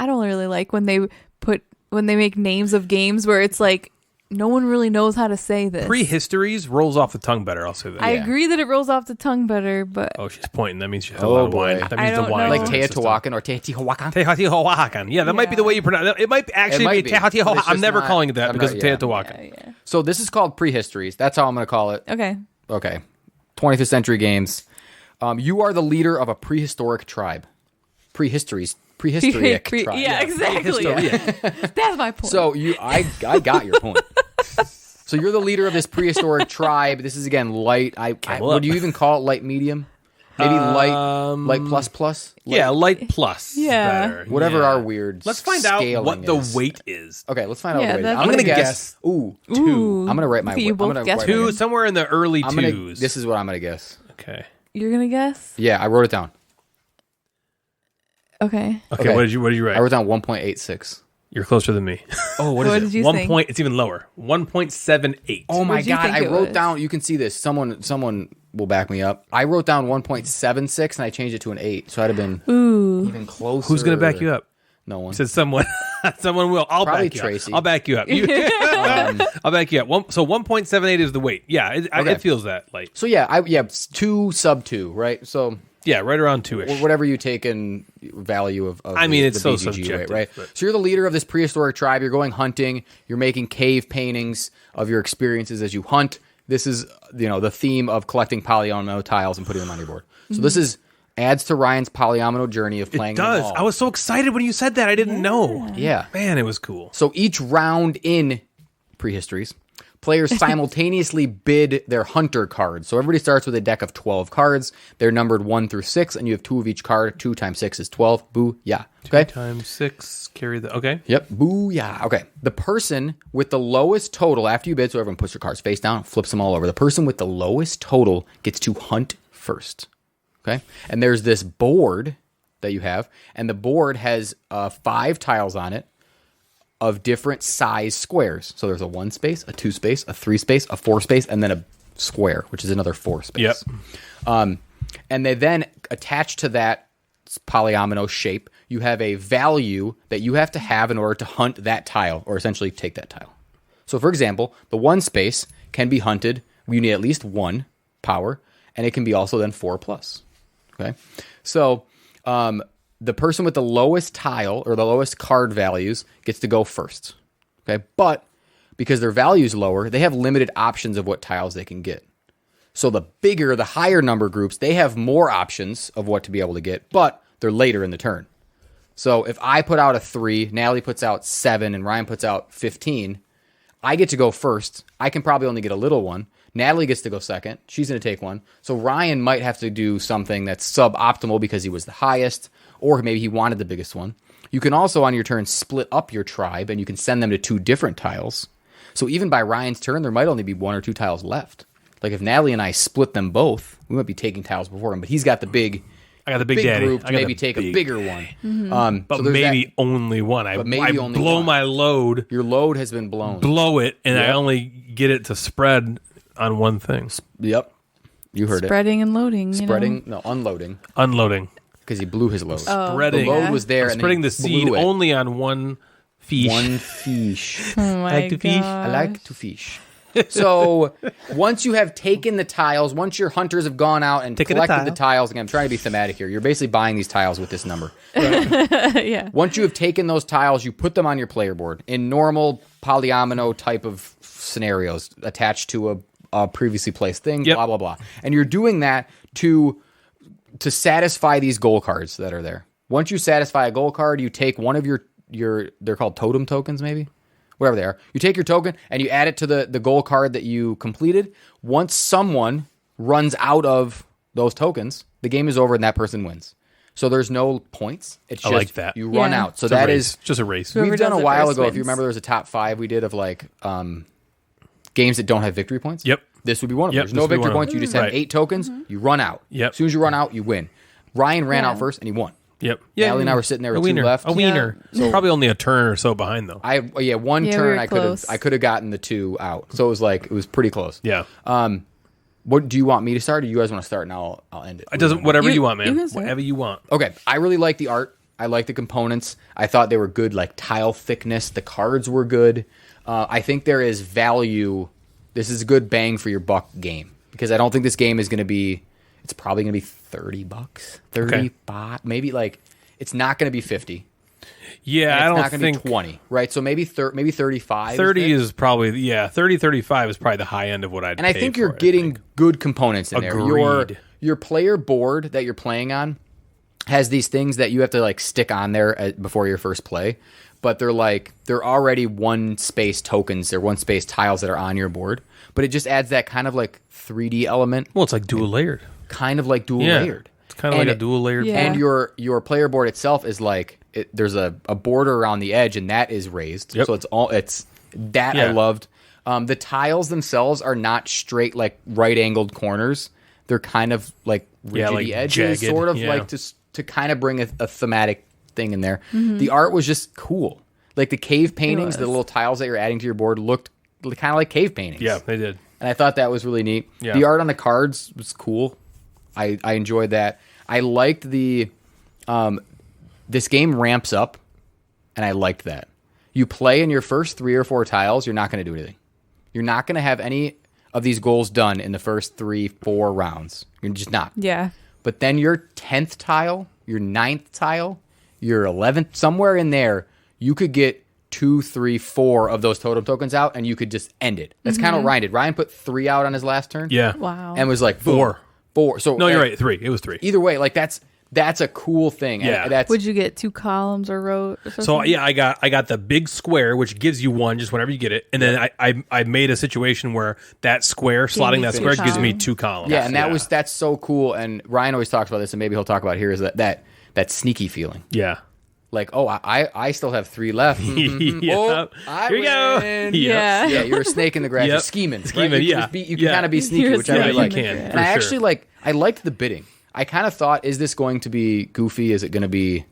don't really like when they make names of games where it's like no one really knows how to say this. Prehistories rolls off the tongue better. I'll say that. I agree that it rolls off the tongue better, but Oh, she's pointing. That means she had a Oh, lot of wine. boy. That I means the don't wine. know. like Teotihuacan or Teotihuacan. Teotihuacan. Yeah, that might be the way you pronounce it. It might actually might be be, but it's Teotihuacan. just I'm never not- calling it that I'm because not- of yeah. Teotihuacan. yeah. So this is called Prehistories. That's how I'm going to call it. Okay. Okay. 20th century games. You are the leader of a prehistoric tribe. Prehistoric tribe. Yeah, exactly. That's my point. So I got your point. So you're the leader of this prehistoric tribe. This is again light. Would you even call it light medium? Maybe light plus. Yeah, light plus. Yeah. Better. Whatever Yeah. our weird. Let's find out scaling what the is. weight is. Okay, let's find out. Yeah, what the weight is. that's- I'm gonna I'm gonna guess. Ooh, Ooh. I'm gonna write my. So you I'm both gonna guess write what my- Two, somewhere in the early I'm gonna. twos. This is what I'm gonna guess. Okay. You're gonna guess? Yeah, I wrote it down. Okay. Okay. What did you I write? wrote down 1.86. You're closer than me. Oh, What did you One think? point. It's even lower. 1.78. Oh my What'd you god! think I it wrote was? down. You can see this. Someone will back me up. I wrote down 1.76 and I changed it to an 8, so I'd have been even closer. Who's gonna back you up? No one. He said someone. Someone will. I'll Probably back you Tracy. up. I'll back you up. I'll back you up. So 1.78 is the weight. Yeah, Okay. it feels that like. So yeah, 2 sub 2, right? So Yeah, right around 2-ish. whatever you take in value of I mean, it's so BGG weight, subjective, right? but- So you're the leader of this prehistoric tribe. You're going hunting. You're making cave paintings of your experiences as you hunt. This is, the theme of collecting polyomino tiles and putting them on your board. So this adds to Ryan's polyomino journey of playing It does. them all. I was so excited when you said that. I didn't know. Yeah. Man, it was cool. So each round in Prehistories, players simultaneously bid their hunter cards. So everybody starts with a deck of 12 cards. They're numbered 1 through 6, and you have 2 of each card. 2 times 6 is 12. Boo, yeah. Okay. Times 6, carry the. Okay. Yep. Boo, yeah. Okay. The person with the lowest total, after you bid, so everyone puts your cards face down, flips them all over. The person with the lowest total gets to hunt first. Okay. And there's this board that you have, and the board has 5 tiles on it of different size squares. So there's a 1 space, a 2 space, a 3 space, a 4 space, and then a square, which is another 4 space. Yep. And they then attach to that polyomino shape, you have a value that you have to have in order to hunt that tile, or essentially take that tile. So for example, the 1 space can be hunted. You need at least 1 power, and it can be also then 4 plus. Okay. So the person with the lowest tile or the lowest card values gets to go first. Okay. But because their value is lower, they have limited options of what tiles they can get. So the bigger, the higher number groups, they have more options of what to be able to get, but they're later in the turn. So if I put out a 3, Natalie puts out 7, and Ryan puts out 15, I get to go first. I can probably only get a little one. Natalie gets to go second. She's going to take 1. So Ryan might have to do something that's suboptimal because he was the highest, or maybe he wanted the biggest one. You can also, on your turn, split up your tribe, and you can send them to 2 different tiles. So even by Ryan's turn, there might only be 1 or 2 tiles left. Like if Natalie and I split them both, we might be taking tiles before him, but he's got the big I got the big daddy. group I to got maybe the take a big bigger daddy. one. But so there's maybe that. only one. I maybe I only blow one. my load, Your load has been blown. blow it, and I Yep. only get it to spread on one thing. Yep. You heard Spreading and loading. it. Spreading, no, unloading, Unloading. because he blew his load. Spreading. The load was there. I'm and spreading then the he seed blew it. only on one fish. One fish. Oh my like to fish. God. I like to fish. So once you have taken the tiles, once your hunters have gone out and Taken a collected the tile. tiles, again, I'm trying to be thematic here. You're basically buying these tiles with this number. Yeah. Once you have taken those tiles, you put them on your player board in normal polyomino type of scenarios attached to a previously placed thing, Yep. blah, blah, blah. And you're doing that to satisfy these goal cards that are there. Once you satisfy a goal card, you take one of your they're called totem tokens, maybe? Whatever they are. You take your token and you add it to the goal card that you completed. Once someone runs out of those tokens, the game is over and that person wins. So there's no points. It's just like that. You run out. So It's a that race. is just a race. Whoever we've done does a it while first ago. If wins. you remember, there was a top 5 we did of like games that don't have victory points. Yep. This would be one of them. Yep, There's this no would be victory one of points. them. You just have Right. 8 tokens. You run out. Yep. As soon as you run out, you win. Ryan ran Yeah. out first and he won. Yep. Natalie and I were sitting there with 2 wiener. left. A wiener. Yeah. Probably only a turn or so behind though. One Yeah, we turn were I close. could have gotten the 2 out. So it was pretty close. Yeah. What do you want me to start, or do you guys want to start and I'll end it? It doesn't. Whatever you want, you man. can start. Whatever you want. Okay, I really like the art. I like the components. I thought they were good, like tile thickness. The cards were good. I think there is value. This is a good bang for your buck game because I don't think this game is going to be. It's probably going to be $30, 35, maybe like it's not going to be 50. Yeah, And I it's don't not going to think be 20, right? So maybe 35. 30 is probably 30, 35 is probably the high end of what I'd. And I pay think for you're it, I getting think. good components in there. Agreed. Your player board that you're playing on has these things that you have to like stick on there before your first play, but they're already one space tokens. They're one space tiles that are on your board, but it just adds that kind of like 3D element, Well, it's like dual layered. kind of like dual Yeah, layered. it's kind of like a dual layered. Yeah. And your player board itself is like there's a border around the edge, and that is raised. Yep. So it's that Yeah. I loved. The tiles themselves are not straight like right angled corners. They're kind of like rigidy like edges, jagged, sort of yeah. like to kind of bring a thematic thing in there. The art was just cool. Like the cave paintings, the was. little tiles that you're adding to your board looked kind of like cave paintings. Yeah, they did. And I thought that was really neat. Yeah. The art on the cards was cool. I enjoyed that. I liked the this game ramps up, and I liked that. You play in your first 3 or 4 tiles, you're not going to do anything. You're not going to have any of these goals done in the first 3-4 rounds. You're just not. Yeah. But then your 10th tile, your 9th tile, your 11th, somewhere in there, you could get 2, 3, 4 of those totem tokens out, and you could just end it. That's kind of what Ryan did. Ryan put 3 out on his last turn. Yeah. Wow. And was like, boom, 4. So No, you're right. 3. It was 3. Either way, like that's a cool thing. Yeah. And that's Would you get 2 columns or rows? Or So something? yeah, I got the big square, which gives you 1 just whenever you get it, and then I made a situation where that square slotting me that 2 square gives me columns. 2 columns. yeah, and that's so cool. And Ryan always talks about this, and maybe he'll talk about it here. Is that sneaky feeling? yeah. Like, oh, I still have 3 left. Yeah. Oh, I Here we go. win. Yeah. Yeah, you're a snake in the grass. Yep. You're scheming. Scheming, right? yeah. You can Yeah. kind of be sneaky, You're which I Yeah, really you like. can. And for I sure. actually I liked the bidding. I kind of thought, is this going to be goofy? Is it going to be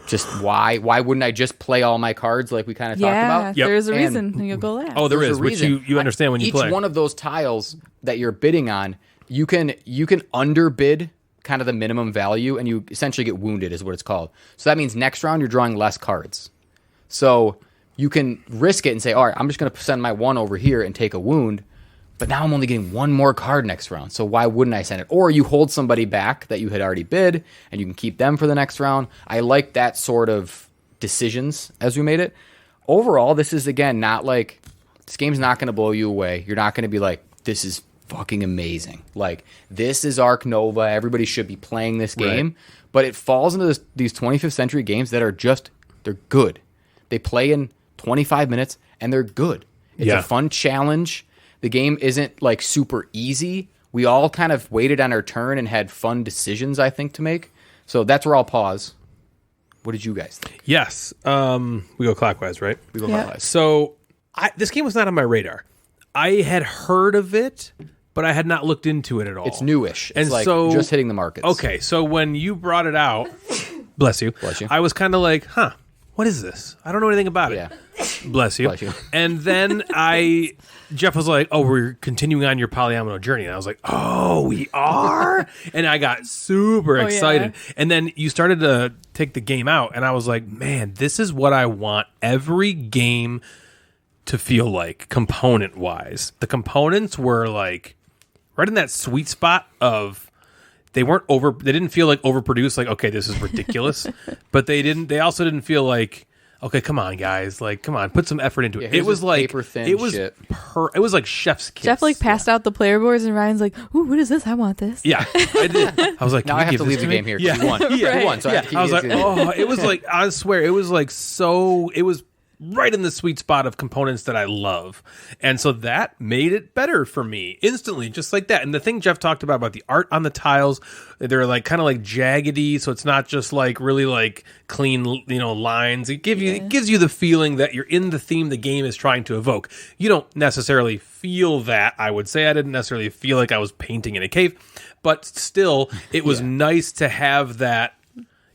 just why? Why wouldn't I just play all my cards like we kind of talked Yeah. about? Yep. There's a And- reason. And you'll go last. Oh, there There's is, a which reason. you understand when you Each play. one of those tiles that you're bidding on, you can underbid kind of the minimum value, and you essentially get wounded, is what it's called. So that means next round you're drawing less cards. So you can risk it and say, all right, I'm just going to send my 1 over here and take a wound, but now I'm only getting 1 more card next round. So why wouldn't I send it? Or you hold somebody back that you had already bid, and you can keep them for the next round. I like that sort of decisions as we made it. Overall, this is, again, not like, this game's not going to blow you away. You're not going to be like, this is fucking amazing. Like, this is Ark Nova. Everybody should be playing this game. Right. But it falls into these 25th century games that are just, they're good. They play in 25 minutes, and they're good. It's Yeah. a fun challenge. The game isn't, like, super easy. We all kind of waited on our turn and had fun decisions, I think, to make. So that's where I'll pause. What did you guys think? Yes. We go clockwise, right? We go Yeah. clockwise. So this game was not on my radar. I had heard of it, but I had not looked into it at all. It's newish. It's And like so- just hitting the markets. Okay, so when you brought it out, bless you. Bless you. I was kind of like, huh, what is this? I don't know anything about it. Yeah. Bless you. Bless you. And then Jeff was like, oh, we're continuing on your polyomino journey. And I was like, oh, we are? And I got super yeah. excited. And then you started to take the game out, and I was like, man, this is what I want every game to feel like, component-wise. The components were like right in that sweet spot of they didn't feel like overproduced, like, okay, this is ridiculous. But they also didn't feel like, okay, come on, guys, like, come on, put some effort into it. here's It was this like paper-thin it was shit. it was like chef's kiss. Jeff like passed out the player boards, and Ryan's like, "Ooh, what is this? I want this." Yeah, I did. I was like, Now can I you have give to this leave the me? game here. 'Cause Yeah, you won. yeah, You won, so I have to keep I was you like, guys in. oh, it was like, I swear, it was like so. It was right in the sweet spot of components that I love, and so that made it better for me instantly, just like that. And the thing Jeff talked about the art on the tiles, they're like kind of like jaggedy, so it's not just like really like clean, lines. It gives you the feeling that you're in the theme the game is trying to evoke. You don't necessarily feel that. I would say I didn't necessarily feel like I was painting in a cave, but still, it was nice to have that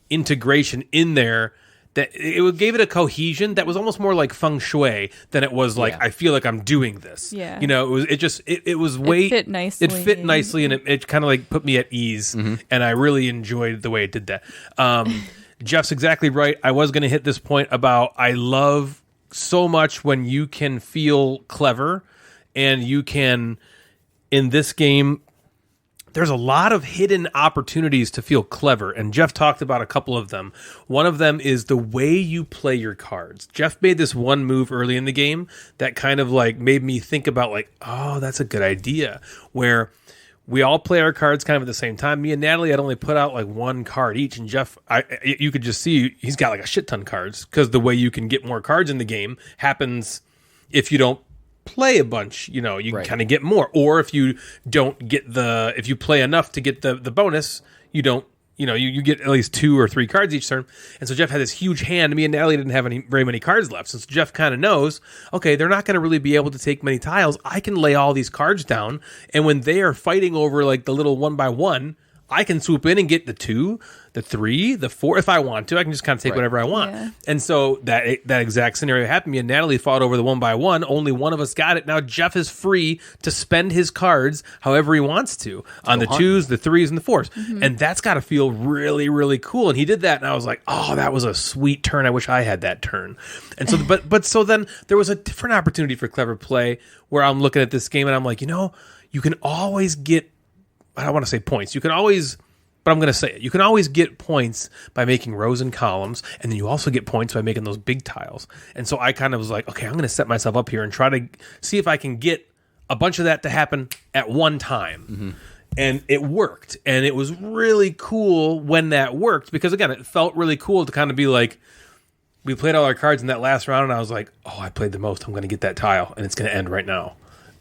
integration in there. That gave it a cohesion that was almost more like feng shui than it was like I feel like I'm doing this. Yeah. It was way It fit nicely. It fit nicely, and it kind of like put me at ease, and I really enjoyed the way it did that. Jeff's exactly right. I was going to hit this point about I love so much when you can feel clever, and you can in this game. There's a lot of hidden opportunities to feel clever, and Jeff talked about a couple of them. One of them is the way you play your cards. Jeff made this one move early in the game that kind of like made me think about like, oh, that's a good idea, where we all play our cards kind of at the same time. Me and Natalie had only put out like one card each, and Jeff, you could just see he's got like a shit ton of cards, because the way you can get more cards in the game happens if you don't play a bunch, you can kind of get more, or if you don't get if you play enough to get the bonus, you don't, you get at least 2 or 3 cards each turn. And so Jeff had this huge hand. Me and Natalie didn't have very many cards left, so Jeff kind of knows, okay, they're not going to really be able to take many tiles. I can lay all these cards down, and when they are fighting over like the little 1x1, I can swoop in and get the 2, the 3, the 4 if I want to. I can just kind of take whatever I want. Yeah. And so that exact scenario happened. Me and Natalie fought over the 1x1. Only one of us got it. Now Jeff is free to spend his cards however he wants to on the 2s, the 3s, and the 4s. Mm-hmm. And that's got to feel really, really cool. And he did that, and I was like, oh, that was a sweet turn. I wish I had that turn. And so, but so then there was a different opportunity for clever play where I'm looking at this game and I'm like, you can always get, I don't want to say points. You can always, but I'm going to say it. You can always get points by making rows and columns, and then you also get points by making those big tiles. And so I kind of was like, okay, I'm going to set myself up here and try to see if I can get a bunch of that to happen at one time. Mm-hmm. And it worked. And it was really cool when that worked, because, again, it felt really cool to kind of be like, we played all our cards in that last round, and I was like, oh, I played the most. I'm going to get that tile, and it's going to end right now.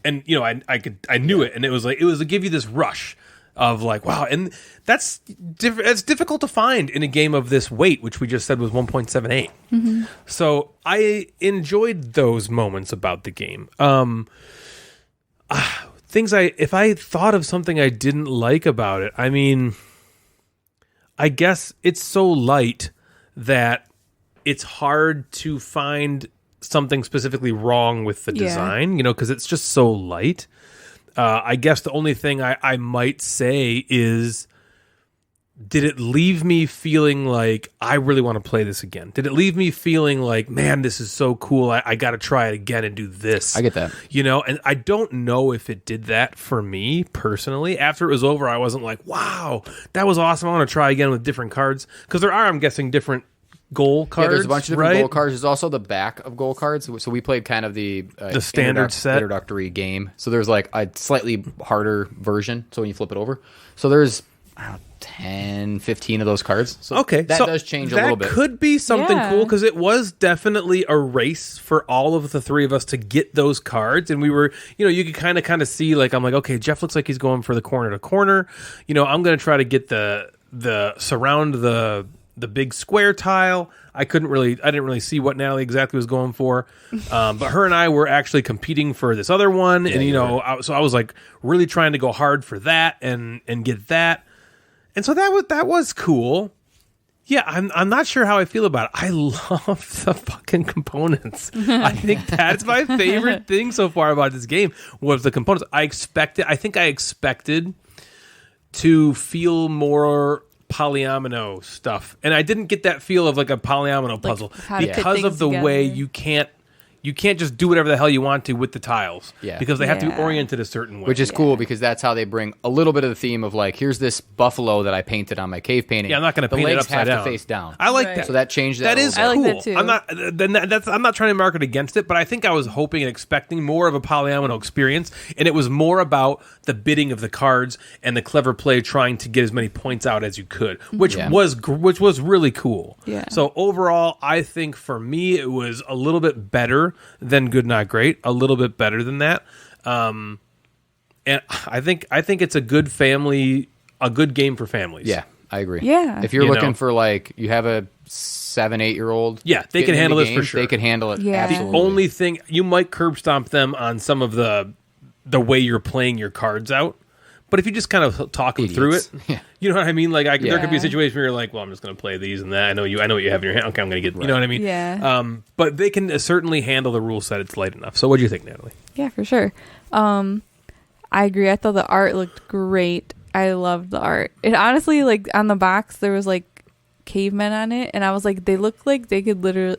And, I knew it, and it was to give you this rush of like, wow. And that's difficult to find in a game of this weight, which we just said was 1.78. Mm-hmm. So I enjoyed those moments about the game. If I thought of something I didn't like about it, I mean, I guess it's so light that it's hard to find something specifically wrong with the design, because it's just so light. I guess the only thing I might say is, did it leave me feeling like I really want to play this again? Did it leave me feeling like, man, this is so cool, I got to try it again and do this? I get that. And I don't know if it did that for me personally. After it was over, I wasn't like, wow, that was awesome, I want to try again with different cards. Because there are, I'm guessing, different goal cards. Yeah, there's a bunch of different goal cards. There's also the back of goal cards. So we played kind of the standard set introductory game. So there's like a slightly harder version. So when you flip it over, so there's 10, 15 of those cards. So okay, that does change a little bit. That could be something cool, because it was definitely a race for all of the three of us to get those cards, and we were, you could kind of see, like, I'm like, okay, Jeff looks like he's going for the corner to corner. I'm going to try to get the surround the big square tile. I didn't really see what Natalie exactly was going for, but her and I were actually competing for this other one, and so I was like really trying to go hard for that and get that, and so that was cool. Yeah, I'm not sure how I feel about it. I love the fucking components. I think that's my favorite thing so far about this game was the components. I think I expected to feel more polyomino stuff, and I didn't get that feel of like a polyomino puzzle because of the way you can't you can't just do whatever the hell you want to with the tiles. Yeah. Because they have to be Yeah. oriented a certain way. Which is cool because that's how they bring a little bit of the theme of like, here's this buffalo that I painted on my cave painting. Yeah, I'm not going to the paint it legs upside have down. to face down. I like Right. that. So that changed that. That is I like cool. that too. I'm not trying to market against it, but I think I was hoping and expecting more of a polyomino experience, and it was more about the bidding of the cards and the clever play, trying to get as many points out as you could, which Yeah. was really cool. Yeah. So overall, I think for me it was a little bit better than Good Not Great, a little bit better than that, and I think it's a good game for families. Yeah, I agree. Yeah. If you're You looking know? for like, you have a 7-8-year-old. Yeah, they can getting handle into this for games, sure. They can handle it. Yeah. Absolutely. The only thing, you might curb stomp them on some of the way you're playing your cards out, but if you just kind of talk them through it, Idiots. Yeah. you know what I mean? Like there could be a Yeah. situation where you're like, well, I'm just going to play these and that. I know what you have in your hand. Okay, I'm going to get, you know what I mean? Yeah. But they can certainly handle the rule set. It's light enough. So what do you think, Natalie? Yeah, for sure. I agree. I thought the art looked great. I loved the art. It honestly, like on the box, there was like cavemen on it, and I was like, they looked like they could literally.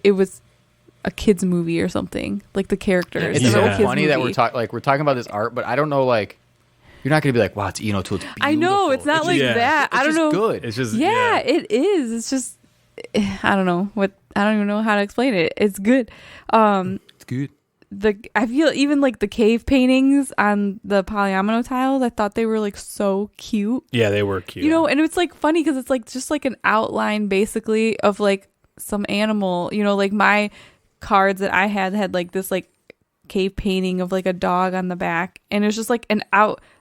It was a kids movie or something. Like the characters. It's Yeah. so a kids funny that movie. we're talking about this art, but I don't know, like, you're not going to be like, wow, it's Eno Tool. It's I know it's not like yeah. that. It's I don't just know. good. It's just Yeah, it is. It's just I don't know what. I don't even know how to explain it. It's good. It's good. I feel even like the cave paintings on the polyomino tiles, I thought they were like so cute. Yeah, they were cute. You know, and it's like funny because it's like just like an outline basically of like some animal. You know, like my cards that I had like this like cave painting of like a dog on the back, and it's just like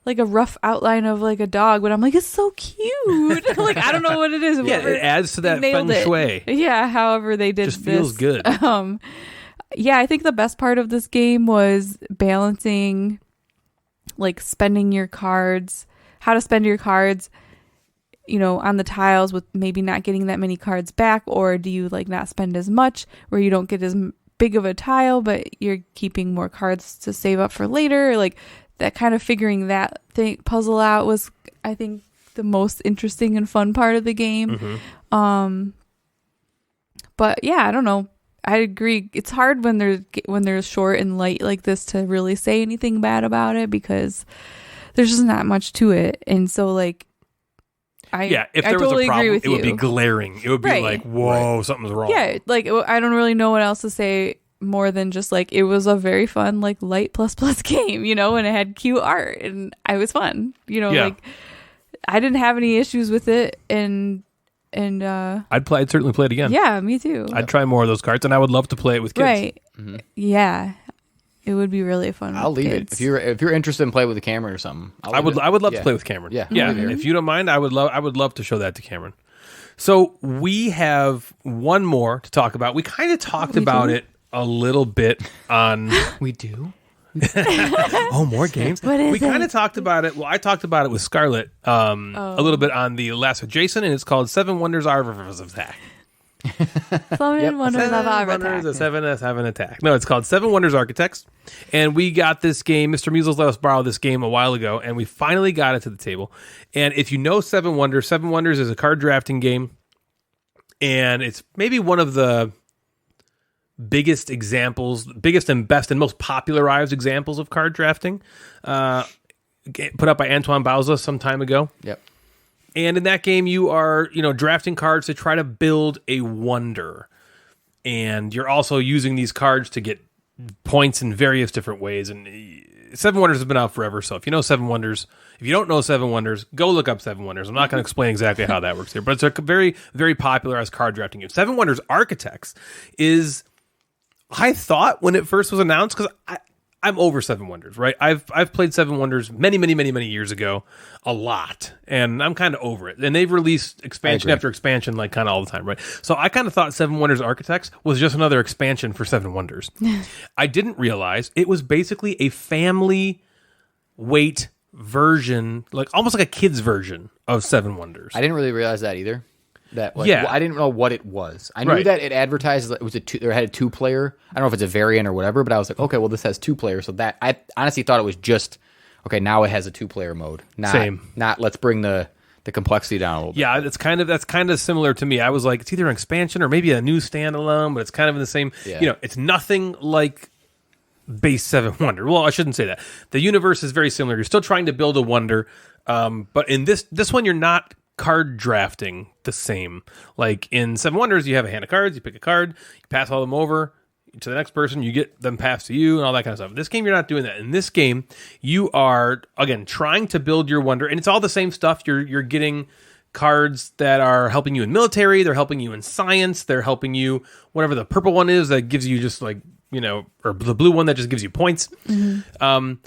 like a rough outline of like a dog. But I'm like, it's so cute. Like I don't know what it is. yeah, Whoever it adds to that nailed feng it. shui. Yeah, however they did Just feels this. good. Yeah, I think the best part of this game was balancing, like spending your cards, how to spend your cards, you know, on the tiles with maybe not getting that many cards back, or do you like not spend as much where you don't get as big of a tile, but you're keeping more cards to save up for later, like that kind of figuring that puzzle out was, I think, the most interesting and fun part of the game. But yeah, I don't know. I agree. It's hard when they're short and light like this to really say anything bad about it because there's just not much to it. And so like If there I totally was a problem, agree with it would be you. glaring. It would be Right. like, whoa, something's wrong. Yeah, like I don't really know what else to say more than just like it was a very fun like light plus game, you know, and it had cute art and I was fun, you know, Yeah. like I didn't have any issues with it and I'd certainly play it again. yeah, me too. I'd try more of those cards, and I would love to play it with kids. Right. Yeah. It would be really fun. I'll with leave kids. it if you're interested in playing with the camera or something. I would love to play with Cameron. Yeah. yeah. Mhm. If you don't mind, I would love to show that to Cameron. So we have one more to talk about. We kind of talked about it a little bit on. We do. Oh, more games. What is We kind it? of talked about it. Well, I talked about it with Scarlett a little bit on the last with Jason, and it's called Seven Wonders of Attack. Summon Wonders of our Wonders Attack. of Seven Attack. No, it's called Seven Wonders Architects. And we got this game. Mr. Measles let us borrow this game a while ago, and we finally got it to the table. And if you know Seven Wonders is a card drafting game. And it's maybe one of the biggest and best and most popularized examples of card drafting. Put up by Antoine Bauza some time ago. Yep. And in that game, you are, drafting cards to try to build a wonder. And you're also using these cards to get points in various different ways. And Seven Wonders has been out forever. So if you know Seven Wonders, if you don't know Seven Wonders, go look up Seven Wonders. I'm not going to explain exactly how that works here, but it's a very, very popular as card drafting game. Seven Wonders Architects is, I thought when it first was announced, because I'm over Seven Wonders, right? I've played Seven Wonders many years ago, a lot, and I'm kind of over it. And they've released expansion after expansion, like kind of all the time, right? So I kind of thought Seven Wonders Architects was just another expansion for Seven Wonders. I didn't realize it was basically a family weight version, like almost like a kid's version of Seven Wonders. I didn't really realize that either. Yeah. I didn't know what it was. I knew Right. that it advertised that it was it had a 2-player. I don't know if it's a variant or whatever, but I was like, okay, well, this has 2 players. So that I honestly thought it was just okay. Now it has a 2-player mode. Not Same. Not let's bring the the complexity down a little bit. Yeah, that's kind of similar to me. I was like, it's either an expansion or maybe a new standalone, but it's kind of in the same. Yeah. It's nothing like base 7 Wonder. Well, I shouldn't say that. The universe is very similar. You're still trying to build a wonder, but in this one, you're not card drafting the same. Like in 7 Wonders, you have a hand of cards. You pick a card, you pass all them over to the next person, you get them passed to you and all that kind of stuff. In this game, you're not doing that. In this game, you are, again, trying to build your wonder, and it's all the same stuff. You're getting cards that are helping you in military, they're helping you in science, they're helping you, whatever the purple one is that gives you just like, or the blue one that just gives you points. And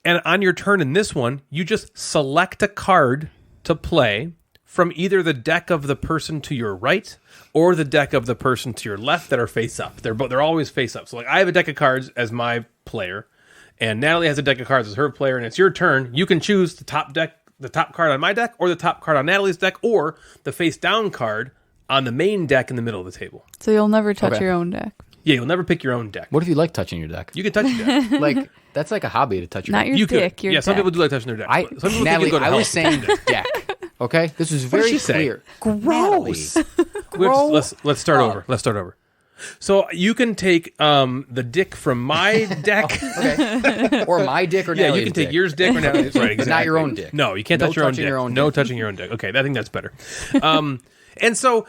on your turn in this one, you just select a card to play from either the deck of the person to your right or the deck of the person to your left that are face up. They're always face up. So like I have a deck of cards as my player, and Natalie has a deck of cards as her player, and it's your turn. You can choose the top card on my deck, or the top card on Natalie's deck, or the face down card on the main deck in the middle of the table. So you'll never touch Okay. your own deck. Yeah, you'll never pick your own deck. What if you like touching your deck? You can touch your deck. Like, that's like a hobby to touch your Not deck. your You dick, could. your Yeah, some deck. people do like touching their deck. Some people think Natalie, you go to I hell. was saying deck. Okay? This was What very did she say? clear. Gross. Let's start over. Let's start over. So you can take the dick from my deck. Okay. Or my dick or Yeah, Natalie's you can take dick. yours dick or Natalie's. Right, exactly. But not your own dick. No, you can't No touch your own touching dick. your own No dick. touching your own dick. Okay, I think that's better. And so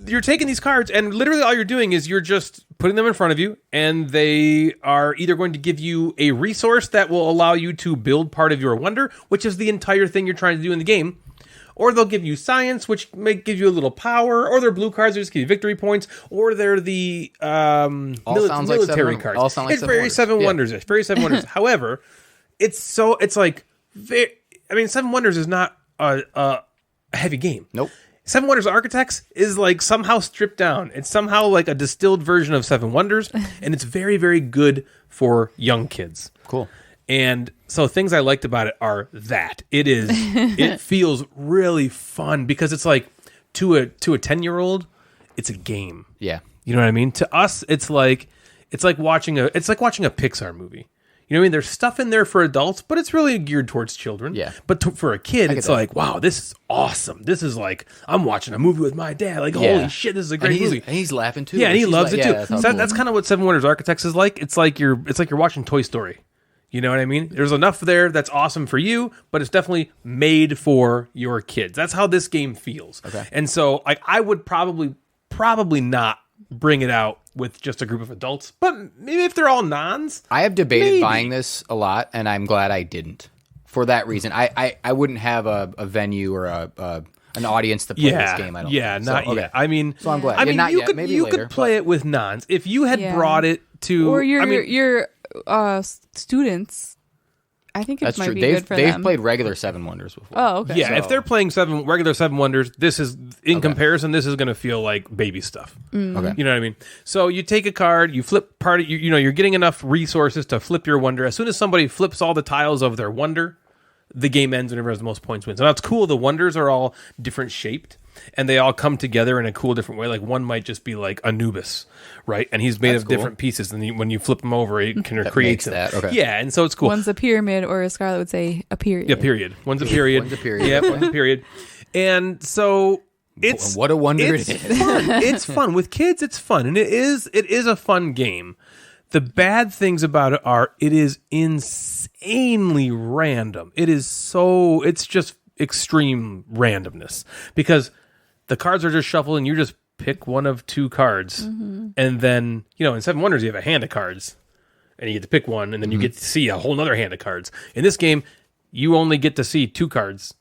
you're taking these cards, and literally all you're doing is you're just putting them in front of you, and they are either going to give you a resource that will allow you to build part of your wonder, which is the entire thing you're trying to do in the game, or they'll give you science, which may give you a little power, or they're blue cards that just give you victory points, or they're the sounds like military seven- cards. all sound like It's Seven very Wonders. 7 Yeah. Wonders. It's very 7 Wonders. However, it's like, I mean, 7 Wonders is not a heavy game. Nope. 7 Wonders Architects is like somehow stripped down. It's somehow like a distilled version of 7 Wonders, and it's very, very good for young kids. Cool. And so things I liked about it are that it feels really fun because it's like to a 10-year-old, it's a game. Yeah. You know what I mean? To us, it's like watching a Pixar movie. You know what I mean? There's stuff in there for adults, but it's really geared towards children. Yeah. But for a kid, get it's that. like, wow, this is awesome. This is like, I'm watching a movie with my dad. Like, holy shit, this is a great movie. And he's laughing too. Yeah, and he She's loves like- it too. yeah, So cool. that's kind of what 7 Wonders Architects is like. It's like you're watching Toy Story. You know what I mean? There's enough there that's awesome for you, but it's definitely made for your kids. That's how this game feels. Okay. And so, like, I would probably not bring it out with just a group of adults, but maybe if they're all nons. I have debated Maybe. buying this a lot, and I'm glad I didn't. For that reason, I wouldn't have a venue or an audience to play this game. I don't. think. Not So, okay. yet. I mean, So I'm glad. I Yeah, mean, not you yet. could Maybe you later, could play it with nons if you had Yeah. brought it to Or your I mean, students. I think it That's might true. be They've good for they've them. played regular 7 Wonders before. Oh, okay. yeah, So- if they're playing regular 7 Wonders, this is comparison. This is going to feel like baby stuff. Okay. You know what I mean? So you take a card, you flip part of you're getting enough resources to flip your wonder. As soon as somebody flips all the tiles of their wonder, the game ends whenever has the most points wins. And that's cool. The wonders are all different shaped, and they all come together in a cool different way. Like one might just be like Anubis, right? And he's made That's of cool. different pieces, and when you flip them over, it can create makes them. that, okay. Yeah, and so it's cool. One's a pyramid, or as Scarlett would say, a period. Yeah, period. One's a period. One's a period. Yeah, one's a period. And so it's What a wonder it's it is. fun. It's fun with kids. It's fun, and it is a fun game. The bad things about it are it is insanely random. It's just extreme randomness because the cards are just shuffled and you just pick one of two cards, and then in 7 Wonders you have a hand of cards. And you get to pick one, and then you get to see a whole nother hand of cards. In this game, you only get to see 2 cards.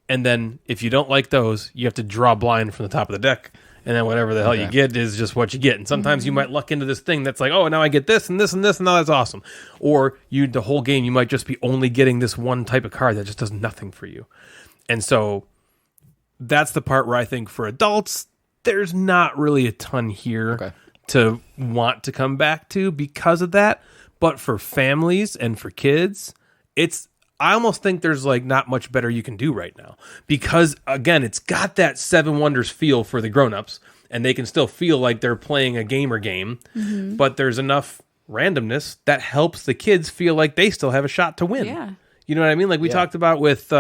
And then if you don't like those, you have to draw blind from the top of the deck. And then whatever the hell you get is just what you get. And sometimes you might luck into this thing that's like, oh, now I get this and this and this, and now that's awesome. Or the whole game, you might just be only getting this one type of card that just does nothing for you. And so that's the part where I think for adults, there's not really a ton here to want to come back to because of that. But for families and for kids, I almost think there's like not much better you can do right now because again, it's got that 7 Wonders feel for the grownups, and they can still feel like they're playing a gamer game, but there's enough randomness that helps the kids feel like they still have a shot to win. Yeah. You know what I mean? Like we talked about with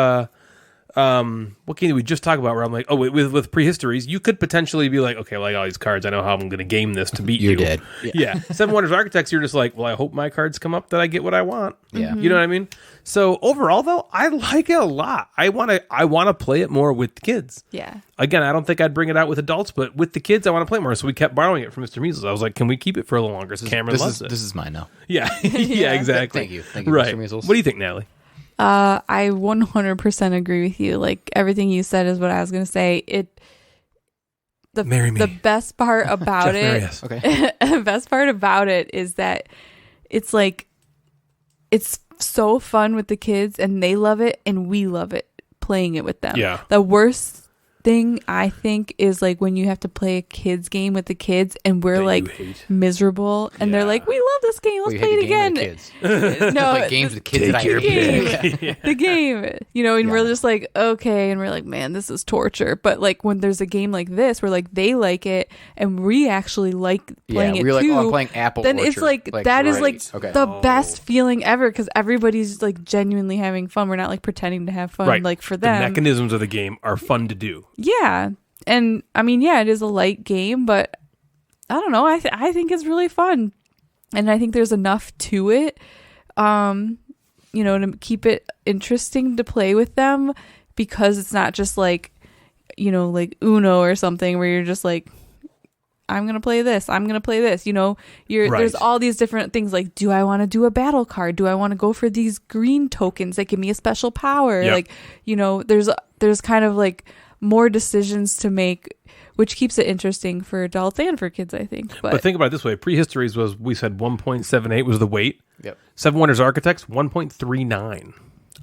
what game did we just talk about? Where I'm like, oh, with Prehistories, you could potentially be like, okay, like all these cards, I know how I'm going to game this to beat you. You did. Yeah. Seven Wonders Architects, you're just like, well, I hope my cards come up that I get what I want. Yeah. You know what I mean? So overall, though, I like it a lot. I want to play it more with the kids. Yeah. Again, I don't think I'd bring it out with adults, but with the kids, I want to play more. So we kept borrowing it from Mr. Measles. I was like, can we keep it for a little longer? Cameron loves it. This is mine now. Yeah. Yeah, exactly. Thank you, right. Mr. Measles. What do you think, Natalie? I 100% agree with you. Like everything you said is what I was going to say. Marry me. The best part about Jeff, it, marry us. Okay. the best part about it is that it's like, it's so fun with the kids and they love it and we love it playing it with them. Yeah. The worst thing I think is like when you have to play a kids game with the kids and we're That you like hate. miserable and they're Yeah. like, we love this game, let's play it again. No, Like games with kids that I the hate. game, the game, you know, and Yeah. we're just like, okay, and we're like, man, this is torture. But like when there's a game like this where like they like it and we actually like playing it we're like, too, oh, I'm playing Apple then Orchard. it's like that is like Okay. the best feeling ever because everybody's like genuinely having fun. We're not like pretending to have fun Right. like for The them. mechanisms of the game are fun to do. Yeah. And I mean, yeah, it is a light game, but I don't know. I think it's really fun. And I think there's enough to it, you know, to keep it interesting to play with them because it's not just like, you know, like Uno or something where you're just like, I'm going to play this. I'm going to play this. You know, Right. there's all these different things like, do I want to do a battle card? Do I want to go for these green tokens that give me a special power? Yep. Like, you know, there's kind of like more decisions to make, which keeps it interesting for adults and for kids, I think. But think about it this way. Prehistories was, we said 1.78 was the weight. Yep. Seven Wonders Architects, 1.39.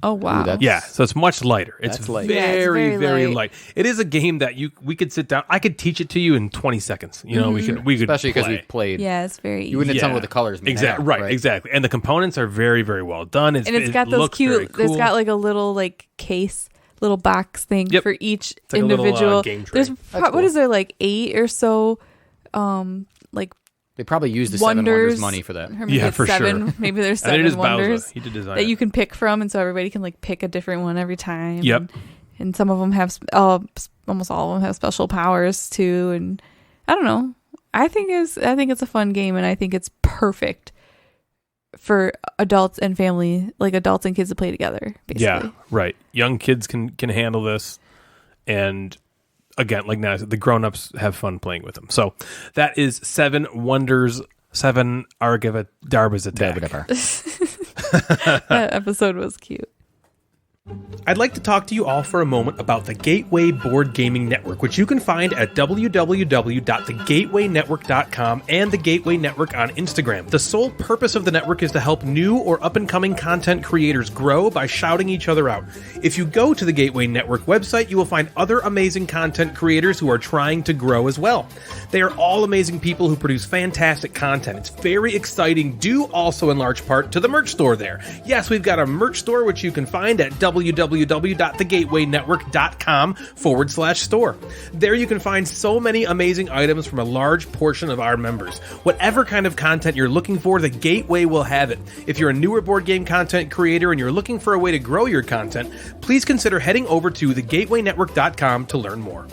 Oh, wow. Ooh, that's- Yeah, so it's much lighter. It's That's light. very, Yeah, it's very very light. light. It is a game that we could sit down. I could teach it to you in 20 seconds. You know, we could Especially because play. we've played. Yeah, it's very easy. You wouldn't have Yeah. done with the colors. made Exactly. out, Right. Exactly. And the components are very, very well done. and it's got it those looks very cute, there's cool. got like a little like case, little box thing Yep. for each like a little, individual. game tray. There's That's what cool. is there, like 8 or so, like They probably used the Seven wonders Wonders money for that. or maybe Yeah, it's for 7. sure. Maybe there's And it 7 is wonders Bowser. He did design that it. you can pick from, and so everybody can like pick a different one every time. Yep. And some of them have almost all of them have special powers too. And I don't know. I think it's a fun game, and I think it's perfect for adults and family, like adults and kids to play together. Basically. Yeah, right. Young kids can handle this, and again, like now, the grown-ups have fun playing with them. So that is Seven Wonders, 7 Argiva Darba's Attack. Whatever. That episode was cute. I'd like to talk to you all for a moment about the Gateway Board Gaming Network, which you can find at www.thegatewaynetwork.com and the Gateway Network on Instagram. The sole purpose of the network is to help new or up-and-coming content creators grow by shouting each other out. If you go to the Gateway Network website, you will find other amazing content creators who are trying to grow as well. They are all amazing people who produce fantastic content. It's very exciting, due also in large part to the merch store there. Yes, we've got a merch store, which you can find at www.thegatewaynetwork.com/store. There you can find so many amazing items from a large portion of our members. Whatever kind of content you're looking for, the Gateway will have it. If you're a newer board game content creator and you're looking for a way to grow your content, please consider heading over to thegatewaynetwork.com to learn more.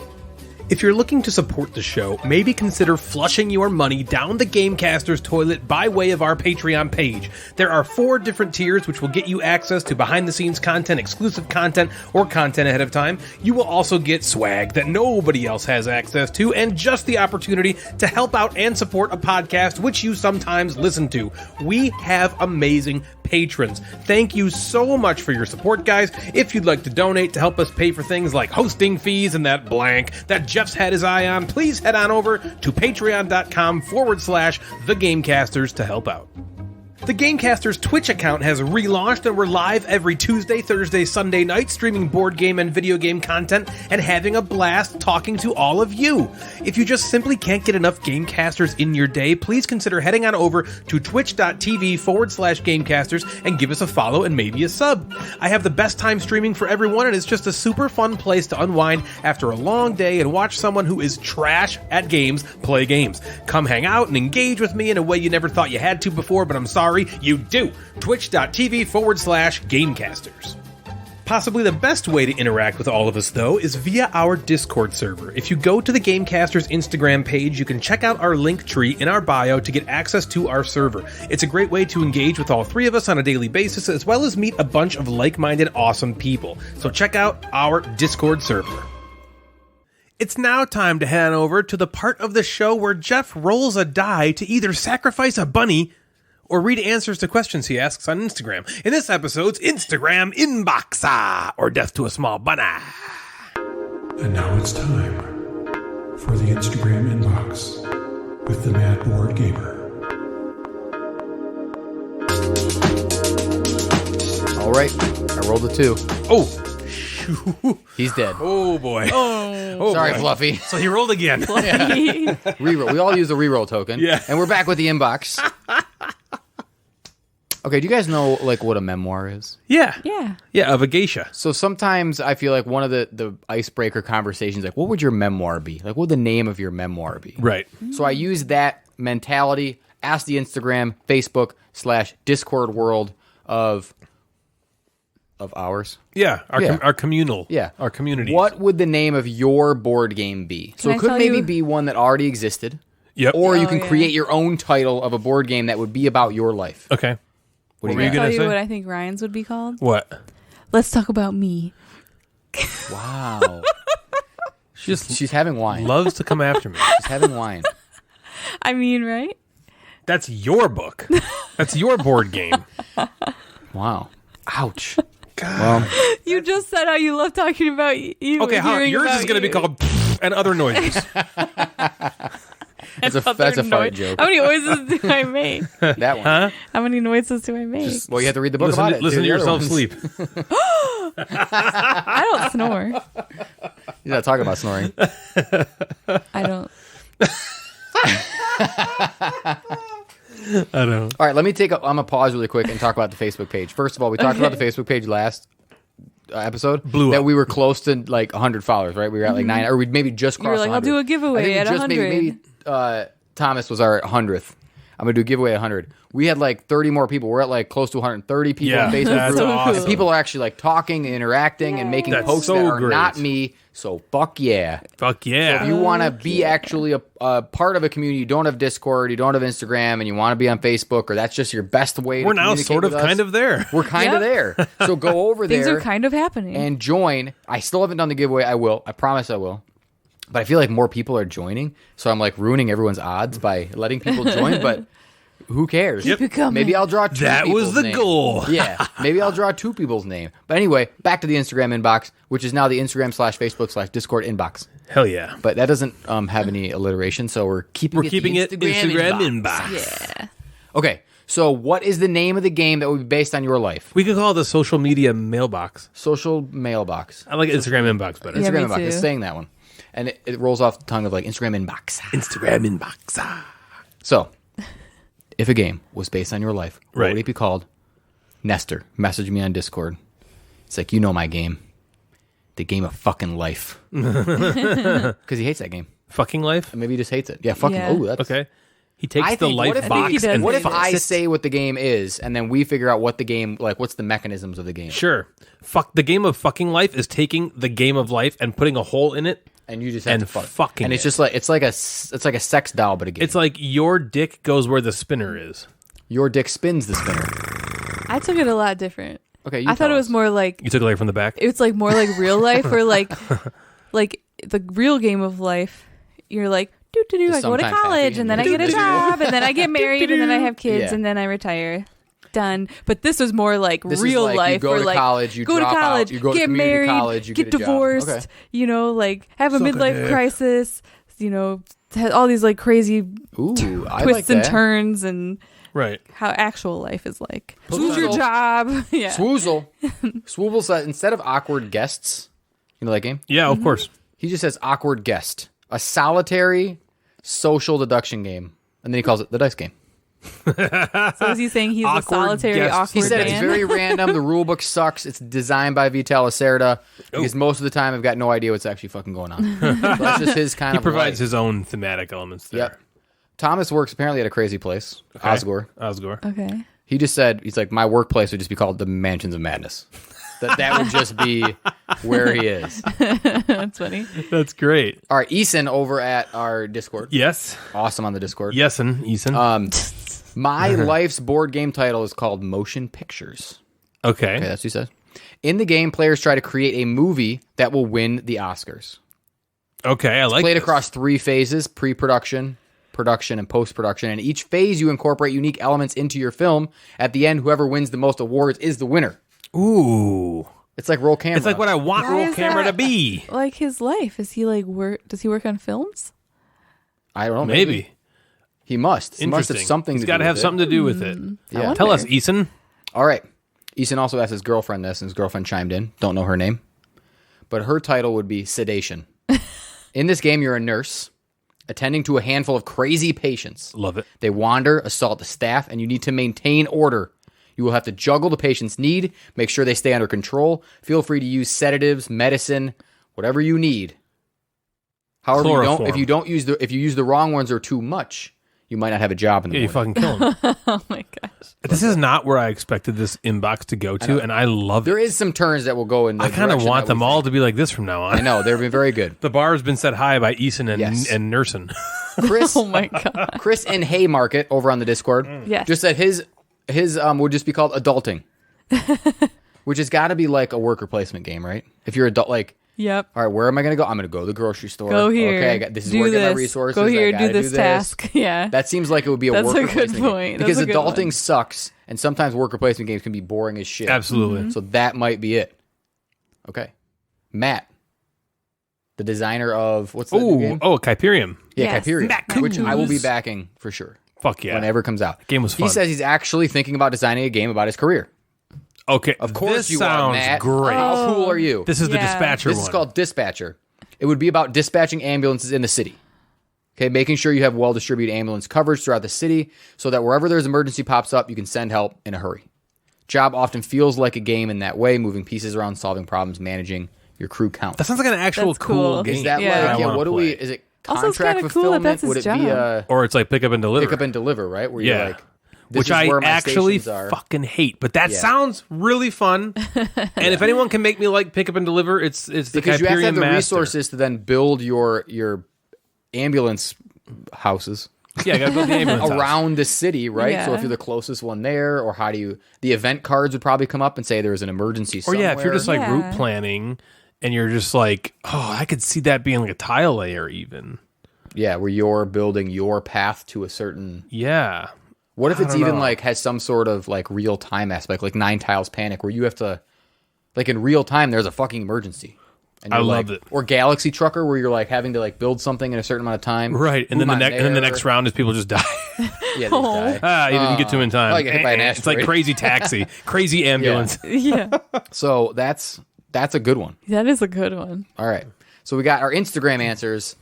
If you're looking to support the show, maybe consider flushing your money down the Gamecasters toilet by way of our Patreon page. There are 4 different tiers which will get you access to behind-the-scenes content, exclusive content, or content ahead of time. You will also get swag that nobody else has access to, and just the opportunity to help out and support a podcast which you sometimes listen to. We have amazing patrons. Thank you so much for your support, guys. If you'd like to donate to help us pay for things like hosting fees and that blank that Jeff's had his eye on, please head on over to patreon.com/thegamecasters to help out. The Gamecasters Twitch account has relaunched, and we're live every Tuesday, Thursday, Sunday night, streaming board game and video game content and having a blast talking to all of you. If you just simply can't get enough Gamecasters in your day, please consider heading on over to twitch.tv/Gamecasters and give us a follow and maybe a sub. I have the best time streaming for everyone, and it's just a super fun place to unwind after a long day and watch someone who is trash at games play games. Come hang out and engage with me in a way you never thought you had to before, but I'm sorry, you do. Twitch.tv/Gamecasters. Possibly the best way to interact with all of us, though, is via our Discord server. If you go to the Gamecasters Instagram page, you can check out our link tree in our bio to get access to our server. It's a great way to engage with all three of us on a daily basis, as well as meet a bunch of like-minded, awesome people. So check out our Discord server. It's now time to head on over to the part of the show where Jeff rolls a die to either sacrifice a bunny or read answers to questions he asks on Instagram. In this episode's Instagram Inboxa, or Death to a Small Bunny. And now it's time for the Instagram inbox with the Mad Board Gamer. All right, I rolled a 2. Oh, He's dead. oh boy. Oh, Sorry, boy. Fluffy. So he rolled again. Reroll. We all use a reroll token. Yeah. And we're back with the inbox. Okay, do you guys know like what a memoir is? Yeah. Yeah. Yeah, of a geisha. So sometimes I feel like one of the icebreaker conversations, like, what would your memoir be? Like, what would the name of your memoir be? Right. So I use that mentality, ask the Instagram, Facebook / Discord world of ours. Yeah, our communal. Yeah. Our community. What would the name of your board game be? So Can I it could tell maybe you- be one that already existed. Yep. Or you Oh, can yeah. create your own title of a board game that would be about your life. Okay. What do were you you got? gonna Tell you say? what I think Ryan's would be called. What? Let's talk about me. Wow. She's having wine. Loves to come after me. She's having wine. I mean, right? That's your book. That's your board game. Wow. Ouch. God. Well, You just said how you love talking about you. Okay, hearing yours about is going to be you. called and other noises. that's a Other fart noi- joke. How many noises do I make? That one. Huh? How many noises do I make? Well, you have to read the book Listen, about it. listen to The other yourself ones. sleep. I don't snore. You're not talking about snoring. I don't. I don't. All right, let me I'm going to pause really quick and talk about the Facebook page. First of all, we talked about the Facebook page last episode. Blew that up. we were close to like 100 followers, right? We were at like 9, or we'd maybe just You were crossed like, 100. I'll do a giveaway I think we at just 100. Maybe Thomas was our 100th. I'm going to do a giveaway at 100. We had like 30 more people. We're at like close to 130 people Yeah, on Facebook that's group. awesome. And people are actually like talking and interacting and making That's posts so that are great. not me. So fuck yeah. Fuck yeah. If you want to be actually a part of a community, you don't have Discord, you don't have Instagram, and you want to be on Facebook, or that's just your best way We're to now communicate sort of with us, kind of there. We're kind of Yep. there. So go over Things there are kind of happening. and join. I still haven't done the giveaway. I will. I promise I will. But I feel like more people are joining, so I'm like ruining everyone's odds by letting people join, but who cares? Keep it coming. Maybe I'll draw 2 That was people's the name. goal. Yeah. Maybe I'll draw 2 people's name. But anyway, back to the Instagram inbox, which is now the Instagram / Facebook / Discord inbox. Hell yeah. But that doesn't have any alliteration, so we're keeping We're keeping it Instagram inbox. yeah. Okay, so what is the name of the game that would be based on your life? We could call it the social media mailbox. Social mailbox. I like Instagram inbox better. Yeah, Instagram me inbox. too. It's saying that one. And it rolls off the tongue of like Instagram inbox. Instagram inbox. So, if a game was based on your life, what Right. would it be called? Nestor, message me on Discord. It's like, you know my game. The game of fucking life. Because he hates that game. Fucking life? Maybe he just hates it. Yeah, fucking. Yeah. Oh, that's Okay. He takes I the think, what life if box he does. and What if Fucks I it. say what the game is, and then we figure out what the game, like, what's the mechanisms of the game? Sure. Fuck. The game of fucking life is taking the game of life and putting a hole in it. And you just have And to fuck. fucking And it's it. just like it's like a sex doll, but a game. It's like your dick goes where the spinner is. Your dick spins the spinner. I took it a lot different. Okay, you I thought tell it was us. more like You took it like from the back. it's like more like real life or like the real game of life. You're like do Is I go to sometimes college happy and then I and get a job and then I get married and then I have kids Yeah. and then I retire. Done. But this was more like This is real like you life. go or to like college, you go to drop out, college, you go to get community married, college, you get get a job. divorced. Okay. You know, like have a Suck a midlife dick. crisis. You know, has all these like crazy Ooh, I twists like and that. turns and Right. how actual life is like. Swoozle. Lose your job. Yeah. Swoozle. Swooble said instead of awkward guests, you know that game? Yeah, of course. He just says awkward guest. A solitary social deduction game. And then he calls it the dice game. So is he saying he's a Awkward solitary guest. awkward He said it's man? very random. The rule book sucks. It's designed by Vital Lacerda because most of the time I've got no idea what's actually fucking going on. So that's just his kind He of provides life. his own thematic elements there. Yep. Thomas works apparently at a crazy place, Osgore. Osgore. Okay. He just said, he's like, my workplace would just be called the Mansions of Madness. That would just be where he is. That's funny. That's great. All right, Eason over at our Discord. Yes. Awesome on the Discord. Yes, and Eason. My life's board game title is called Motion Pictures. Okay. Okay, that's what he says. In the game, players try to create a movie that will win the Oscars. Okay, I like Played this. across 3 phases: pre-production, production, and post-production. And each phase, you incorporate unique elements into your film. At the end, whoever wins the most awards is the winner. Ooh. It's like roll camera. It's like what I want Why roll is camera that to be. Like his life? Is he like work? Does he work on films? I don't know. Maybe. He must. He must Interesting. have something He's to got do to with have it. something to do with it. Yeah. Tell us, Eason. All right. Eason also asked his girlfriend this, and his girlfriend chimed in. Don't know her name. But her title would be Sedation. In this game, you're a nurse attending to a handful of crazy patients. Love it. They wander, assault the staff, and you need to maintain order. You will have to juggle the patient's need, make sure they stay under control. Feel free to use sedatives, medicine, whatever you need. However, Chloroform. if you use the wrong ones or too much, you might not have a job in the Yeah, you morning. fucking kill him. Oh my gosh. This is not where I expected this inbox to go to, and I love There it. is some turns that will go in the I kind of direction want that we them all think. to be like this from now on. I know, they've been very good. The bar has been set high by Eason and, Yes. and Nursen. Chris, Oh my god. Chris in Haymarket over on the Discord Yes. just said his would just be called adulting, which has got to be like a worker placement game, right? If you're adult, like, Yep. all right, where am I going to go? I'm going to go to the grocery store. Go here. Okay, this is do where I get my this. resources. Go here. I do gotta this task. Yeah. That seems like it would be a That's worker a good placement game. point. Because That's a good adulting one. sucks, and sometimes worker placement games can be boring as shit. Absolutely. So that might be it. Okay. Matt, the designer of, what's that new game? Oh, Kyperium. Yeah, Yes. Kyperium, Matt which I will be Coons. backing for sure. Fuck yeah. Whenever it comes out. Game was He fun. says he's actually thinking about designing a game about his career. Okay. Of course this you sounds are, Matt. great. How cool are you? This is the Yeah. dispatcher This one. is called Dispatcher. It would be about dispatching ambulances in the city. Okay, making sure you have well-distributed ambulance coverage throughout the city so that wherever there's an emergency pops up, you can send help in a hurry. Job often feels like a game in that way, moving pieces around, solving problems, managing your crew count. That sounds like an actual That's cool cool. game. Is that Yeah. like, I yeah, wanna what do we, play. is it Also, it's contract kinda cool that fulfillment? that's his Would it job. be Or it's like pick up and deliver. pick up and deliver, right? Where Yeah. you're like, this Which is I where my actually stations are. fucking hate. But that Yeah. sounds really fun. And if anyone can make me like pick up and deliver, it's the Because you have to have Kyperium the Master. resources to then build your ambulance houses Yeah, I gotta build the ambulance house. around the city, right? So Yeah. if you're the closest one there, or how do you? The event cards would probably come up and say there's an emergency Or somewhere. yeah, if you're just like Yeah. route planning and you're just like, oh, I could see that being like a tile layer even. yeah, where you're building your path to a certain. Yeah. What if it's don't even know. like has some sort of like real time aspect, like 9 Tiles Panic, where you have to, like in real time, there's a fucking emergency. And I you're loved like, it. Or Galaxy Trucker, where you're like having to like build something in a certain amount of time. Right. And then Boom, the I'm next and then the there. next round is people just die. Yeah, they die. Ah, you didn't get to him in time. Oh, I get hit by an It's like asteroid. crazy taxi, crazy ambulance. Yeah. So that's a good one. That is a good one. All right. So we got our Instagram answers.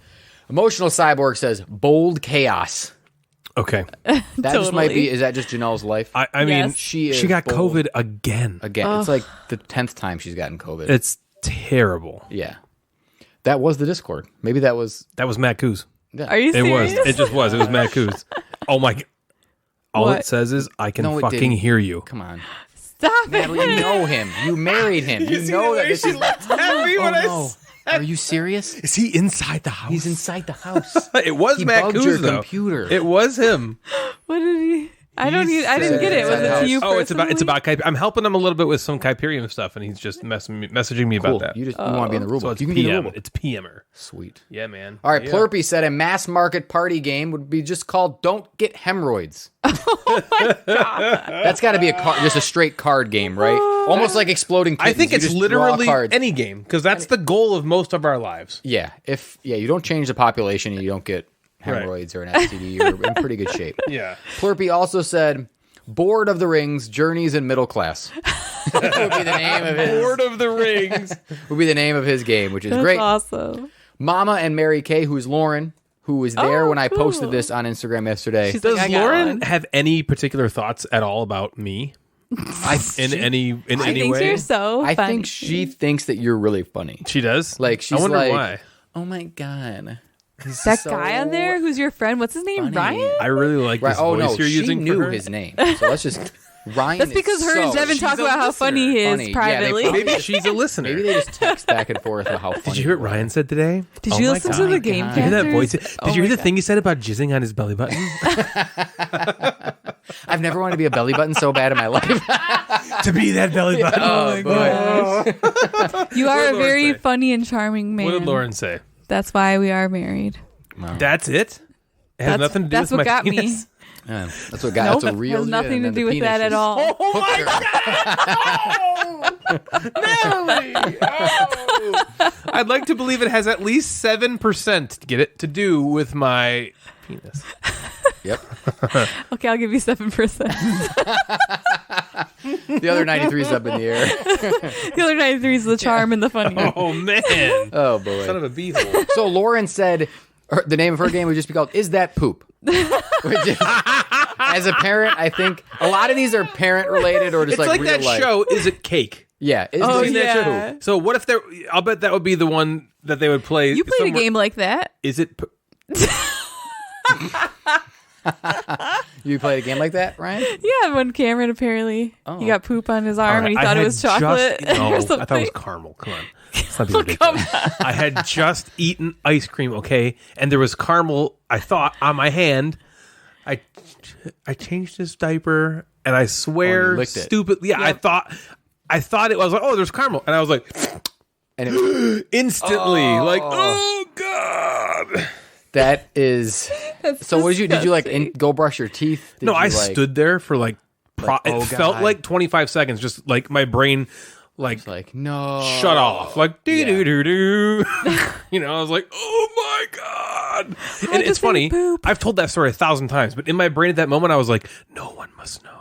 Emotional Cyborg says bold chaos. Okay. That just might Totally. be. Is that just Janelle's life? I mean, Yes. She she is got bold. COVID again. Again, it's like the 10th time she's gotten COVID. It's terrible. Yeah. That was the Discord. Maybe that was. That was Matt Coos. Are you It serious? was. It just was. It was Matt Coos. Oh my. All What? it says is, I can No, it fucking didn't. hear you. Come on. Stop Natalie, you it. know him. You married him. You know that this is. Happy Oh, no. Are you serious? Is he inside the house? He's inside the house. It was He Matt bugged Coos, your though. computer. It was him. What did he? I don't. He I didn't get it. Was said- it to you? Oh, it's about personally? Kyperium. I'm helping him a little bit with some Kyperium stuff, and he's just messaging me Cool. about that. You want to be in the rule so book. it's You can be in the PM. rule book. It's PMer. Sweet. Yeah, man. All right, Yeah. Plurpy said a mass market party game would be just called "Don't Get Hemorrhoids." That's got to be just a straight card game, right? Almost like Exploding Kittens. I think You it's just draw literally cards. any game because that's the goal of most of our lives. Yeah, if you don't change the population and you don't get hemorrhoids or an STD, you're in pretty good shape. Yeah. Plurpy also said, "Board of the Rings: Journeys in Middle Class." would be the name of his. Lord of the Rings. Would be the name of his game, which is That's great. awesome. Mama and Mary Kay, who's Lauren, who was there Oh, when I cool. posted this on Instagram yesterday. She's like, Does I got Lauren one. have any particular thoughts at all about me in any She any thinks way? you're so I funny. think she thinks that you're really funny. She does. Like she's I wonder like, why. "Oh my god, he's that so guy on there who's your friend. What's his name? funny." Ryan. I really like Right? this Oh voice no, you're she using knew for her. his name. So let's just Ryan. That's because her and Devin talk about how funny he is privately. Yeah, Maybe she's a listener. Maybe they just text back and forth about how funny. Did you hear what Ryan said today? Did you listen to the Gamecasters? Did you hear that voice? Did you hear the thing he said about jizzing on his belly button? I've never wanted to be a belly button so bad in my life. To be that belly button. Oh, boy. You are a Lauren very say? funny and charming man. What did Lauren say? That's why we are married. That's it? It has nothing to do that's with what my got penis? me. Yeah, that's what got. That's what real. Has nothing to do with that at all. Oh my God! Natalie! Oh. I'd like to believe it has at least 7% to do with my penis. Yep. Okay, I'll give you 7%. The other 93 is up in the air. The other 93 is the charm and the funny. Oh man! Oh boy. Son of a beehole. So Lauren said the name of her game would just be called "Is That Poop?" Which is, as a parent, I think a lot of these are parent related or just It's like real that life. show. Is it cake? Yeah. Is Oh, that yeah. poop? So what if there? I'll bet that would be the one that they would play. You played a game like that. Is it? You played a game like that, Ryan? Yeah, when Cameron apparently he got poop on his arm and he I thought it had was chocolate just- no, or I something. thought it was caramel. Come on. Let's not be ridiculous. I had just eaten ice cream, okay? And there was caramel, I thought, on my hand. I changed his diaper, and I swear, licked it. stupidly, yeah, I thought it was like, oh, there's caramel. And I was like, And it, instantly, like, oh, God. that is. So what did you? Did you like go brush your teeth? Did No, you, I like, stood there for like, oh, it felt God. like 25 seconds, just like my brain, like, like no. shut off, like doo Yeah. doo doo doo. You know, I was like, oh my God. And it's to say funny, poop. I've told that story 1,000 times, but in my brain at that moment, I was like, no one must know.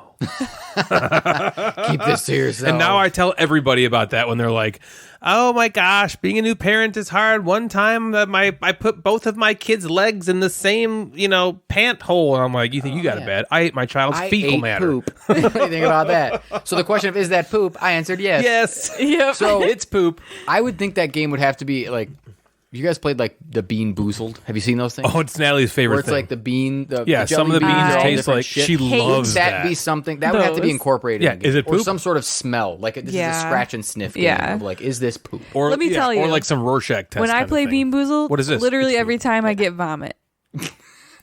Keep this to yourself. And now I tell everybody about that when they're like, oh my gosh, being a new parent is hard. One time that I put both of my kids' legs in the same, pant hole. And I'm like, you think you got it bad? I ate my child's fecal ate matter. poop. What do you think about that? So the question of is that poop? I answered yes. Yes. Yep. So It's poop. I would think that game would have to be like. You guys played like the Bean Boozled? Have you seen those things? Oh, it's Natalie's favorite Where it's thing. like the bean. Yeah, some of the jelly beans are all taste different like shit. she loves Would that that. be something that would have to be Those. incorporated? Yeah, in the game. is it or poop? some sort of smell? Like this is a Yeah. scratch and sniff game. Yeah. Of like, is this poop? Or, Let me tell you. Or like some Rorschach test. when I kind of play thing. Bean Boozled, What is this? literally It's every time I get vomit.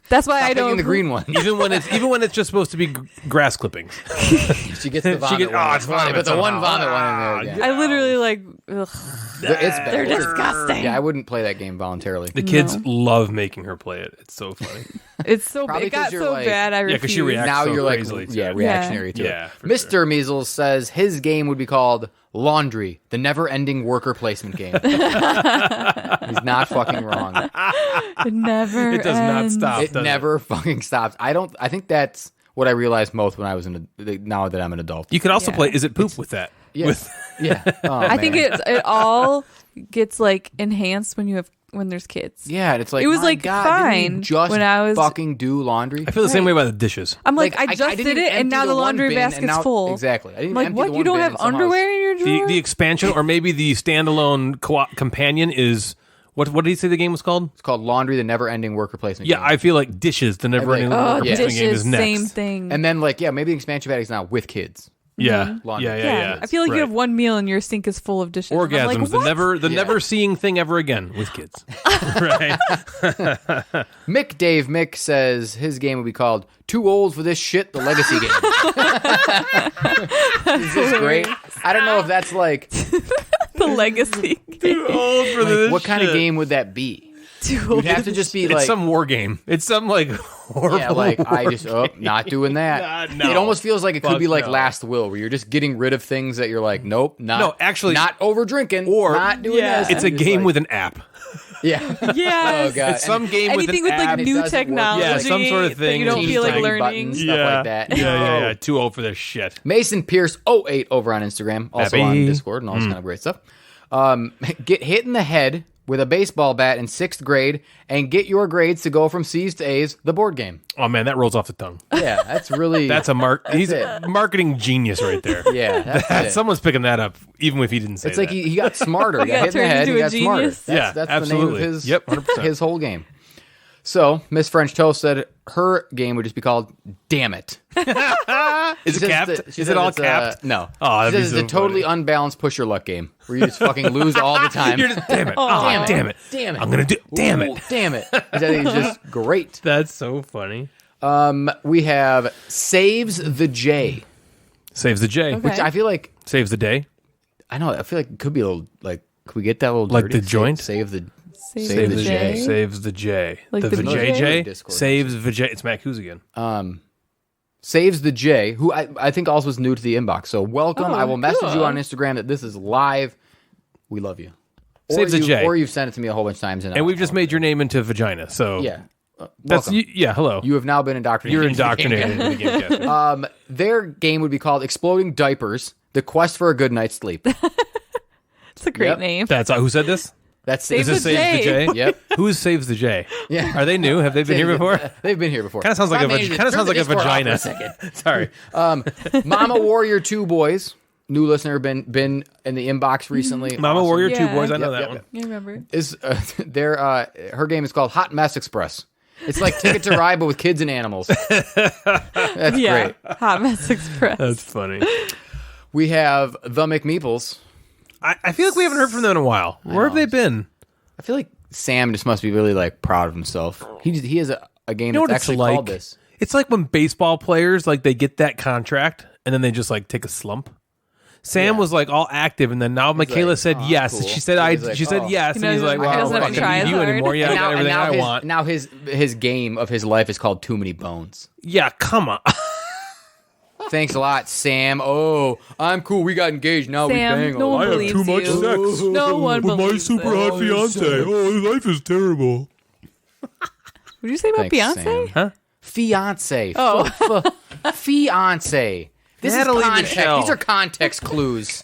That's why I Picking don't. the green one. even when it's just supposed to be grass clippings. She gets the vomit one. it's vomit But the one somehow. vomit one in there. Yeah. I literally like. Ugh. It's bad. They're disgusting. Yeah, I wouldn't play that game voluntarily. The kids love making her play it. It's so funny. It's so. Probably It got 'cause you're so like- bad. I refuse. 'cause she reacts Now so you're like, crazily to yeah, it. reactionary to Yeah, it. for Mr. Measles says his game would be called Laundry, the never-ending worker placement game. He's not fucking wrong. It never. It does not ends. stop. It does never fucking stops. I think that's what I realized most when I was now that I'm an adult. You could also Yeah. play Is It Poop with that. Yeah. With, Yeah. Oh, I think man. it all gets like enhanced when there's kids. Yeah, and it's like It was, my like, God, didn't fine you just when I was- fucking do laundry. I feel the same way about the dishes. I'm like, I Like, just didn't did it, even and now empty the one laundry bin, and basket's now- full. Exactly. I didn't I'm like, empty what? the You one don't bin, have and somehow underwear in your drawer? The expansion, or maybe the standalone companion is what did he say the game was called? It's called Laundry, the never-ending worker placement Yeah, game. I feel like dishes, the never-ending Oh, worker placement game dishes, is next. same thing. And then like maybe the expansion pack is now with kids. Yeah, Laundry. yeah. I feel like Right. you have one meal and your sink is full of dishes. And I'm Orgasms, like, the what? never seeing thing ever again with kids. Right? Mick says his game would be called Too Old for This Shit, the Legacy Game. This is great. I don't know if that's like The legacy. Old for this what kind of shit. game would that be? Too You'd have to just be It's like some war game. It's some like horrible. yeah, like I war just game. not doing that. No. It almost feels like it could Fuck be like no. Last Will, where you're just getting rid of things that you're like, nope, not. No, actually- not over drinking Or- not doing Yeah. this. It's a I'm just game like- with an app. yeah. Yes. Oh god, It's some game with Anything an with like app. it new doesn't work. technology. Yeah, some sort of that thing you don't that feel like teeny learning. buttons. Stuff like that. Yeah. Too old for this shit. Mason Pierce 08 over on Instagram, also on Happy. Discord and all this kind of great stuff. Get hit in the head with a baseball bat in 6th grade and get your grades to go from C's to A's, the board game. Oh man, that rolls off the tongue. Yeah, that's really That's a he's it. a marketing genius right there. yeah. That's it. Someone's picking that up, even if he didn't say It's like that. he got smarter. He got hit in the turned head. into He a got smarter. genius. That's, Yeah, that's absolutely. the name of his Yep, 100%. his whole game. So Miss French Toast said her game would just be called "Damn It." Is it capped? Is it all capped? No. Oh, She that'd be says it's so a totally unbalanced push your luck game where you just fucking lose all the time. You're just damn it. Oh, damn it. Damn it. I'm gonna do. Damn Ooh, it. Damn it. I think it's just great. That's so funny. We have Saves the J, Saves the J. Okay. which I feel like Saves the day. I know. I feel like it could be a little like. Could we get that a little Like dirty? the joint? Save the Save the the J. J. Saves the J. Like the the VJJ Discord. saves VJ. It's Mac Hughes again. Saves the J, who I think also is new to the inbox. So welcome. Oh, I will message cool. you on Instagram that this is live. We love you. Saves the J. Or you've sent it to me a whole bunch of times. And we've just made your name into vagina. So Yeah. that's Welcome. yeah. Hello. You have now been indoctrinated. You're indoctrinated into the Gamecasters. Their game would be called Exploding Diapers, The Quest for a Good Night's Sleep. It's a great Yep. name. That's who said this. That's Save Is this the Saves the J. J? Yep. Who saves the J? Yeah. Are they new? Have they been here before? They've been here before. Kind of sounds like a vagina. Sorry. Mama Warrior 2 Boys. New listener, been in the inbox recently. Mama Awesome. Warrior 2 Yeah. boys. I know Yep, that yep, one. yep. You remember? Is her game is called Hot Mess Express. It's like Ticket to Ride, but with kids and animals. That's Yeah. great. Hot Mess Express. That's funny. We have The McMeeples. I feel like we haven't heard from them in a while. Where have they been? I feel like Sam just must be really like proud of himself. He has a game You know what that's it's actually like? called this. It's like when baseball players like they get that contract and then they just like take a slump. Sam Yeah. was like all active, and then now Michaela like, said "Oh, yes. cool." She said He's like, she said "Oh." yes, He and he's doesn't- like, he well, doesn't I have to don't try need as you hard. anymore. Yeah, I got everything I his, want. now his game of his life is called Too Many Bones. Yeah, come on. Thanks a lot, Sam. Oh, I'm cool. We got engaged. Now we bang. Sam, no one believes you. No one believes it. fiance. Oh, life is terrible. What did you say about Thanks, Beyonce? Sam. Huh? Fiance. Oh. Fiance. This Natalie is context. Michelle. These are context clues.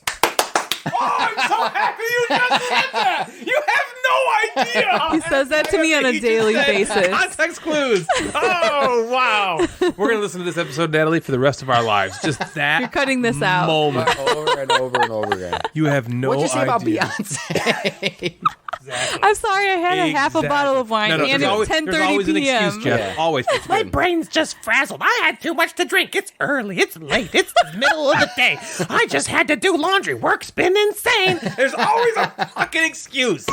I'm so happy you just said that. You have no idea. He says that to me on a daily basis. Context clues. Oh, wow. We're going to listen to this episode, Natalie, for the rest of our lives. Just that You're cutting this out. moment. Over and over and over again. You have no What'd you say idea. about Beyonce? I'm sorry, I had a half a Exactly. bottle of wine, No, and there's it's there's always 10:30 an p.m. excuse, Jeff. Yeah. Always. My brain's just frazzled. I had too much to drink. It's early. It's late. It's the middle of the day. I just had to do laundry. Work's been insane. There's always a fucking excuse.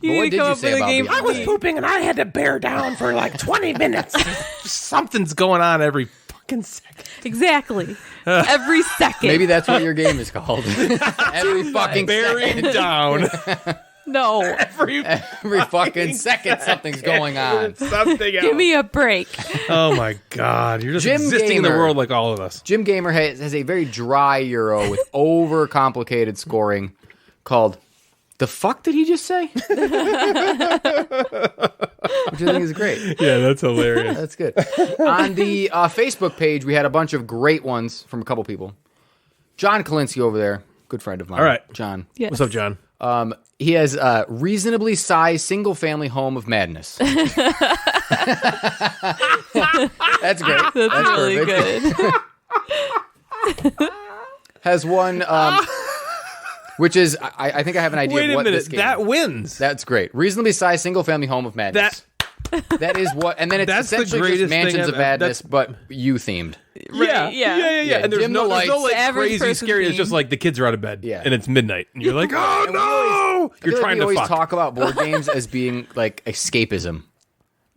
You what need did to come you up say with a about game. Beyonce? I was pooping and I had to bear down for like 20 minutes. Something's going on every fucking second. Exactly. Every second. Maybe that's what your game is called. Every fucking Buried second. down. No. Every Every fucking second something's going on. something else. Give me a break. Oh my God. You're just Jim existing in the Gamer. world like all of us. Jim Gamer has a very dry Euro with overcomplicated scoring called The Fuck Did He Just Say? Which I think is great. Yeah, that's hilarious. That's good. On the Facebook page, we had a bunch of great ones from a couple people. John Kalinsky over there, good friend of mine. All right. John. Yes. What's up, John? He has a reasonably sized single-family home of madness. That's great. That's really perfect. good. Has one, which is, I think I have an idea Wait of a what minute. this game That is. wins. That's great. Reasonably sized single-family home of madness. That is what, and then it's That's the essentially greatest just mansions thing of I've- madness, but you themed. Right, yeah. Yeah, And there's dim no, the there's no lights. like Average crazy person scary. It's theme. just like the kids are out of bed. Yeah. And it's midnight. And you're like, oh no! I feel You're like trying we to always fuck. talk about board games as being like escapism.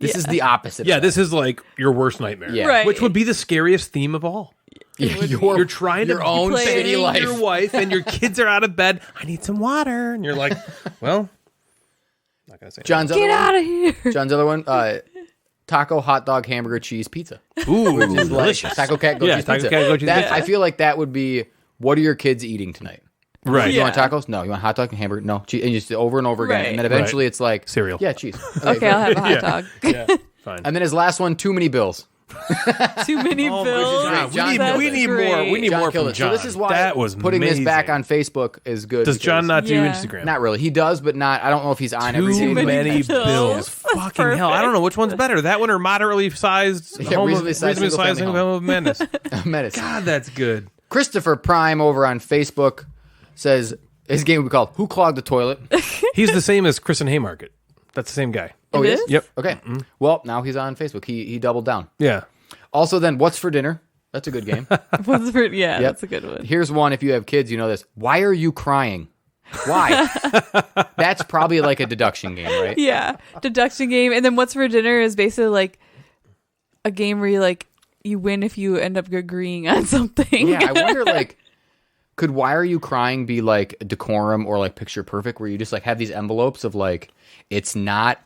This is the opposite. Yeah, of this is like your worst nightmare. Yeah. Right. Which would be the scariest theme of all. that. You're trying your to own play shitty bang life. your wife and your kids are out of bed. I need some water. And you're like, well, not going to say John's Get other out one. of here. John's other one. Taco, hot dog, hamburger, cheese, pizza. that. Ooh, Which is like delicious. Taco Cat, go Yeah, cheese Taco pizza. Cat, go cheese That- pizza. I feel like that would be, what are your kids eating tonight? Right. You Yeah. want tacos? No. You want hot dog and hamburger? No. Cheese. And just over and over again. Right. And then eventually it's like Cereal. Yeah, cheese. Okay, I'll have a hot dog. Yeah, fine. And then his last one, too many bills. Too many Oh my bills. God. God, John we need That's more. great. We need John more killed from it. John. So this is why that was putting this back amazing. on Facebook is good. Does John because- not do Yeah. Instagram? Not really. He does, but not. I don't know if he's on every Too single many bills. bills. That's Fucking hell. I don't know which one's better. That one or moderately sized Yeah, reasonably sized single-family single home. home of madness. Menace. God, that's good. Christopher Prime over on Facebook says his game would be called "Who Clogged the Toilet?" He's the same as Chris in Haymarket. That's the same guy. Oh, It he is? is? Yep. Okay. Well, now he's on Facebook. He doubled down. Yeah. Also, then, What's for Dinner? That's a good game. Yeah, Yep. that's a good one. Here's one. If you have kids, you know this. Why are you crying? Why? That's probably like a deduction game, right? Yeah, deduction game. And then what's for dinner is basically like a game where you win if you end up agreeing on something. Yeah, I wonder, like, could Why Are You Crying be like Decorum or like Picture Perfect, where you just like have these envelopes of like, it's not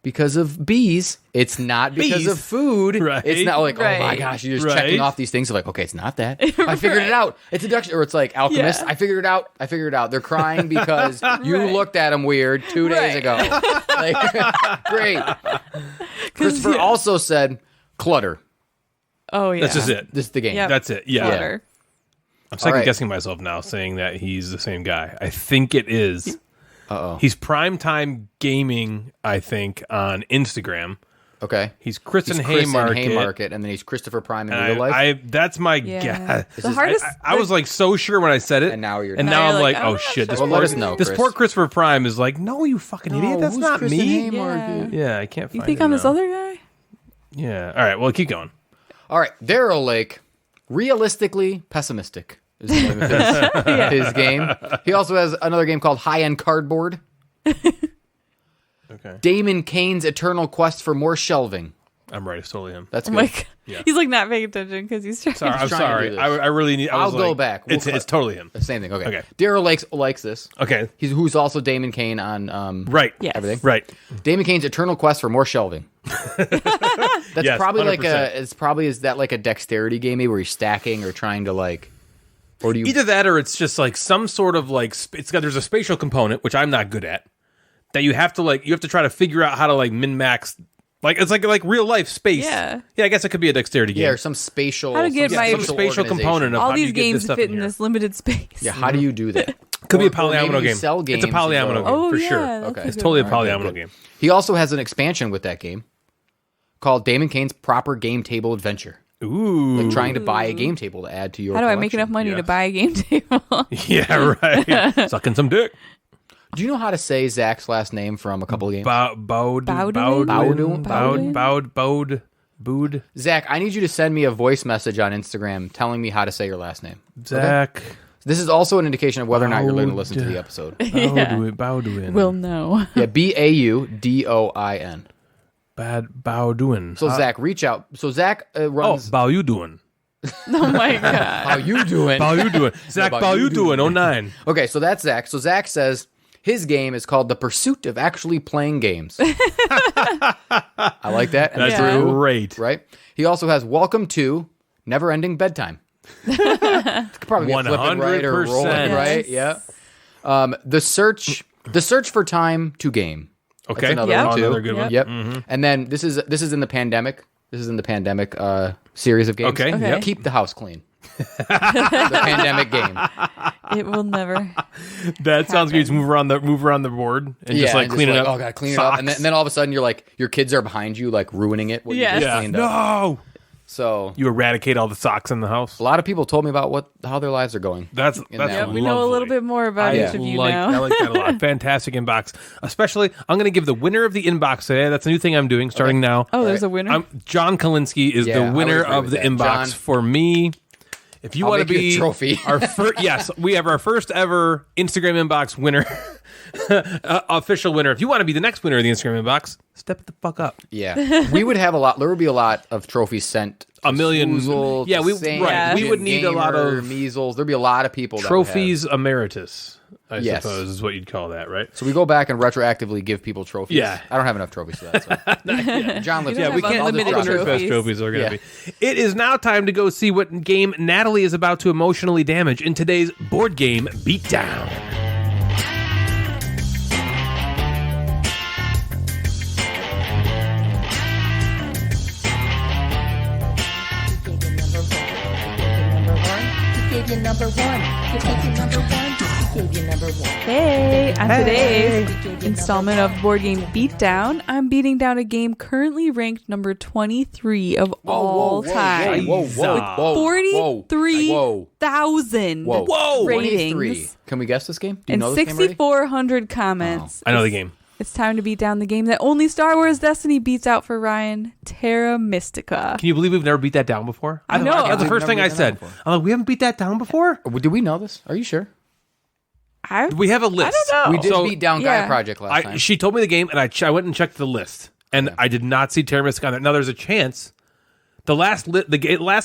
because of bees, it's not because Bees. of food, Right. it's not like, oh my Right. gosh, you're just Right. checking off these things of like, okay, it's not that. I figured it out. It's deduction. Or it's like Alchemist. Yeah. I figured it out. They're crying because you Right. looked at them weird 2 days Right. ago. Like, great. Christopher also said clutter. Oh yeah, That's just it. This is the game. Yep. That's it. Yeah. Clutter. I'm second right. guessing myself now, saying that he's the same guy. I think it is. Uh-oh. He's primetime gaming, I think, on Instagram. Okay. He's Chris and Chris in Haymarket. Haymarket, and then he's Christopher Prime in And real life. that's my Yeah. guess. The hardest. I was like so sure when I said it, And now you're and not. now Now I'm you're like, like, oh I'm not shit! This sure. Well, poor, let us know, this Chris. poor Christopher Prime is like, no, you fucking idiot, that's who's not Chris in me. Haymarket? Yeah, I can't. you Find think it I'm this now. other guy? Yeah. All right. Well, keep going. All right, Daryl Lake, realistically pessimistic is the name of his game. He also has another game called High End Cardboard. Okay. Damon Kane's Eternal Quest for More Shelving. I'm right. It's totally him. That's Oh good. my God. Yeah. He's like not paying attention because he's trying. Sorry, I'm trying to sorry. do this. I really need. I'll go like, back. We'll It's totally him. The same thing. Okay. Okay. Daryl likes this. Okay. Who's also Damon Kane on Right. Yes. everything. Right. Damon Kane's Eternal Quest for More Shelving. That's Yes, probably 100%. is that like a dexterity game maybe where you're stacking or trying to like, or do you Either that or it's just like some sort of like there's a spatial component which I'm not good at that you have to try to figure out how to like min max like it's like real life space. Yeah. I guess it could be a dexterity game. yeah, or some spatial How to get some my- some spatial spatial organization. component of All how do these you get this games stuff fit in here. this limited space. Yeah, how do you do that? Could be a Or maybe polyomino you game. sell games It's a polyomino and game go- Oh for yeah, sure. that's Okay. a It's good totally a one. polyomino good. game. He also has an expansion with that game called Damon Kane's Proper Game Table Adventure. Ooh. Like trying to buy a game table to add to your How do I make collection. enough money Yeah. to buy a game table? Yeah, right. Sucking some dick. Do you know how to say Zach's last name from a couple of games? Boud. Zach, I need you to send me a voice message on Instagram telling me how to say your last name. Zach. This is also an indication of whether or not you're going to listen to the episode. Bowdoin. We'll know. Yeah, Baudoin. Bowdoin. So Zach, reach out. So Zach Oh, runs. Bow you doing? Oh my God. How you doing? Bow you doing? Zach, Bow bow you you doing? doing? 09. Okay, so that's Zach. So Zach says his game is called The Pursuit of Actually Playing Games. I like that. And That's Yeah. great. right? He also has Welcome to Never Ending Bedtime. It could probably be a flipping right or rolling 100%. right. Yeah. The search for time to game. Okay. That's another Yep. one too. Another good one. Yep. And then this is in the pandemic. This is in the pandemic series of games. Okay. Okay. Yep. Keep the house clean. The pandemic game. It will never. That sounds good. Just move around the board and just like and clean it up. Oh god, clean it up. And then all of a sudden you're like your kids are behind you like ruining it. What Yeah. you just Yeah. cleaned up. No. So You eradicate all the socks in the house. a lot of people told me about how their lives are going. That's that Yep, one. we know a little lovely. bit more about I each of you like now. that a lot. Fantastic inbox. Especially, I'm going to give the winner of the inbox today. That's a new thing I'm doing starting now. Oh, there's a winner. John Kalinsky is Yeah, I the would winner agree of with the that. inbox John, for me. If you I'll want to make you a be trophy. our first, yes, we have our first ever Instagram inbox winner, official winner. If you want to be the next winner of the Instagram inbox, step the fuck up. Yeah, we would have a lot. There would be a lot of trophies sent. A million. Swoozle, Yeah, to we Sam, right. We Jim would need a lot Gamer, of measles. There'd be a lot of people. that would have. trophies emeritus. I Yes. suppose is what you'd call that, right? So we go back and retroactively give people trophies. Yeah. I don't have enough trophies for that. So. John lives. You Yeah, don't we have can't unlimited limit the trophies. Nerdfest trophies are going to Yeah. be. It is now time to go see what game Natalie is about to emotionally damage in today's board game beatdown. Hey, on today's installment of Board Game Beatdown, I'm beating down a game currently ranked number 23 of all time. Whoa, whoa, whoa, whoa, 43,000 whoa, Whoa. ratings 23. Can we guess this game? Do you and know this game already? 6,400 comments. I know the game. It's time to beat down the game that only Star Wars Destiny beats out for Ryan, Terra Mystica. Can you believe we've never beat that down before? I know. That's the first thing I said. I'm like, we haven't beat that down before? Did we know this? Are you sure? We have a list. I don't know. We did beat down Gaia yeah. Project last time. She told me the game, and I went and checked the list, and I did not see Terra Mystica on there. Now, there's a chance. The last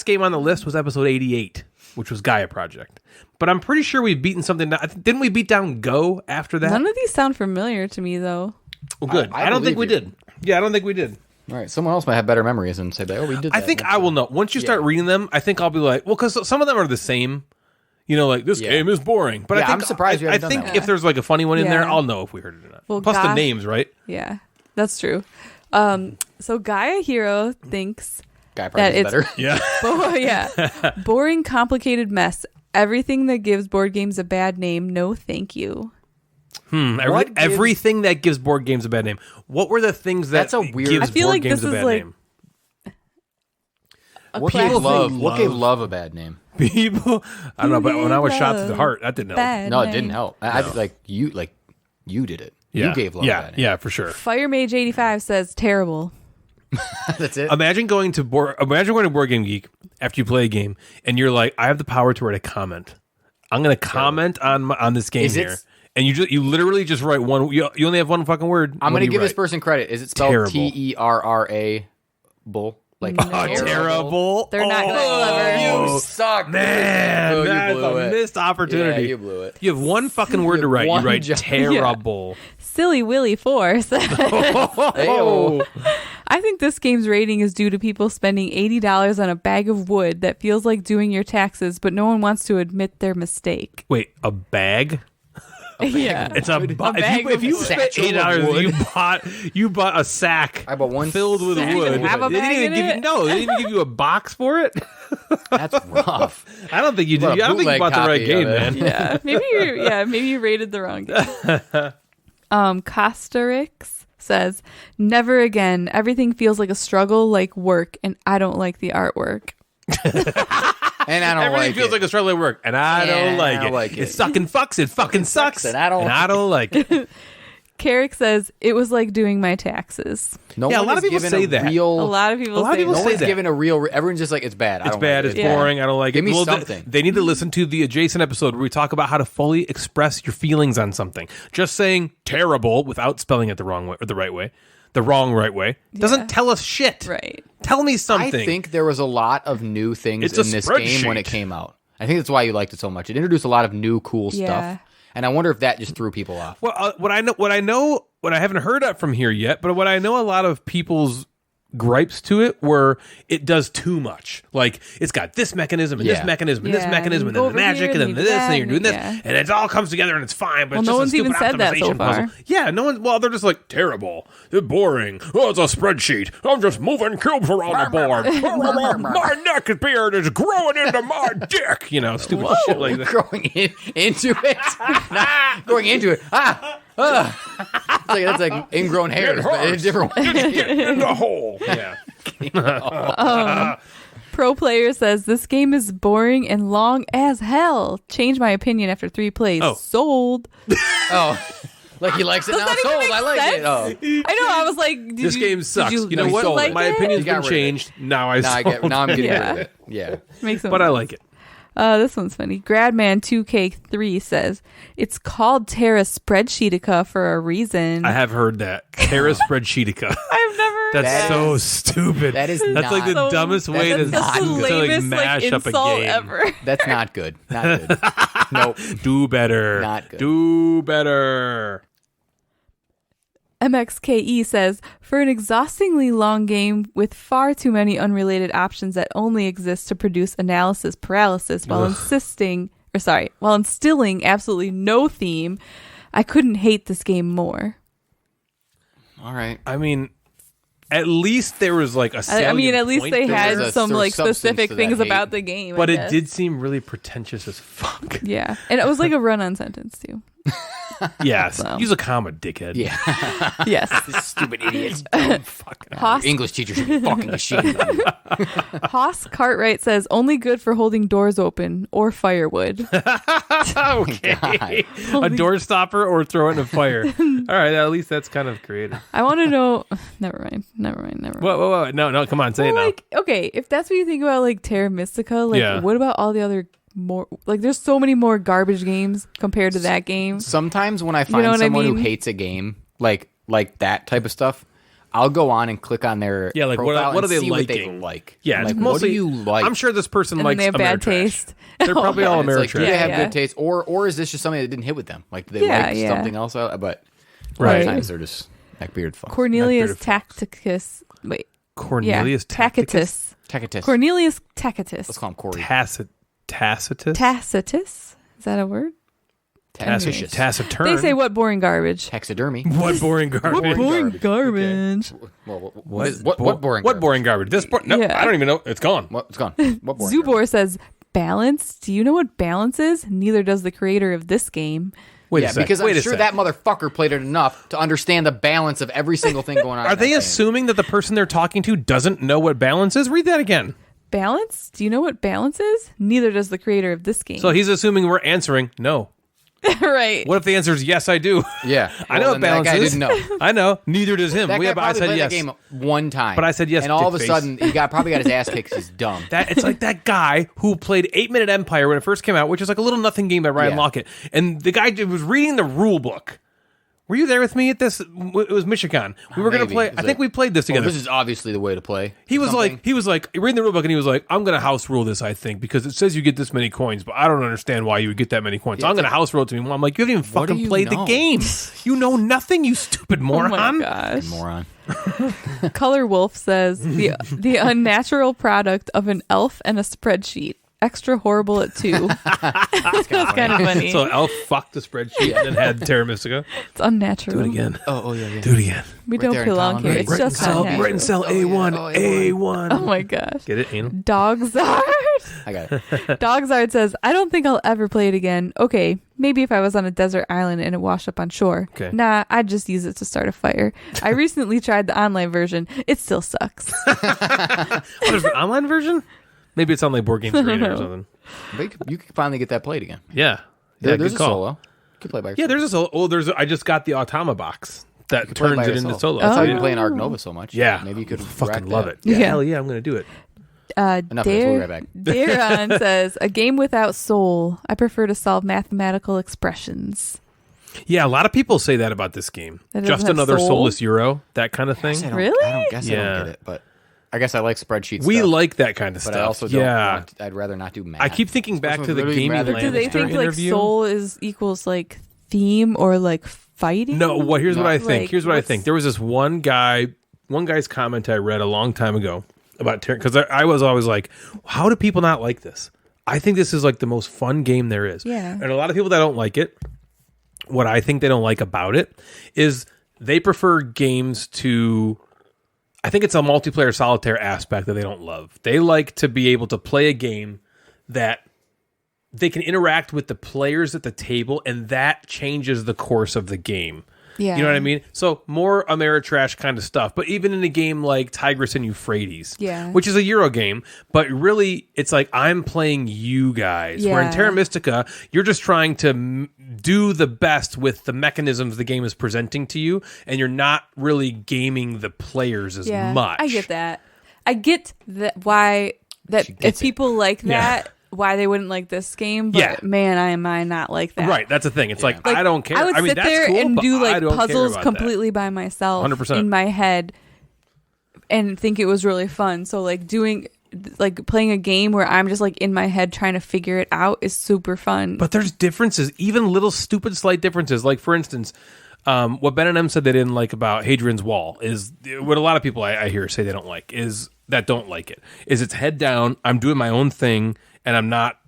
game on the list was episode 88, which was Gaia Project. But I'm pretty sure we've beaten something. Didn't we beat down Go after that? None of these sound familiar to me, though. Well, good. I don't think we did. Yeah, I don't think we did. All right, someone else might have better memories and say, "Oh, we did." I think I will know. Once you start reading them, I think I'll be like, well, because some of them are the same. You know, like, this game is boring. But I think, I'm surprised you haven't I done think that if there's like a funny one in there, I'll know if we heard it or not. Well, Plus the names, right? Yeah, that's true. So Gaia Hero thinks Gaia that Project's it's better. boring, complicated mess. Everything that gives board games a bad name, no thank you. Everything that gives board games a bad name. What were the things that That's a weird- gives I feel board like games this a is bad like name? What gave love a bad name? People, I don't know, but when I was shot through the heart, that didn't help. Bad No, it name. didn't help. I like you did it. Yeah. You gave love a bad name. Yeah, for sure. Fire Mage 85 says terrible. That's it. Imagine going to Board Game Geek after you play a game, and you're like, I have the power to write a comment. I'm going to comment on this game here. And you literally just write one. You only have one fucking word. I'm going to give this person credit. Is it spelled Terrible. Terra bull? Like terrible. They're not that clever. You suck, Man, you that's blew a it. missed opportunity. Yeah, you blew it. You have one fucking word to write. You one write job. terrible. Silly Willy 4 says, Ayo. I think this game's rating is due to people spending $80 on a bag of wood that feels like doing your taxes, but no one wants to admit their mistake. Wait, a bag? Yeah. It's a bag if you of spent $8, you bought a sack. I bought one filled with sack wood. of have a They didn't bag even in give you it? no. They didn't even give you a box for it. That's rough. I don't think you did. What a I don't think you bootleg bought the right copy game, of it. man. Yeah, maybe you rated the wrong game. Costarix says, never again. Everything feels like a struggle, like work, and I don't like the artwork. And I don't Everything like feels it. like a struggle at work, and I don't like it. It sucking fucks. It fucking sucks, and I don't like it. Carrick says, it was like doing my taxes. No Yeah, a one lot of has people given say a that. real- A lot of people say people No say one's that. given a real. Everyone's just like, it's bad. I It's don't bad. Like It's it. Yeah. boring. I don't like Give it. me Well, something. They need to listen to the adjacent episode where we talk about how to fully express your feelings on something. Just saying terrible without spelling it the wrong way or the right way, the wrong right way, doesn't tell us shit. Right. Tell me something. I think there was a lot of new things It's a in this game when spreadsheet. it came out. I think that's why you liked it so much. It introduced a lot of new cool Yeah. stuff, and I wonder if that just threw people off. Well, what I haven't heard up from here yet, but what I know a lot of people's gripes to it were it does too much. Like it's got this mechanism and this Yeah. mechanism and this Yeah, mechanism and you then go the over magic here and then and you this do and then that you're doing this and- and it all comes together and it's fine. But Well, it's no just one's a even stupid said that so optimization puzzle. far. Yeah, no one. Well, they're just like terrible, they're boring. Oh, it's a spreadsheet. I'm just moving cubes around the board. My neck beard is growing into my dick. You know, stupid shit like that. Into it, Not going into it. That's like ingrown hairs, but in a different way. In the hole. Yeah. Pro Player says, this game is boring and long as hell. Change my opinion after 3 plays. Oh. Sold. Oh, like he likes it now. that even Sold. make I like sense? it. Oh, I know. I was like, This game sucks. You know what? sold it. My opinion's You got been rid of it. changed. Now I now sold. now I'm getting Yeah. rid of it. Yeah. Makes But I like it. This one's funny. Gradman2K3 says, it's called Terra Spreadsheetica for a reason. I have heard that. Terra Spreadsheetica. I've never heard That's that. so stupid. That is That's like the not- dumbest way to, That's the to like lamest mash up a insult game. ever. That's not good. Not good. Nope. Do better. Not good. Do better. MXKE says, for an exhaustingly long game with far too many unrelated options that only exist to produce analysis paralysis while instilling absolutely no theme, I couldn't hate this game more. All right. I mean, at least there was like a I mean, at least point they there. had was some there was like substance specific to that things hate. about the game. But I it guess. did seem really pretentious as fuck. Yeah. And it was like a run-on sentence too. Yes. So. Use a comma, dickhead. Yeah. Yes. This stupid idiots. Dumb fucking Haas, English teacher should be fucking ashamed of you. Haas Cartwright says only good for holding doors open or firewood. Okay. A door stopper or throw it in a fire. All right. At least that's kind of creative. I want to know. Never mind. Whoa. No, come on. Say it now. Like, okay, if that's what you think about like Terra Mystica, like Yeah. what about all the other more like there's so many more garbage games compared to that game. Sometimes when I find know what I someone who mean? hates a game, like that type of stuff, I'll go on and click on their Yeah, like, what profile are and they see what they liking? like. Yeah, like, it's mostly, what do you like? I'm sure this person And then likes they have bad Ameritrash. taste. They're probably all It's like, do Ameritrash. they have Yeah. good taste, or is this just something that didn't hit with them? Like, do they Yeah, like yeah. something else? But a lot Right. of times they're just neckbeard fucks. Cornelius Not Tacticus. Wait. Cornelius Tacitus. Tacitus. Cornelius Tacitus. Let's call him Corey. Tacitus? Tacitus? Is that a word? Tacitus. Taciturn. They say what boring garbage. Taxidermy. What boring garbage? Boring garbage. Well, What what boring? What boring garbage? This no, Yeah. I don't even know. It's gone. It's gone. What boring? Zubor says balance. Do you know what balance is? Neither does the creator of this game. Wait Yeah, a sec. because Wait I'm a sure sec. that motherfucker played it enough to understand the balance of every single thing going on. Are in they that game. assuming that the person they're talking to doesn't know what balance is? Read that again. Balance? Do you know what balance is? Neither does the creator of this game. So he's assuming we're answering no. right. What if the answer is yes, I do? Yeah, I know what then balance that guy is. didn't know. I know. Neither does him. That guy I probably said played yes. that game one time, But I said yes, and all of a dickface. sudden he probably got his ass kicked 'cause he's dumb. It's like that guy who played 8-Minute Empire when it first came out, which is like a little nothing game by Ryan Yeah. Lockett. And the guy was reading the rule book. Were you there with me at this? It was Michigan. We were going to Maybe. play. Is I think it- we played this Well, together. this is obviously the way to play. He was Something. like reading the rule book, and he was like, "I'm going to house rule this, I think, because it says you get this many coins, but I don't understand why you would get that many coins. So I'm going to house rule it to me." I'm like, "You haven't even What do fucking you played the know? game. You know nothing, you stupid Oh moron." my gosh. moron. Color Wolf says the unnatural product of an elf and a spreadsheet. Extra horrible at 2. That's kind of funny. So Elf fucked the spreadsheet and then had Terra Mystica. It's unnatural. Do it again. Oh yeah. Do it again. We Right don't there in belong column here. A. It's Right just and unnatural. right and cell A1. Oh, yeah. A1. Oh my gosh. Get it, Anal? Dogzard. I got it. Dogzard says, I don't think I'll ever play it again. Okay, maybe if I was on a desert island and it washed up on shore. Okay. Nah, I'd just use it to start a fire. I recently tried the online version. It still sucks. Oh, there's an online version? Maybe it's on like Board Game Arena or something. But you could finally get that played again. Yeah. There's good a call. solo. You could play by yourself. Yeah, there's a solo. Oh, I just got the Automa box that You could play turns by it into yourself. solo. That's how Oh. you've been playing Ark Nova so much. Yeah. Maybe you could fucking rack love that. it. Yeah. Yeah. Hell yeah, I'm going to do it. Enough of this. We'll be right back. Daron says, a game without soul. I prefer to solve mathematical expressions. Yeah, a lot of people say that about this game. That doesn't Just have another soul? soulless Euro, that kind of thing. Really? I don't guess I Yeah. don't get it, but I guess I like spreadsheets. We like that kind of but stuff. I also don't. yeah. Want, I'd rather not do math. I keep thinking back to the Literally gaming rather land. Do they Lannister think like interview? soul is equals like theme or like fighting? No, here's what I think. Like, Here's what I what's- think. There was this one guy's comment I read a long time ago about Terra, because I was always like, how do people not like this? I think this is like the most fun game there is. Yeah. And a lot of people that don't like it, what I think they don't like about it is they prefer games to, I think it's a multiplayer solitaire aspect that they don't love. They like to be able to play a game that they can interact with the players at the table, and that changes the course of the game. Yeah. You know what I mean? So more Ameritrash kind of stuff. But even in a game like Tigris and Euphrates, Yeah. which is a Euro game, but really it's like I'm playing you guys. Where in Yeah. Terra Mystica, you're just trying to do the best with the mechanisms the game is presenting to you, and you're not really gaming the players as much. I get that. I get that why that She if gets it. people like Yeah. that, why they wouldn't like this game. But Yeah. man, am I not like that. Right, that's the thing. It's like, Like, I don't care. I would mean, sit that's there cool, and but do I like don't care puzzles about completely by myself 100%. in my head and think it was really fun. So like playing a game where I'm just like in my head trying to figure it out is super fun. But there's differences, even little stupid slight differences. Like, for instance, what Ben and M said they didn't like about Hadrian's Wall is what a lot of people I hear say they don't like is it's head down. I'm doing my own thing, and I'm not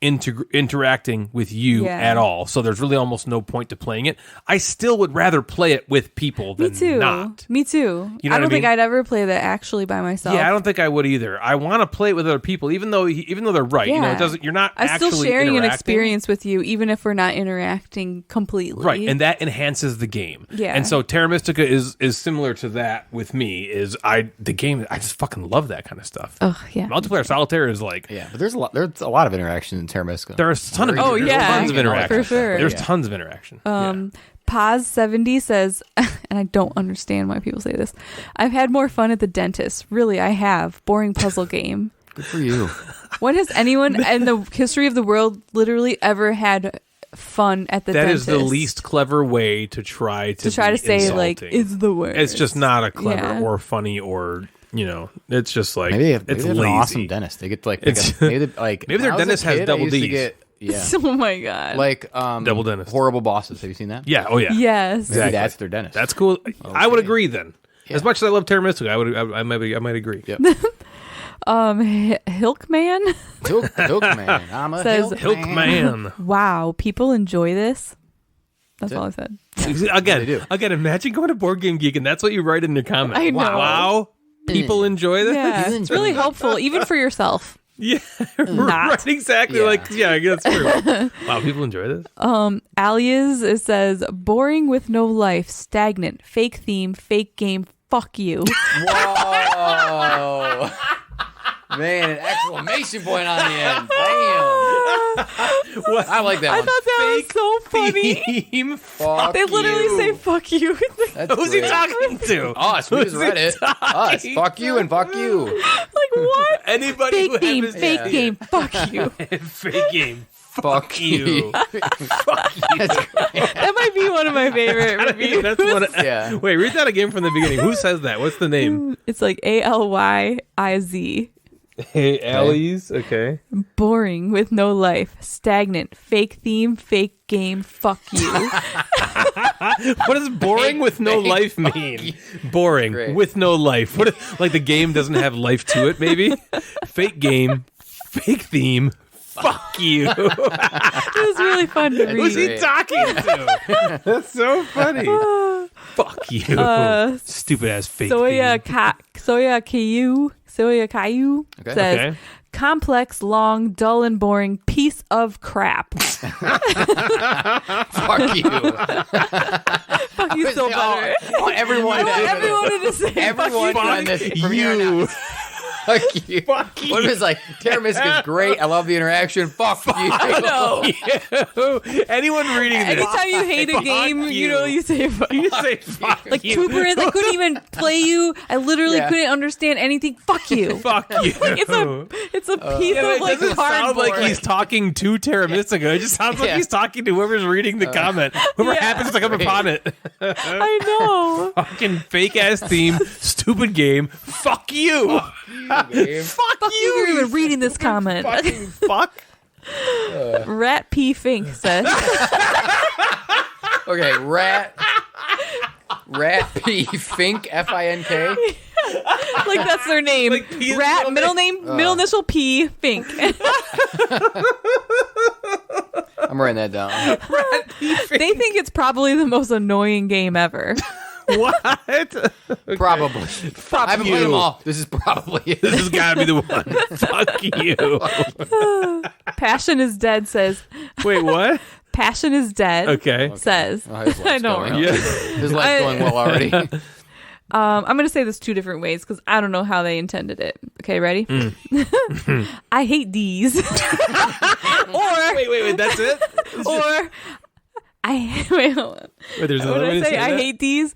interacting with you Yeah. at all. So there's really almost no point to playing it. I still would rather play it with people than not. Me too. You know I what don't I think mean? I'd ever play that actually by myself. Yeah, I don't think I would either. I want to play it with other people, even though they're right. You know, it doesn't. You're not. I'm actually still sharing an interacting. experience with you, even if we're not interacting completely. Right, and that enhances the game. Yeah. And so Terra Mystica is similar to that with me. I just fucking love that kind of stuff. Oh yeah. Multiplayer solitaire is like Yeah, but there's a lot of interaction in Terra Mystica. there's a ton of Oh, there's yeah. tons of interaction. For sure. There's Yeah. tons of interaction. Paz70 says, and I don't understand why people say this, I've had more fun at the dentist. Really, I have. Boring puzzle game. Good for you. When has anyone in the history of the world literally ever had fun at the That dentist? is the least clever way to try to to be say like insulting. it's the worst. It's just not a clever Yeah. or funny or it's just like Maybe it's they have lazy. an awesome dentist. They get like It's- maybe maybe when their I was a dentist has kid, I double used to Ds. get- yeah, Oh my god. like Double dentist. Horrible Bosses. Have you seen that? Yeah. Oh yeah. Yes. Maybe Exactly. that's their dentist. That's cool. I would agree then. Yeah. As much as I love Terra Mystica, I might agree. Yep. Hilkman Hilkman. I'm a Says- Hilk man. Wow, people enjoy this. That's all I said. Again, They do. imagine going to Board Game Geek and that's what you write in your comment. I know. Wow. People enjoy this? Yeah, it's really helpful, even for yourself. Yeah. Not. Right, exactly. Yeah. Like, yeah, that's true. Wow, people enjoy this. Alias, it says, boring with no life, stagnant, fake theme, fake game, fuck you. Whoa. Man, an exclamation point on the end. Damn. I like that I one. thought that was so funny. Theme. Fuck They literally you. say fuck you. That's Who's he great. talking to? Us. We just read it. Us. Fuck you and fuck you. Like, what? Anybody Fake theme, who fake Yeah. game, fuck you. fake game. Fuck You. That's great. That might be one of my favorite I think reviews. that's what Yeah. Wait, read that again from the beginning. Who says that? What's the name? It's like ALYIZ. Hey, Allie's. Okay. Boring with no life, stagnant, fake theme, fake game, fuck you. What does boring with no life mean? Boring Great. with no life. What if, like the game doesn't have life to it, maybe? Fake game, fake theme, fuck you. It was really fun to Who's read. he talking to? That's so funny. Fuck you. Stupid ass fake theme. Soya Caillou Okay. says, Okay. complex, long, dull, and boring piece of crap. Fuck you. Fuck you so better. Oh, everyone. I want everyone to just say Everyone fuck on this from here on you. out. Fuck you. Fuck you. What if it's like, Terra Mystica's great. I love the interaction. Fuck you. No. Anyone reading this? Anytime you hate a Fuck game, you know, you say fuck. You say fuck Like you. Two Parents, I couldn't even play you. I literally Yeah. Oh, couldn't understand anything. Fuck you. Fuck you. It's a piece Yeah, of it like doesn't sound cardboard. like he's talking to Terra Mystica. It just sounds like Yeah. he's talking to whoever's reading the comment. Whoever Yeah. happens to come upon it. I know. Fucking fake ass theme, stupid game. Fuck you. Fuck Fuck you for even reading this comment. Fucking fuck. Rat P Fink says. Okay, Rat P Fink Fink. Like that's their name. Like P's Rat middle middle name middle initial P Fink. I'm writing that down. They think it's probably the most annoying game ever. What? Probably. I haven't played them you. all. This is probably it. This has got to be the one. Fuck you. Passion is Dead says. Wait, what? Passion is Dead. Okay. Says. Oh, his life's I know. going Right? well. Yeah. His life's going well already. I'm going to say this two different ways because I don't know how they intended it. Okay, ready? I hate these. Or Wait. That's it? or wait, hold on. Wait, there's When another way I to say say I that? hate these,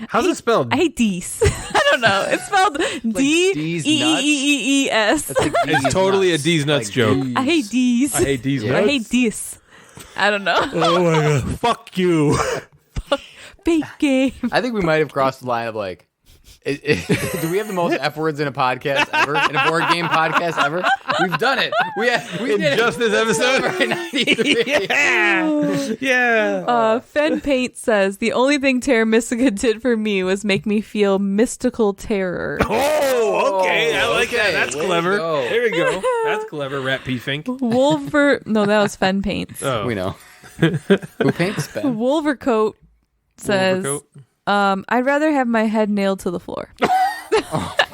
How's it spelled? I hate these. I don't know. It's spelled D D's E nuts? E E S. It's, like It's totally a D's nuts joke. I hate these. I hate these I nuts. hate this. I don't know. Oh my god. Fuck you. Fake game. I think we might have crossed the line of like, do we have the most F words in a podcast ever? In a board game podcast ever? We've done it. We In did just this episode? it. 93. Yeah. Yeah. Fen Paint says the only thing Terra Mystica did for me was make me feel mystical terror. Oh, okay. Okay, I like that. Okay, That's way to clever. go. There we go. That's clever, Rat P. Fink. No, that was Fen Paints. Oh, We know. Who paints Ben? Wolvercoat says, Wolvercoat. I'd rather have my head nailed to the floor.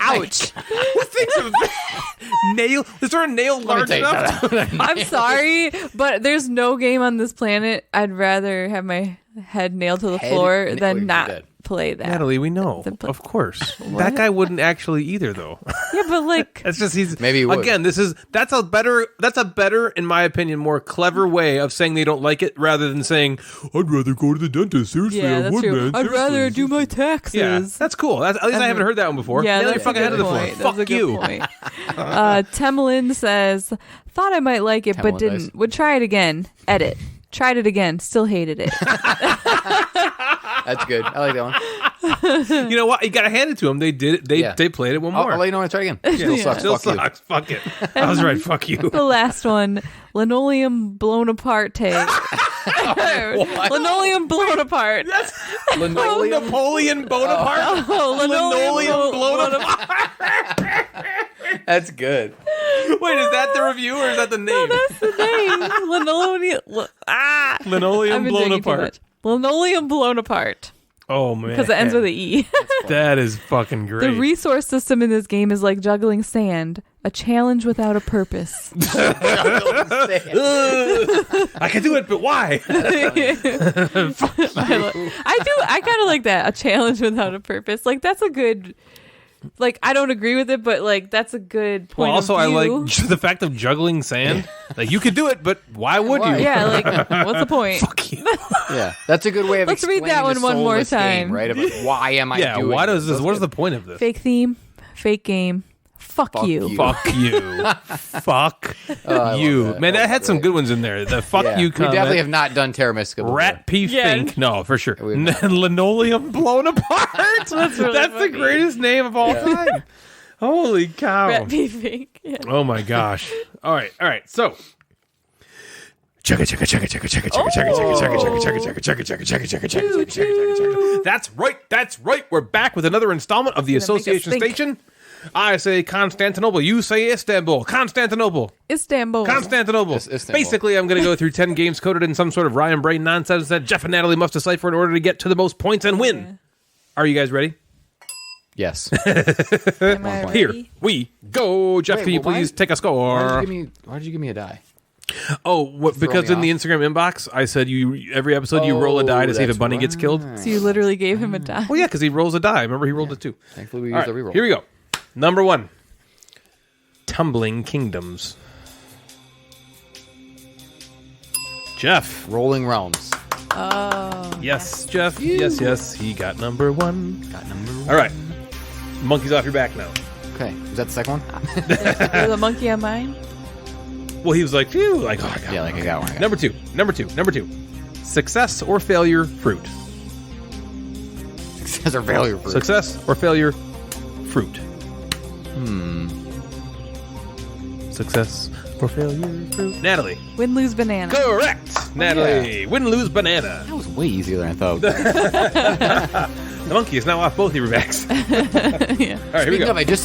Ouch. What things of nail? Is there a nail large tell you enough? I'm sorry, but there's no game on this planet I'd rather have my head nailed to the floor Wait, than you're not dead. play that. Natalie, we know. Of course. That guy wouldn't actually either, though. Yeah, but like, That's just he's Maybe he would. again. That's a better, in my opinion, more clever way of saying they don't like it rather than saying I'd rather go to the dentist. Seriously, yeah, I that's would, true. man. I'd Seriously. rather do my taxes. Yeah, that's cool. At least I haven't heard that one before. Yeah, Nail your that's a fucking head to good the floor. point. That's a Fuck good you. point. Temlin says, thought I might like it, but Temlin didn't. does. Would try it again. Edit. Tried it again. Still hated it. That's good. I like that one. You know what? You gotta hand it to them. They did it. They Yeah. they played it one more. I'll let you know when I try again. Still sucks. Still Fuck you. sucks. Fuck it. I was right. Fuck you. The last one, linoleum blown apart take. Linoleum blown apart. Linoleum. Napoleon Bonaparte. Oh, Linoleum blown apart. That's good. Wait, is that the review or is that the name? That's the name. Linoleum. Linoleum I've been blown drinking too apart. much. Linoleum blown apart Oh man, because it ends with an E. That is fucking great. The resource system in this game is like juggling sand, a challenge without a purpose. I can do it, but why? I kind of like that, a challenge without a purpose. Like that's a good. Like I don't agree with it, but like that's a good point. Well, also of I view. like the fact of juggling sand. Like you could do it, but why would you? Yeah, like what's the point? Fuck you. Yeah, that's a good way of Let's read explaining that one the more soulless game, time. right? Of like, why am I Yeah. doing Why does this? That's What is good. the point of this? Fake theme, fake game. Fuck you. you. Fuck you. Fuck you. that. Man, that had some great. good ones in there. The fuck Yeah. you We comment. definitely have not done Terra Mystica before. Rat P. Yeah. Fink. No, for sure. We've not. Linoleum blown apart. That's really the funny. greatest name of all time. Holy cow. Rat be fake. Yeah. Oh my gosh. All right. So. Chugga chugga chugga chugga chugga chugga chugga chugga chugga chugga chugga chugga chugga chugga chugga chugga chugga chugga. That's right. That's right. We're back with another installment of the Gonna make us Association think. Station. I say Constantinople. You say Istanbul. Constantinople. Istanbul. Constantinople. Istanbul. Basically, I'm going to go through 10 games coded in some sort of Ryan Brain nonsense that Jeff and Natalie must decipher in order to get to the most points and win. Are you guys ready? Yes. Am I Here ready? we go. Jeff, Wait, can you well, why- please take a Why score? did you give me a die? Oh, what, because me in the off. Instagram inbox, I said every episode you roll a die to see if a that's bunny gets killed. So you literally gave him a die. Well, yeah, because he rolls a die. Remember, he rolled it too. Thankfully, we All used right, the reroll. here we go. Number 1. Tumbling Kingdoms. Jeff. Rolling Realms. Yes, Jeff. Yes. He got number 1. Got number one. All right. Monkey's off your back now. Okay. Is that the second one? There's a monkey on mine. Well, he was like, phew, like, oh, I got Yeah, one. like I got one. Number two. Success or failure fruit. Success or failure. For Success or failure fruit. Success or failure fruit. Natalie. Win, lose, banana. Correct. Natalie. Win, lose, banana. That was way easier than I thought. The monkey is now off both of your backs. All right, here we Speaking go. of, I just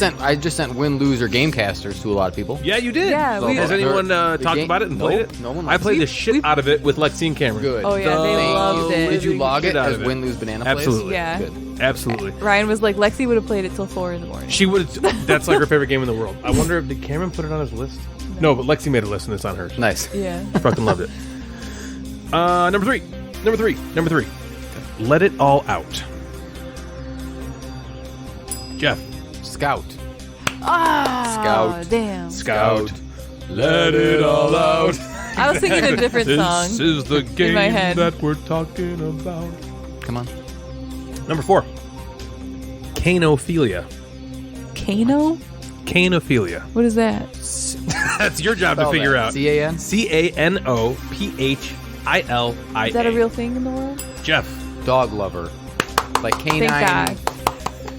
sent win, lose, or Gamecasters to a lot of people. Yeah, you did. Yeah, we- Has anyone The talked game- about it and Nope, played it? no one I likes played it. the shit out of it with Lexi and Cameron. Good. Oh, yeah, they Thank loved you. it. Did you log Shit it out as of it. win, lose, banana plays? Absolutely. Yeah. Good. Absolutely. Ryan was like, Lexi would have played it till 4 in the morning. She would. That's like her favorite game in the world. I wonder if did Cameron put it on his list? No, but Lexi made a list and it's on hers. Nice. Yeah. I fucking loved it. Number three. Let it all out. Jeff. Scout. Oh, damn. Scout. Let it all out. I was singing a different song. This is the game my head. that we're talking about. Come on. Number 4. Canophilia. Kano? Canophilia. What is that? That's your job to Spell figure that. out. C-A-N? Canophilia. Is that a real thing in the world? Jeff. Dog lover. Like canine. Thank God.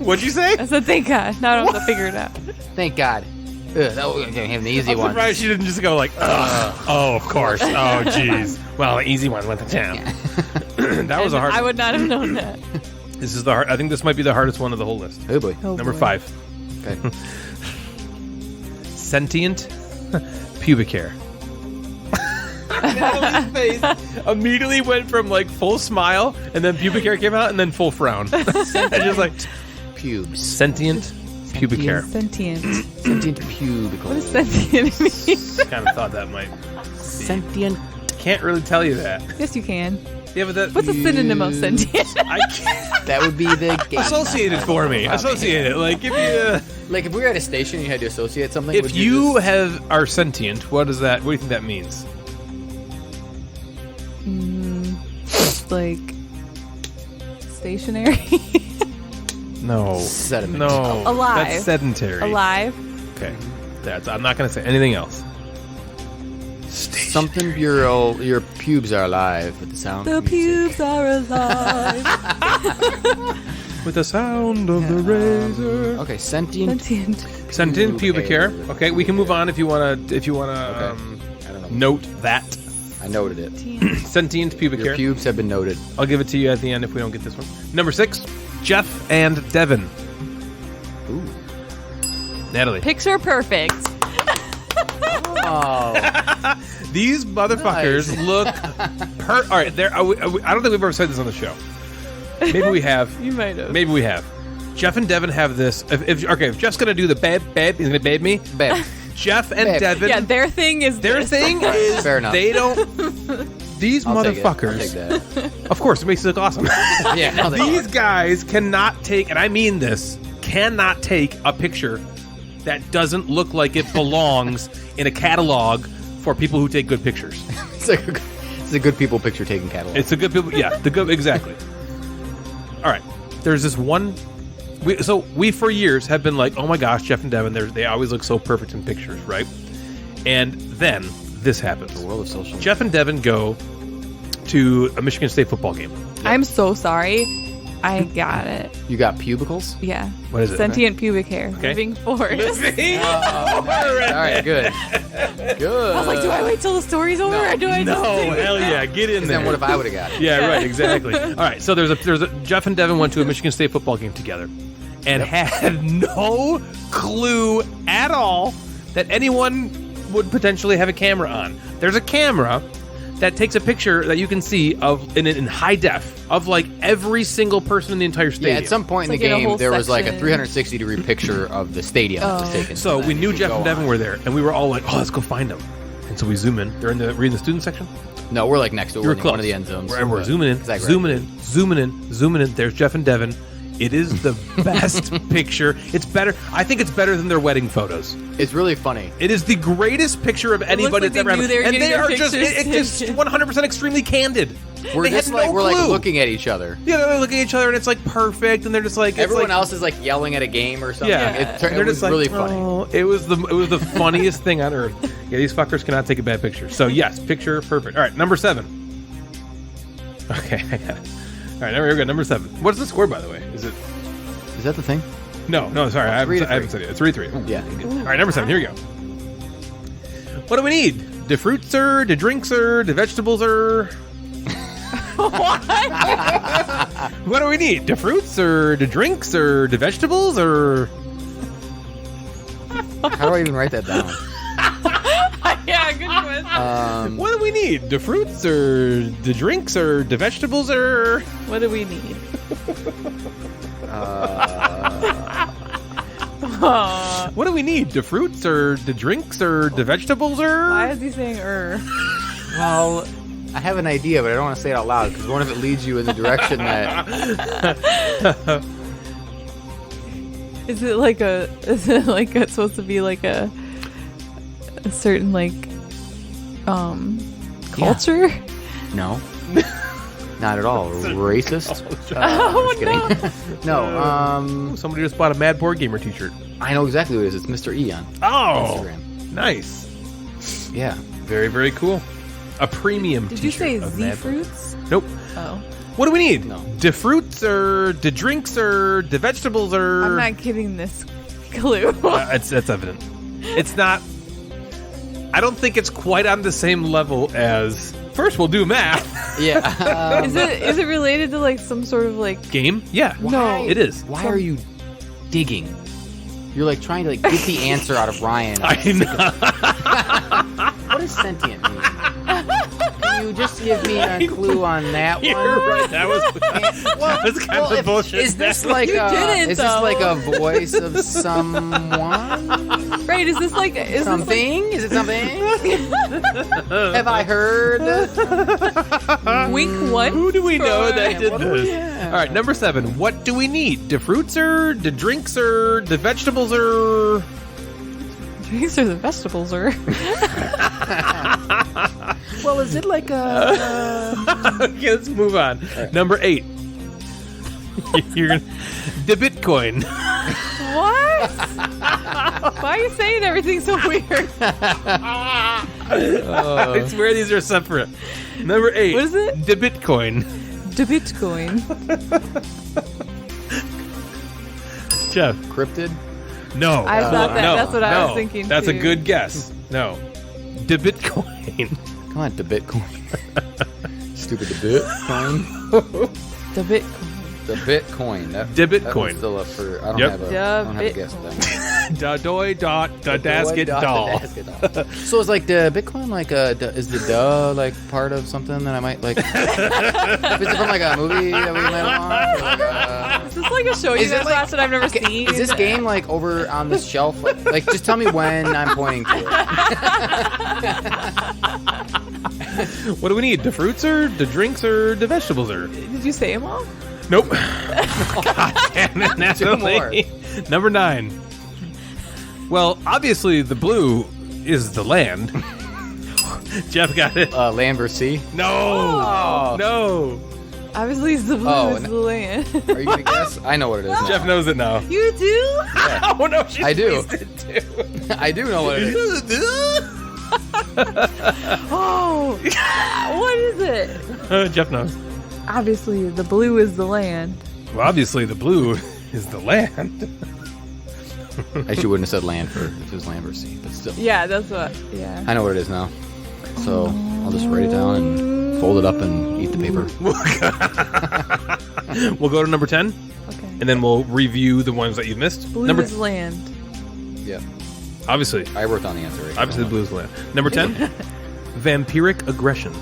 What'd you say? I said, thank God. Now I don't have to figure it out. Thank God. Ugh, that was gonna have the easy I'm one. surprised she didn't just go like, ugh. Oh, of course. Oh, jeez. Well, the easy one went to town. That was a hard I one. would not have known that. This is the hard. I think this might be the hardest one of the whole list. Oh boy. Oh, Number boy. 5. Okay. sentient pubic hair. Natalie's face immediately went from like full smile, and then pubic hair came out, and then full frown. And just like Pubes. sentient pubic hair. Sentient. Sentient pubicle. What does sentient mean? Kind of thought that might. Sentient. Can't really tell you that. Yes, you can. Yeah, but that. What's a synonym of sentient? I can't That would be the game. associate it for me. Associate it. Like if you. Like if we were at a station and you had to associate something. If would you just- are sentient, what is that? What do you think that means? Like stationary. No. Sediment. No. Alive. That's sedentary. Alive. Okay. I'm not going to say anything else. Something your pubes are alive with the sound. The of music. pubes are alive. With the sound of the razor. Okay, sentient. Sentient. Sentient pubic hair. hair. Okay, we can move on if you want to. I don't know. Note that I noted it. sentient pubic Your hair. pubes have been noted. I'll give it to you at the end if we don't get this one. Number 6, Jeff and Devin. Ooh. Natalie. Picture perfect. Oh. These motherfuckers Nice. look. All right, I don't think we've ever said this on the show. Maybe we have. You might have. Maybe we have. Jeff and Devin have this. If Jeff's gonna do the babe, he's gonna babe me. Babe. Jeff and Babe. Devin. Yeah, their thing is Their this. thing is Fair enough. they don't. These I'll take it. I'll motherfuckers. take that. Of course, it makes it look awesome. Yeah. I'll take These it. guys cannot take, and I mean this, cannot take a picture that doesn't look like it belongs in a catalog for people who take good pictures. It's a good people picture taking catalog. It's a good people. Yeah, exactly. All right. There's this one. We for years have been like, oh my gosh, Jeff and Devin, they always look so perfect in pictures, right? And then this happens. the world of social. Jeff and Devin go to a Michigan State football game. I'm so sorry. I got it. You got pubicles? Yeah. What is it? Sentient pubic hair. Okay. Living forest. All right, good. Good. I was like, do I wait till the story's over, or do I just No, take it? hell yeah, get in there. Then what if I would have got it? Yeah, right, exactly. All right, so there's a Jeff and Devin went to a Michigan State football game together and had no clue at all that anyone would potentially have a camera on. There's a camera that takes a picture that you can see of in high def of like every single person in the entire Yeah, stadium. at some point in It's the like in a game, whole there was like a section. 360-degree picture of the stadium that was taken. So then we knew you Jeff go and Devin on. were there, and we were all like, "Oh, let's go find them." And so we zoom in. We're in the student section. No, we're like next to it. You We're were in close. one of the end zones. We're zooming in, Exactly. zooming in. There's Jeff and Devin. It is the best picture. It's better. I think it's better than their wedding photos. It's really funny. It is the greatest picture of anybody like that's ever they knew they were happened. And getting they their are just pictures it's just taken. 100% extremely candid. We're They just had like no we're like clue. looking at each other. Yeah, they're looking at each other and it's like perfect, and they're just like it's Everyone like, else is like yelling at a game or something. Yeah, It, and they're was just like, really funny. "Oh," it was the funniest thing on earth. Yeah, these fuckers cannot take a bad picture. So yes, picture perfect. All right, number 7. Okay, I got it. All right, here we go. Number 7. What's the score, by the way? Is it? Is that the thing? No, sorry, I haven't 3-3. said it. It's 3-3. Yeah. All right, number 7. Here we go. What do we need? The fruits or the drinks or the vegetables or what do we need? The fruits or the drinks or the vegetables or How do I even write that down? Yeah, good question. what do we need? The fruits or the drinks or the vegetables or What do we need? what do we need? The fruits or the drinks or the vegetables or Why is he saying Well, I have an idea, but I don't want to say it out loud because what if it leads you in the direction that Is it like it's supposed to be like a certain like culture? no, not at all racist. Oh, Just kidding. No, somebody just bought a Mad Board Gamer t-shirt. I know exactly what it is. It's Mr. E on Oh, Instagram. nice. Yeah, Very, very cool. A premium Did you t-shirt say of Z Mad Board. fruits? Nope. Oh, What do we need? No. The fruits or the drinks or the vegetables or I'm not getting this clue. That's evident. It's not. I don't think it's quite on the same level as. First, we'll do math. yeah. Is it related to like some sort of like? Game? Yeah. No. It is. Why are you digging? You're like trying to like get the answer out of Ryan. I know. What does sentient mean? Can you just give me a clue on that one? You're right. That was kind of bullshit. Is this like didn't, is this though. like a voice of someone? Right? Is this like Something? Is it something? Have I heard? Wink one? Who do we know that did what do this? we have? All right, number 7. What do we need? The fruits or the drinks or the vegetables or... Drinks or the vegetables or? Well, is it like a? Okay, let's move on. Right. Number 8. You're gonna... The Bitcoin. What? Why are you saying everything so weird? I swear these are separate. Number 8. What is it? The Bitcoin. The Bitcoin. Jeff. Cryptid? No. I thought that. No, That's what I no. was thinking. That's too. a good guess. No. The Bitcoin. Come on, the Bitcoin. Stupid the Bitcoin. The Bitcoin. The Bitcoin. That Bitcoin. one's still up for. I don't Yep. have a. The I don't have a guess at that one. Da doy dot da dasket doll. So it's like the Bitcoin, like is the duh like part of something that I might like? Is it from like a movie that we might watch? Like, Is this like a show you Is it guys like- watch that I've never seen? is this game like over on the shelf? Like, just tell me when I'm pointing to it. What do we need? The fruits or the drinks or the vegetables or? Did you say them all? Nope. God damn it, Natalie. Number 9. Well, obviously the blue is the land. Jeff got it. Land versus sea. No. Oh. No. Obviously, it's the blue Oh, is no. the land. Are you gonna guess? I know what it is. Now. Jeff knows it now. You do? Oh no, she I do. squeezed it too. I do know what it is. Oh, what is it? Jeff knows. Obviously, the blue is the land. Well, obviously the blue is the land. Actually, wouldn't have said land for if it was land versus sea, but still. Yeah, that's what. Yeah. I know what it is now. So I'll just write it down and fold it up and eat the paper. We'll go to number 10, Okay. and then we'll review the ones that you've missed. Blue Number is land. Yeah. obviously, I wrote down the answer. Right? obviously the blue is the land. Number 10, vampiric aggression.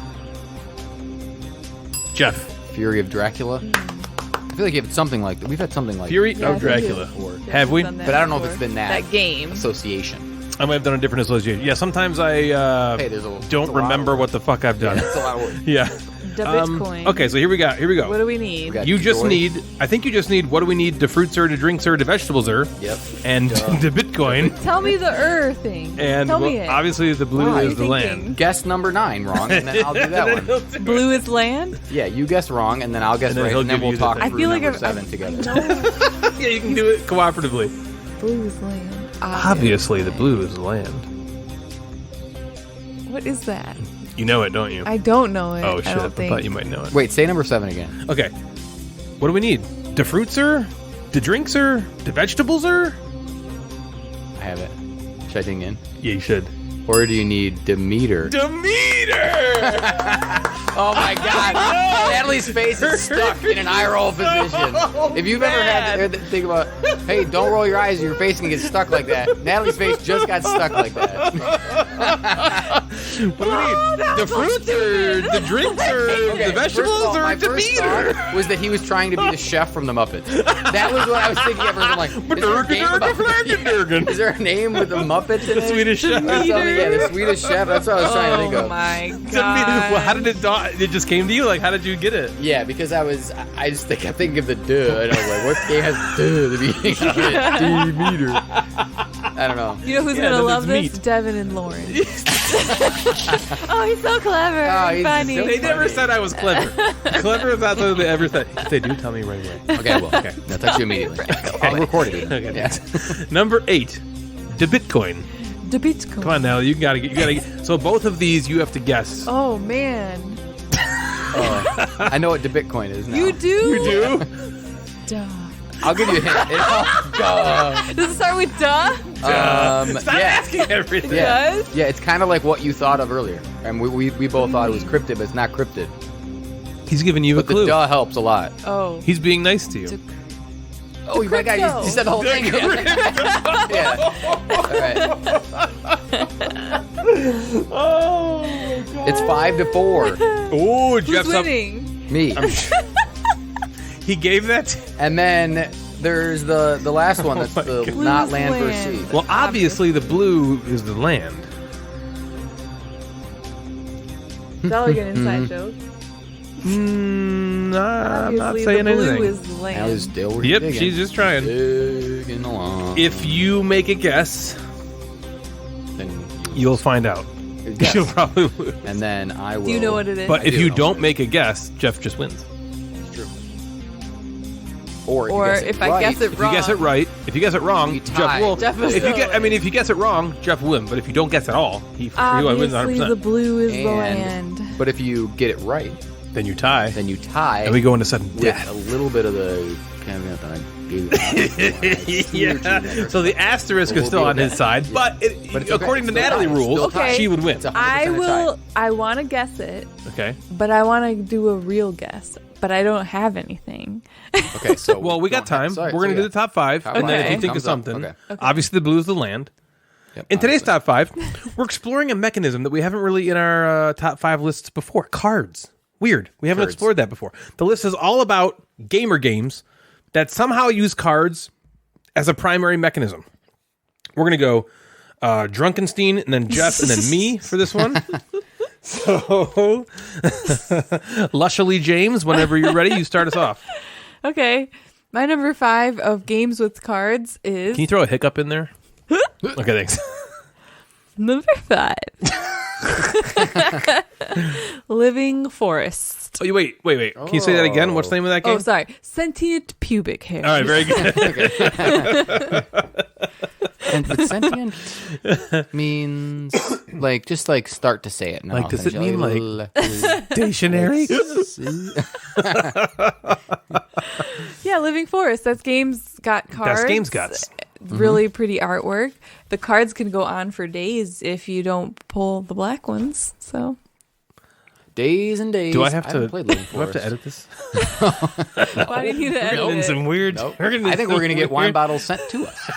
Jeff, Fury of Dracula. I feel like it's something like that. We've had something like Fury Yeah, I of think Dracula. before. Have we? Done that But I don't know if before. it's been that game. association. I might have done a different association. Yeah, sometimes I Hey, there's a don't it's a lot remember of what the fuck I've done. That's a lot of work. Yeah. The Bitcoin. Okay, so here we go. Here we go. What do we need? We got You just joy. need. I think you just need. What do we need? The fruits or the drinks or the vegetables or? Yep. And the Bitcoin. Tell me the thing. And Tell well, me it. obviously the blue What are is you the thinking? land. Guess number 9 wrong, and then I'll do that one. Blue is land? Yeah, you guess wrong, and then I'll guess And then right, he'll and then give we'll you the talk thing. I through feel like number I 7 together. No. Yeah, you can do it cooperatively. Blue is land. Obviously, the blue is the land. What is that? You know it, don't you? I don't know it. Oh I shit! don't I think. thought you might know it. Wait, say number 7 again. Okay. What do we need? The fruits or the drinks or the vegetables or? I have it. Should I dig in? Yeah, you should. Or do you need Demeter? Demeter. Oh my god! Natalie's face is stuck in an eye roll position. If you've ever had to think about, hey, don't roll your eyes, your face can get stuck like that. Natalie's face just got stuck like that. What do we need? The fruits or the drinks or the vegetables or my first Demeter? thought was that he was trying to be the chef from the Muppets. That was what I was thinking at first. I'm like, is there a game about Is there a name with the Muppets in The it? Swedish chef. Or something? Yeah, the Swedish chef. That's what I was trying to think Oh of. my Demeter. god. Well, how did it dawn? It just came to you? Like, how did you get it? Yeah, because I just kept thinking of the duh, and I was like, what game has duh at the beginning of it? Demeter. I don't know. You know who's Yeah, gonna then love there's this? meat. Devin and Lauren. Oh, he's so clever. Oh, and he's funny. so They never funny. said I was clever. Clever is not something they ever said. If they do, tell me right away. Okay, well, okay. I'll text you immediately. I'll record it. Even. Okay. Yeah. Number 8, the Bitcoin. The Bitcoin. Come on now, you gotta get. So both of these you have to guess. Oh man. I know what the Bitcoin is now. You do? You do? Duh. I'll give you a hint. Duh. Does it start with duh? Stop yeah. asking everything. Yeah. Does? Yeah, it's kind of like what you thought of earlier. And we both thought it was cryptid, but it's not cryptid. He's giving you But a clue. the duh helps a lot. Oh. He's being nice to you. It's Oh my God, you said the whole thing. Yeah. All right. Oh, It's 5-4. Oh, Who's Jeff's up. winning? Me. He gave that. And then there's the last one that's my the God. not Blue's land versus land. sea. Well, obviously the blue is the land. Is that like an inside joke? I'm not Obviously, saying the blue anything. is the land. Allie's still Yep, digging. she's just trying. Digging along. If you make a guess, Then you'll find out. guess. You'll probably lose. And then I will. Do you know what it is? But I if do you know don't what it make a guess, Jeff just wins. It's true. Or Or if, you guess if I guess it If you guess it right, if you guess it wrong, We Jeff tie. will. Jeff will if you go. get, I mean, if you guess it wrong, Jeff will win. But if you don't guess at all, he wins 100. Obviously, the blue is the And- land. But if you get it right, Then you tie, then you tie. and we go into sudden with death. a little bit of the caveat that I gave you. Yeah. So the asterisk is still on his side, but, But it's okay. according to Still Natalie tie. rules, Still tie. she would win. It's a 100% I tie. will. I want to guess it, Okay. but I want to do a real guess. But I don't have anything. Okay, so Well, we got time. Sorry, We're going to do the top five, Top and then if five. you think of Thumbs up. something, Okay. obviously the blue is the land. Yep, In today's obviously. top five, we're exploring a mechanism that we haven't really in our top five lists before. Cards. Weird. We haven't Cards. explored that before. The list is all about gamer games that somehow use cards as a primary mechanism. We're going to go Drunkenstein, and then Jeff, and then me for this one. So, Lushily James, whenever you're ready, you start us off. Okay, my number 5 of games with cards is Can you throw a hiccup in there? Okay, thanks. number 5. Living Forest. Oh, wait. Can you say that again? What's the name of that game? Oh, sorry. Sentient pubic hair. All right, very good. And but sentient means like just like start to say it. No, Like, does it mean, like Stationary? Yeah, Living Forest. That's games got cards. That's games guts. Really pretty artwork. The cards can go on for days if you don't pull the black ones. So days and days? Do I have haven't to? played Living Do I have to Forest. edit this? why do you need to We're edit getting it? some weird. Nope. We're getting I think some we're gonna get wine weird- bottles sent to us.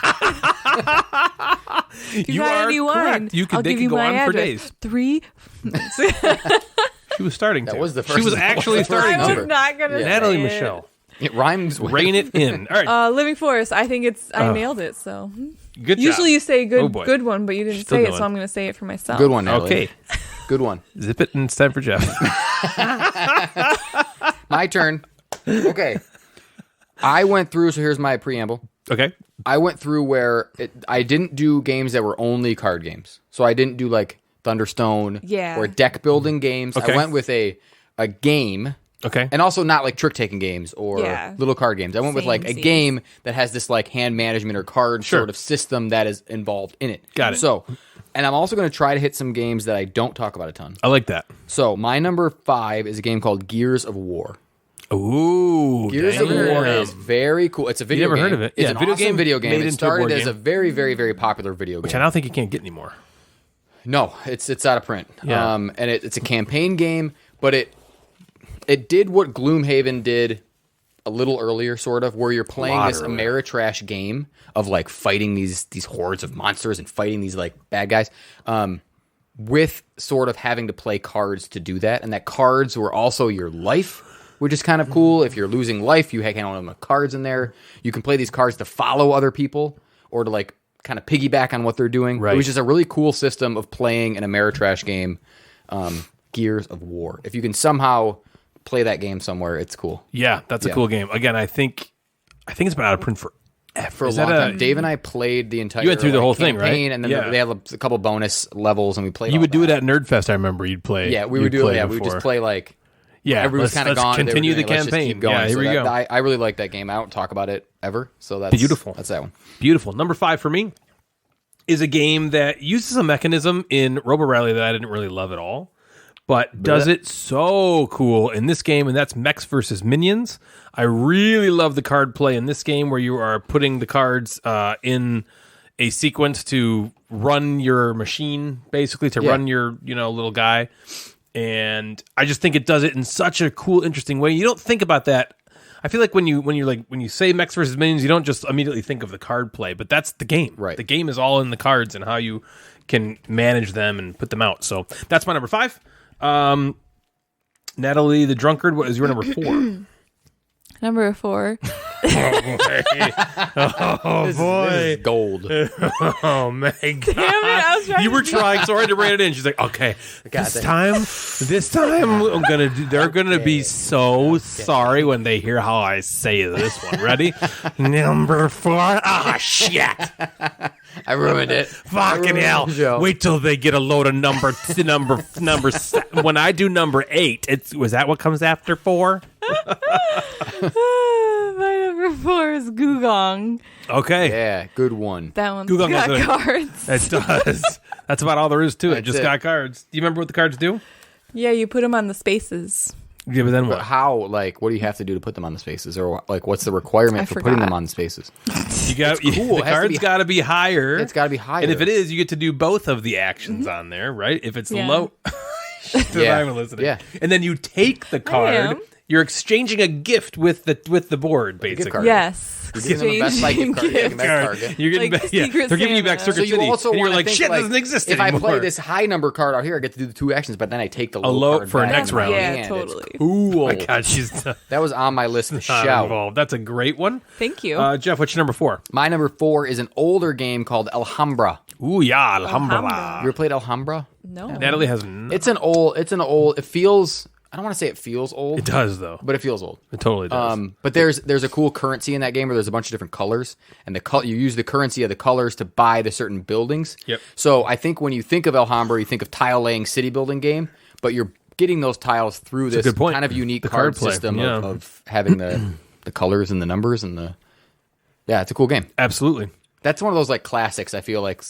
If You got are any wine, correct. You could. I'll They give could you go my on for address. days. 3. She was starting to. That was the She first- was that was actually the first starting I to. number. was not gonna. Yeah. Natalie say Michelle, It rhymes with rein it in. All right, Living Forest. I think it's. I nailed it. So good job. usually you say Oh, boy. good one, but you didn't Still say it, going. so I'm going to say it for myself. Good one, Natalie. Okay, Good one. zip it and it's time for Jeff. My turn. Okay. I went through, so here's my preamble. Okay, I went through where I didn't do games that were only card games. So I didn't do like Thunderstone Yeah. or deck building games. Okay. I went with a game, okay. and also not like trick taking games or Yeah. little card games. I went with like a Same. game that has this like hand management or card Sure. sort of system that is involved in it. Got it. So, and I'm also going to try to hit some games that I don't talk about a ton. I like that. So my number 5 is a game called Gears of War. Ooh, Gears of damn. War is very cool. It's a video never game. heard of it. It's Yeah, an video awesome game video game. made It into a board started as game. a very, very, very popular video game. Which I don't think you can't get anymore. No, it's out of print. Yeah. And it's a campaign game, but it did what Gloomhaven did a little earlier, sort of, where you're playing lot this earlier. Ameritrash game of like fighting these hordes of monsters and fighting these like bad guys. With sort of having to play cards to do that, and that cards were also your life, which is kind of cool. If you're losing life, you can have them cards in there. You can play these cards to follow other people or to like kind of piggyback on what they're doing. Right. It was just a really cool system of playing an Ameritrash game, Gears of War. If you can somehow play that game somewhere, it's cool. Yeah, that's a Yeah. cool game. Again, I think it's been out of print for For a long time. Dave and I played the entire You went through the whole thing, right? campaign, and then Yeah. they had a couple bonus levels, and we played You all would do it that. at Nerdfest. I remember you'd play. Yeah, we you'd would do play it. Yeah, we would before. just play like let's everyone's kind of gone. and they were continue doing the it, let's just campaign. keep going. Yeah, here So we go. I really like that game. I don't talk about it ever. So that's Beautiful. That's that one. Beautiful. Number 5 for me is a game that uses a mechanism in Robo Rally that I didn't really love at all, but does it so cool in this game, and that's Mechs versus Minions. I really love the card play in this game where you are putting the cards in a sequence to run your machine, basically, to run your little guy. And I just think it does it in such a cool, interesting way. You don't think about that. I feel like when you say mechs versus minions, you don't just immediately think of the card play, but that's the game. Right. The game is all in the cards and how you can manage them and put them out. So that's my number 5. Natalie the Drunkard, what is your number 4? Number 4. Oh This boy. is gold. Oh my god. Damn it, I was trying You were to trying so hard to rein it in. She's like, okay, this time they're gonna be so sorry when they hear how I say this one. Ready? Number 4. Ah, shit. I ruined it. Fucking hell. Wait till they get a load of number. When I do number 8, was that what comes after 4? My number 4 is Gugong. Okay. Yeah, good one. That one's Gugong got is a- cards. It does. That's about all there is to it. That's Just it. got cards. Do you remember what the cards do? Yeah, you put them on the spaces. Yeah, but then But what? how? Like, what do you have to do to put them on the spaces, or like, what's the requirement I for putting forgot. them on the spaces? You got cool. the It has to cards be- got to be higher. It's got to be higher. And if it is, you get to do both of the actions on there, right? If it's Yeah. low, Yeah. I'm listening. Yeah. And then you take the card. am. You're exchanging a gift with the board, basically. card. Yes. You're giving them the best like gift card. Yeah, Exchanging best card, yeah. You're getting Like back, yeah, Secret they're giving you back Santa. Circuit So you City, also and you're wanna like, think, shit, like, doesn't exist if anymore. I play this high number card out here, I get to do the 2 actions, but then I take the low, low card for back next in my round. Yeah, hand. It's totally. cool. Oh my god, she's not That was on my list to shout. involved. That's a great one. Thank you. Jeff, what's your number 4? My number 4 is an older game called Alhambra. Ooh, yeah, Alhambra. You ever played Alhambra? no. Natalie has no. It's an old. It feels. I don't want to say it feels old. It does though. but it feels old. It totally does. But there's a cool currency in that game where there's a bunch of different colors, and you use the currency of the colors to buy the certain buildings. Yep. So I think when you think of Alhambra, you think of tile laying city building game, but you're getting those tiles through this good point. kind of unique The card card play, system yeah. of having the colors and the numbers and the. Yeah, it's a cool game. Absolutely. That's one of those like classics. I feel like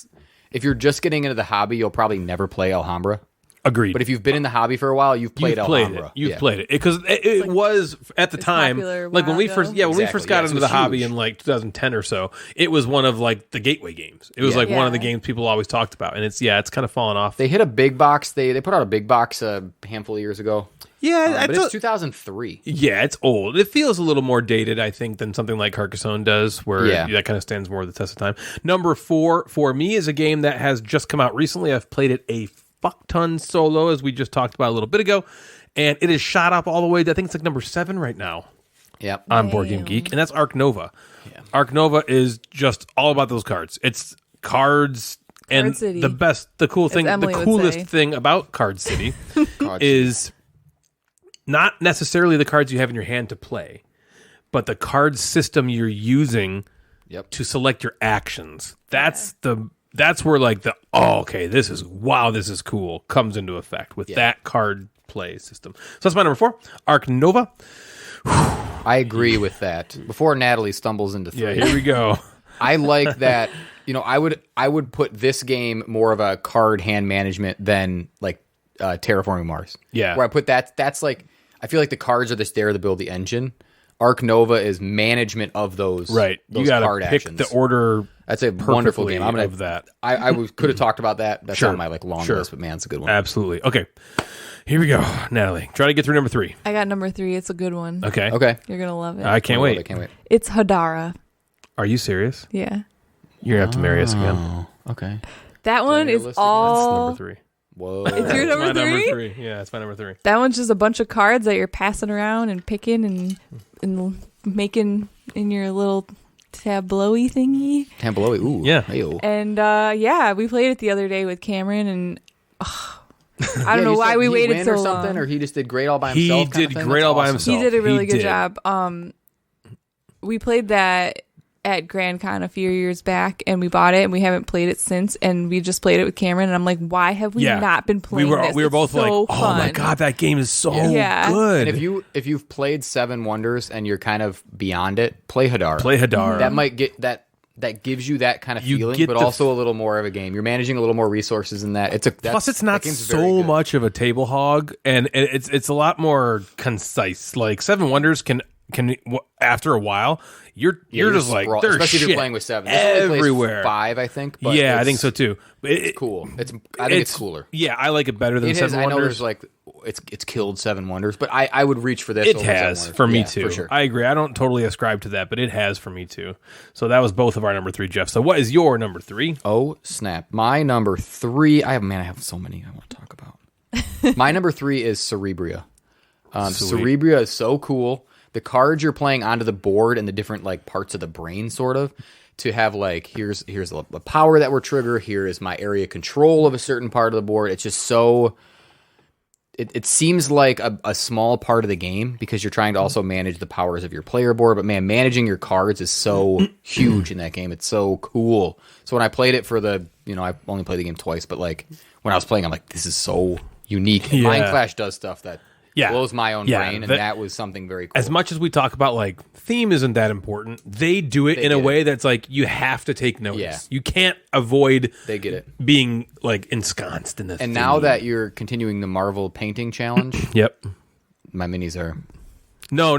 if you're just getting into the hobby, you'll probably never play Alhambra. Agreed. But if you've been in the hobby for a while, you've played Alhambra. You've Yeah. played it because it was at the it's time, popular a like when we while first, ago. yeah, when we Exactly, first got yes, into it the was hobby huge. in like 2010 or so. It was one of like the gateway games. It was Yeah. like one of the Yeah. games people always talked about, and it's kind of fallen off. They hit a big box. They put out a big box a handful of years ago. Yeah, But it's 2003. yeah, it's old. It feels a little more dated, I think, than something like Carcassonne does, where Yeah. that kind of stands more the test of time. Number 4 for me is a game that has just come out recently. I've played it a fuck ton solo, as we just talked about a little bit ago, and it is shot up all the way. I think it's like number 7 right now Yep. on Board Game Geek, and that's Arc Nova. Arc Nova is just all about those cards. It's cards, and Card City. the cool thing, the Emily would coolest say. thing about Card City Card is not necessarily the cards you have in your hand to play, but the card system you're using Yep. to select your actions. That's where like this is cool comes into effect with that card play system. So that's my number 4, Arc Nova. I agree with that. Before Natalie stumbles into 3. Yeah, here we go. I like that. You know, I would put this game more of a card hand management than like Terraforming Mars. Yeah. Where I put that. That's like I feel like the cards are just there to build the engine. Arc Nova is management of those. Right, Those you got card to pick actions. the order. That's a wonderful perfectly game. I'm gonna of that. I could have talked about that. That's Sure. on my like long Sure. list, but man, it's a good one. Absolutely. Okay, here we go, Natalie. Try to get through number 3. I got number 3. It's a good one. Okay. Okay. You're going to love it. I can't I wait. can't wait. It's Hadara. Are you serious? Yeah. You're gonna have to marry us again. Oh, okay. That one your is list again? all... Number 3. Whoa. It's your It's number my number 3? 3. Yeah, it's my number 3. That one's just a bunch of cards that you're passing around and picking and making in your little tableau-y thingy. Tampa-Lowy. Ooh. Yeah. Hey-o. And we played it the other day with Cameron, and I don't Yeah, know you why said we he waited win so or something, long. or he just did great all by He himself. kind of did thing? great That's all by awesome. himself. He did a really He good did. job. We played that at Grand Con a few years back, and we bought it, and we haven't played it since. And we just played it with Cameron, and I'm like, why have we Yeah. not been playing this? We were It's both so like, oh my fun. god, that game is so Yeah. good. And if you've played Seven Wonders and you're kind of beyond it, play Hadar. Play Hadar. That might get that gives you that kind of You feeling, get but the also a little more of a game. You're managing a little more resources in that. Plus, it's not that game's very so good. much of a table hog, and it's a lot more concise. Like Seven Wonders can after a while, you're just like sprawl- there's especially if shit you're playing with 7. This only plays everywhere. 5, I think. But Yeah, I it's- think so too. It's cool. I think it's cooler. Yeah, I like it better than It is. Seven I know Wonders. there's like it's killed Seven Wonders, but I would reach for this. It over Seven has Wonders. for me Yeah, too. for sure. I agree. I don't totally ascribe to that, but it has for me too. So that was both of our number 3, Jeff. So what is your number 3? Oh snap! My number 3. I have so many I want to talk about. My number 3 is Cerebria. Cerebria is so cool. The cards you're playing onto the board and the different like parts of the brain, sort of, to have like here's the power that we're trigger. Here is my area control of a certain part of the board. It's just so. It seems like a small part of the game because you're trying to also manage the powers of your player board. But man, managing your cards is so huge in that game. It's so cool. So when I played it for I only played the game twice, but like when I was playing, I'm like, this is so unique. Yeah. Mind Clash does stuff that Yeah. blows my own Yeah, brain, and that was something very cool. As much as we talk about like theme isn't that important, they do it in a way that's like you have to take notice. Yeah. You can't avoid They get it. being like ensconced in the And now that you're continuing the Marvel painting challenge, Yep. my minis are No.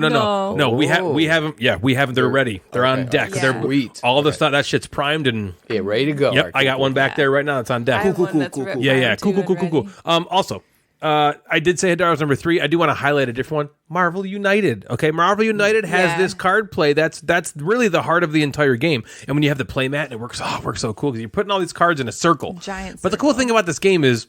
We Oh. haven't. Yeah, we haven't. They're ready. They're on deck. Yeah. They're Sweet. all the stuff. That shit's primed and. ready to go. Yep, I got one back there right now. It's on deck. I have one that's ripped Yeah, down cool. too and ready. Also, I did say Hidara's number 3. I do want to highlight a different one. Marvel United. Okay, Marvel United has Yeah. this card play that's really the heart of the entire game. And when you have the play mat, and it works so cool because you're putting all these cards in a circle. Giant But the cool circle. thing about this game is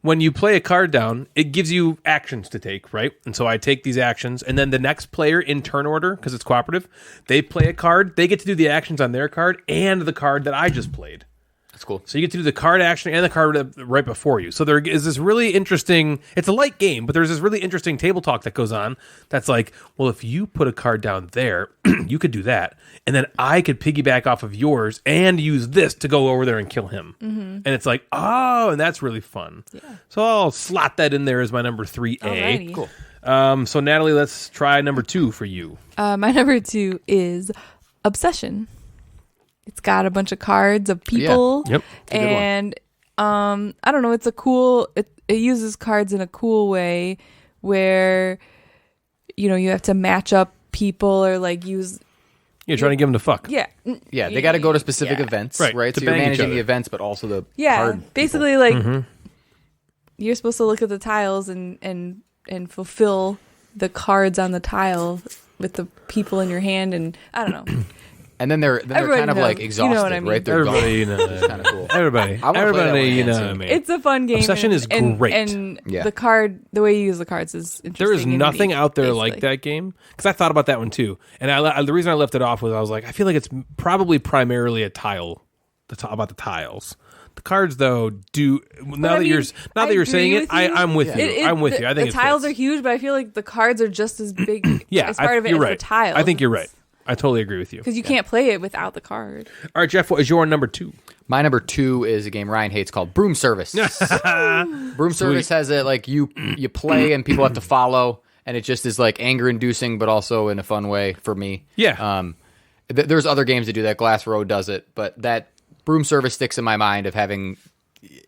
when you play a card down, it gives you actions to take, right? And so I take these actions, and then the next player in turn order, because it's cooperative, they play a card. They get to do the actions on their card and the card that I just played. That's cool. So you get to do the card action and the card right before you. So there is this really interesting, it's a light game, but there's this really interesting table talk that goes on that's like, well, if you put a card down there, you could do that. And then I could piggyback off of yours and use this to go over there and kill him. And it's like, oh, and that's really fun. Yeah. So I'll slot that in there as my number 3A. Alrighty. Cool. So Natalie, let's try number 2 for you. My number 2 is Obsession. It's got a bunch of cards of people. Yep. a good one. And I don't know, it's a cool it uses cards in a cool way where you have to match up people or like use You're trying to give him the fuck. yeah. Yeah, they got to go to specific Yeah. events, Right, right? to So you're bang each managing other. the events, but also the Yeah. card Basically like you're supposed to look at the tiles and fulfill the cards on the tile with the people in your hand, and I don't know. And then they're Everybody kind of knows. like You know exhausted, what I mean. right? They're Everybody, gone. you know. It's kind of cool. Everybody. I wanna play that one Everybody, you again know soon. what I mean. It's a fun game. Obsession is great. And Yeah. the way you use the cards is interesting. There is and nothing unique, out there basically. like that game because I thought about that one too. And the reason I left it off was I was like, I feel like it's probably primarily a tile, about the tiles. The cards though do now I that mean, you're I saying agree it, with you. I'm with you. I'm with you. I think the it tiles fits. are huge, but I feel like the cards are just as big. Yeah, as part of it you're as right. the tiles. I think you're right. I totally agree with you. because you can't play it without the card. All right, Jeff, what is your number 2? My number 2 is a game Ryan hates called Broom Service. Broom Service has it like you play and people have to follow, and it just is like anger inducing, but also in a fun way for me. Yeah. There's other games that do that. Glass Road does it, but that Broom Service sticks in my mind of having.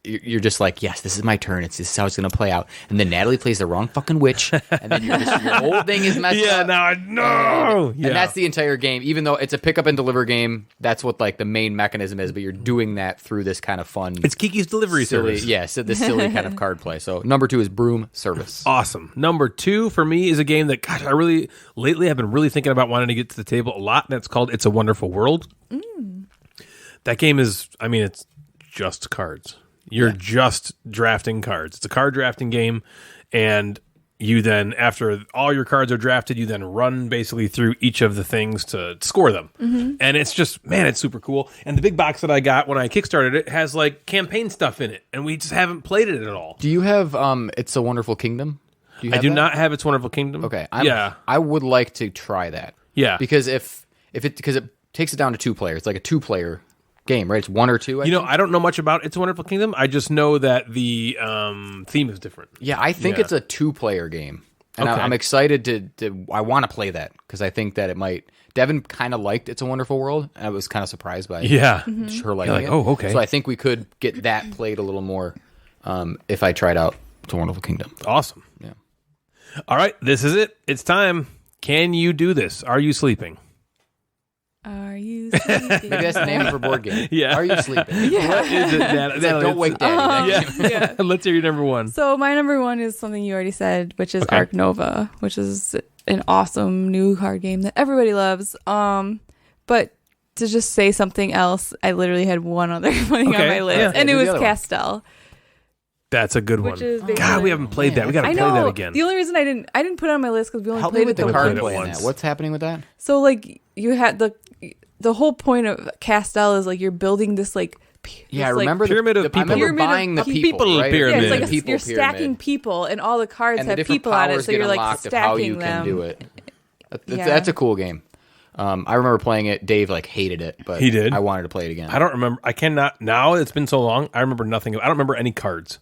You're just like, yes, this is my turn. This is how it's going to play out. And then Natalie plays the wrong fucking witch, and then your whole thing is messed Yeah, up. now I know. And that's the entire game. Even though it's a pick up and deliver game, that's what like the main mechanism is. But you're doing that through this kind of fun, It's Kiki's delivery silly, service. yeah, so this silly kind of card play. So number 2 is Broom Service. Awesome. Number 2 for me is a game that, gosh, lately I've been really thinking about wanting to get to the table a lot, and it's called It's a Wonderful World. That game is, it's just cards. You're just drafting cards. It's a card drafting game, and you then, after all your cards are drafted, you then run basically through each of the things to score them. And it's just, man, it's super cool. And the big box that I got when I kickstarted it has like campaign stuff in it, and we just haven't played it at all. Do you have It's a Wonderful Kingdom? I do not have It's Wonderful Kingdom. Okay, I would like to try that. Yeah. because because it takes it down to 2 players. It's like a 2-player game, right? It's 1 or 2. I don't know much about It's a Wonderful Kingdom. I just know that the theme is different. Yeah, I think Yeah. it's a 2-player game, and Okay. I'm excited to. I want to play that because I think that it might. Devin kind of liked It's a Wonderful World, and I was kind of surprised by Yeah. her liking like, it. oh, okay. So I think we could get that played a little more if I tried out It's a Wonderful Kingdom. Awesome. Yeah. All right, this is it. It's time. Can you do this? Are you sleeping? Are you sleeping? Maybe that's the name of her board game. Yeah. Are you sleeping? What is it, Natalie? It's like, don't wake daddy. Yeah. Let's hear your number one. So my number one is something you already said, which is Okay. Ark Nova, which is an awesome new card game that everybody loves. But to just say something else, I literally had one other thing on my list, yeah. and it do was the other one. Castel. That's a good one. Which is God, we haven't played that. We got to I play know. that again. The only reason I didn't put it on my list because we only Help me played with it the we card played it play in once. that. What's happening with that? So like you had the whole point of Castel is like you're building this like Yeah, I this, like, remember Pyramid of I remember people. buying the Pyramid of people, right? pyramid. Yeah, it's like The people you're pyramid. stacking people, and all the cards And the have different people on it, powers so get you're like unlocked of stacking how you them. can do it. Yeah. That's a cool game. I remember playing it. Dave like hated it, but He did? I wanted to play it again. I don't remember. I cannot. Now it's been so long. I remember nothing. I don't remember any cards.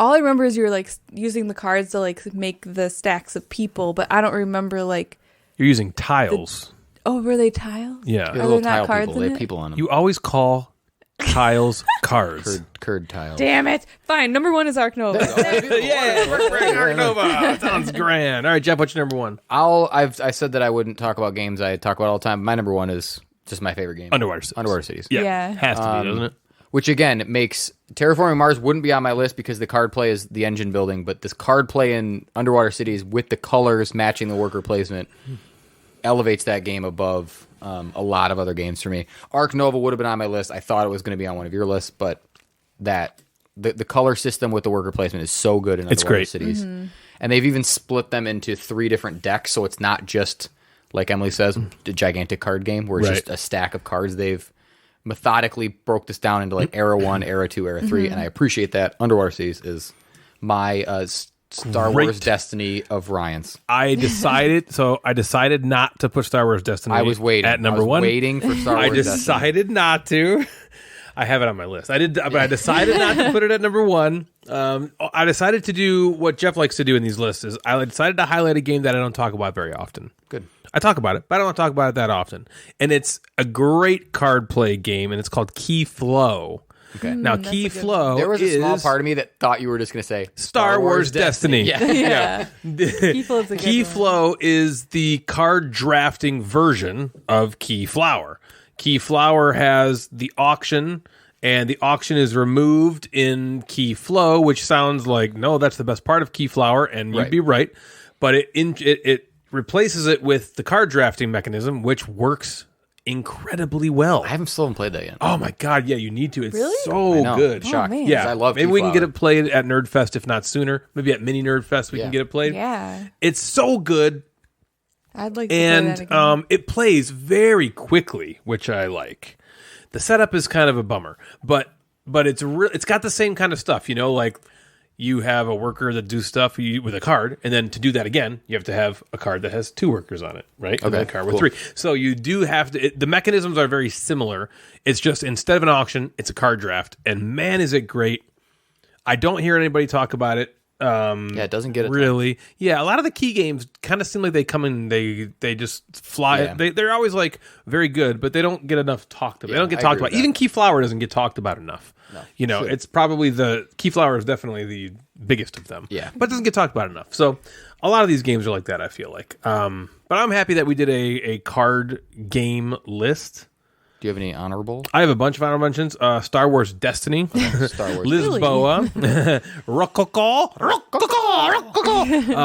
All I remember is you were like using the cards to like make the stacks of people, but I don't remember like. You're using tiles. Oh, were they tiles? Yeah. They're Are little there not tile cards people. in They have it? people on them. You always call tiles cards. Curd tiles. Damn it! Fine, number one is Ark Nova. Yeah, we're bringing Ark Nova. Sounds grand. All right, Jeff, what's your number one? I said that I wouldn't talk about games I talk about all the time. My number one is just my favorite game. Underwater Cities. Underwater Cities. Yeah. Yeah. Has to be, doesn't it? Which again makes Terraforming Mars wouldn't be on my list because the card play is the engine building, but this card play in Underwater Cities with the colors matching the worker placement elevates that game above a lot of other games for me. Ark Nova would have been on my list. I thought it was going to be on one of your lists, but that the color system with the worker placement is so good in Underwater great. Cities. And they've even split them into 3 different decks, so it's not just, like Emily says, a gigantic card game where it's Right. just a stack of cards. They've methodically broke this down into like Era 1, Era 2, Era 3, and I appreciate that. Underwater Cities is my Star Great. Wars Destiny of Ryan's. I decided not to put Star Wars Destiny I was waiting. at number I was one. waiting for Star Wars I decided not to. I have it on my list. But I decided not to put it at number one. I decided to do what Jeff likes to do in these lists. Is I decided to highlight a game that I don't talk about very often. Good. I talk about it, but I don't talk about it that often. And it's a great card play game, and it's called Key Flow. Okay. Now, Key Flow There was a small is part of me that thought you were just going to say Star Wars Destiny. Yeah. Yeah. Key Flow's a good Key one. Flow is the card drafting version of Key Flower. Key Flower has the auction, and the auction is removed in Key Flow, which sounds like, no, that's the best part of Key Flower, and you'd Right. be right. But it replaces it with the card drafting mechanism, which works incredibly well. I haven't played that yet. Oh my god, yeah, you need to. It's Really? so I know. good. Oh, Shocked. man. Yeah, I love maybe Key we can Flower. get it played at Nerdfest, if not sooner. Maybe at Mini Nerdfest we Yeah. can get it played. Yeah. It's so good, I'd like to play that again. and it plays very quickly, which I like. The setup is kind of a bummer, but it's got the same kind of stuff, you know, like you have a worker that do stuff with a card, and then to do that again, you have to have a card that has 2 workers on it, right? And then a card with cool. 3. So you do have to. The mechanisms are very similar. It's just instead of an auction, it's a card draft, and man, is it great! I don't hear anybody talk about it. Yeah, it doesn't get it. Really, yeah. A lot of the key games kind of seem like they come in, they just fly. Yeah. They're always like very good, but they don't get enough talked about. Yeah, They don't get I talked agree about. with Even that. Key Flower doesn't get talked about enough. No, you know, should. it's probably the Key Flower is definitely the biggest of them. Yeah. but it doesn't get talked about enough. So a lot of these games are like that, I feel like. But I'm happy that we did a card game list. Do you have any honorable? I have a bunch of honorable mentions. Star Wars Destiny, Star Wars. Lisboa, Rococo,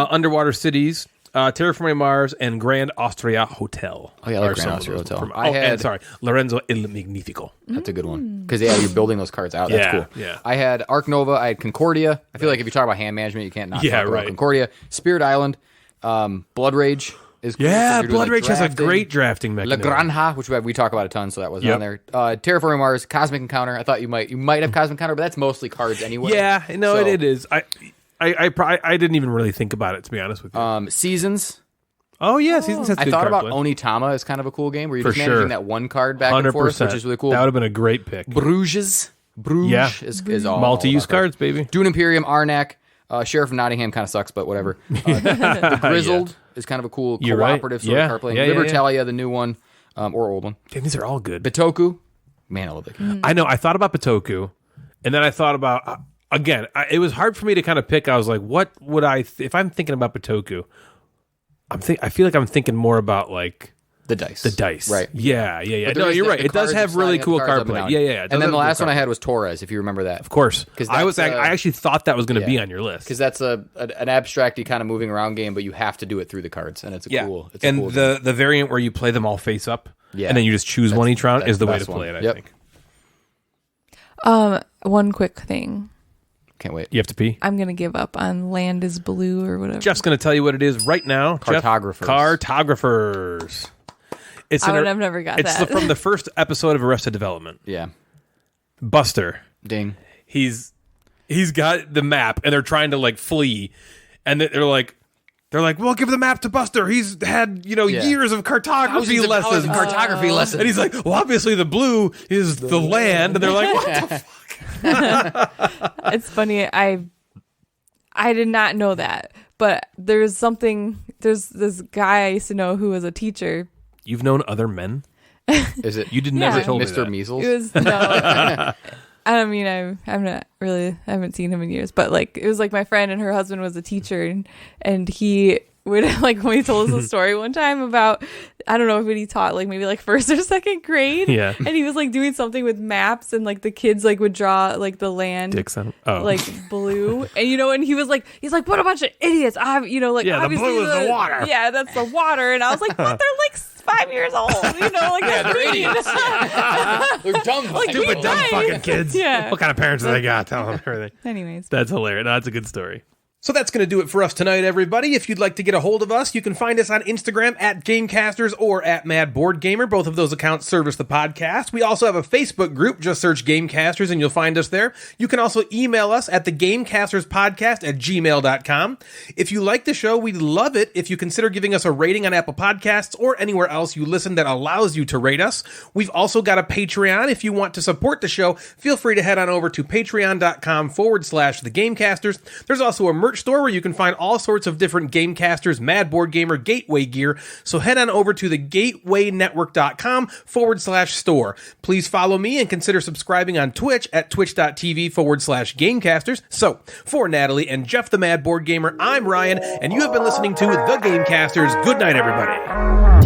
Underwater Cities, Terraforming Mars, and Grand Austria Hotel. Oh, yeah, I like Are Grand some of Austria those Hotel. from- I had- and sorry, Lorenzo Il Magnifico. That's a good one. Because, yeah, you're building those cards out. That's Yeah, cool. yeah. I had Ark Nova. I had Concordia. I feel like if you talk about hand management, you can't not Yeah, talk about right. Concordia. Spirit Island. Blood Rage is cool. Yeah, If you're doing, Blood like, Rage has a drafting. great drafting La mechanism. Granja, which we talk about a ton, so that wasn't Yep. on there. Terraforming Mars, Cosmic Encounter. I thought you might have Cosmic Encounter, but that's mostly cards anyway. Yeah, no, So, it is. I didn't even really think about it, to be honest with you. Seasons. Oh yeah, Seasons has I good thought card about play. Onitama as kind of a cool game where you're For just managing sure. that one card back and 100%. forth, which is really cool. That would have been a great pick. Bruges Yeah. is all Multi-use about cards, baby. Dune Imperium, Arnak, Sheriff of Nottingham kind of sucks, but whatever. The Grizzled is kind of a cool You're right. cooperative sort Yeah. of card playing. Yeah, yeah, Libertalia, the new one, or old one. Damn, these are all good. Bitoku, man, I love that game. I know. I thought about Bitoku, and then I thought about again. It was hard for me to kind of pick. I was like, what would I if I'm thinking about Bitoku? I feel like I'm thinking more about like The dice. The dice. Right. Yeah. But No, there is you're the- right. the It does cards have really sliding cool the cards card up and play. down. Yeah. It does And then have the cool last card one I play. had was Torres, if you remember that. Of course. 'Cause I that's, actually thought that was going to be yeah. on your list. Because that's an abstracty kind of moving around game, but you have to do it through the cards, and it's a cool. It's a cool game. the variant where you play them all face up, Yeah. and then you just choose one each round that's is the the way to best play one. it. I Yep. think. One quick thing. Can't wait. You have to pee. I'm gonna give up on Land is Blue or whatever. Jeff's going to tell you what it is right now. Jeff, Cartographers. Cartographers. It's I've never got it's that. from the first episode of Arrested Development. Yeah. Buster. Ding. He's got the map, and they're trying to like flee, and they're like, well, give the map to Buster. He's had years of cartography lessons, Cartography lessons. and he's like, well, obviously the blue is the land, and they're like, what the fuck? It's funny. I did not know that, but there's this guy I used to know who was a teacher. You've known other men. Is it? You never told me Mr. that. Measles. It was no. I mean, I'm not really. I haven't seen him in years, but like it was like my friend and her husband was a teacher, and he would like when he told us a story one time about I don't know if he taught like maybe like first or second grade, Yeah. and he was like doing something with maps, and like the kids like would draw like the land. Dixon. Oh. Like blue, and he was like, he's like, what a bunch of idiots! Yeah, the obviously blue is the water. Yeah, that's the water, and I was like, but they're like 5 years old, like they're idiots. They're dumb. Stupid, dumb Right. fucking kids. Yeah. What kind of parents do they got? Tell them everything. Anyways, That's hilarious. No, that's a good story. So that's going to do it for us tonight, everybody. If you'd like to get a hold of us, you can find us on Instagram at Gamecasters or at Mad Board Gamer. Both of those accounts service the podcast. We also have a Facebook group. Just search Gamecasters and you'll find us there. You can also email us at thegamecasterspodcast@gmail.com. If you like the show, we'd love it if you consider giving us a rating on Apple Podcasts or anywhere else you listen that allows you to rate us. We've also got a Patreon. If you want to support the show, feel free to head on over to patreon.com/thegamecasters. There's also a merch store where you can find all sorts of different Gamecasters, Mad Board Gamer, Gateway gear. So head on over to thegatewaynetwork.com/store. Please follow me and consider subscribing on Twitch at twitch.tv/Gamecasters. So for Natalie and Jeff the Mad Board Gamer, I'm Ryan, and you have been listening to The Gamecasters. Good night, everybody.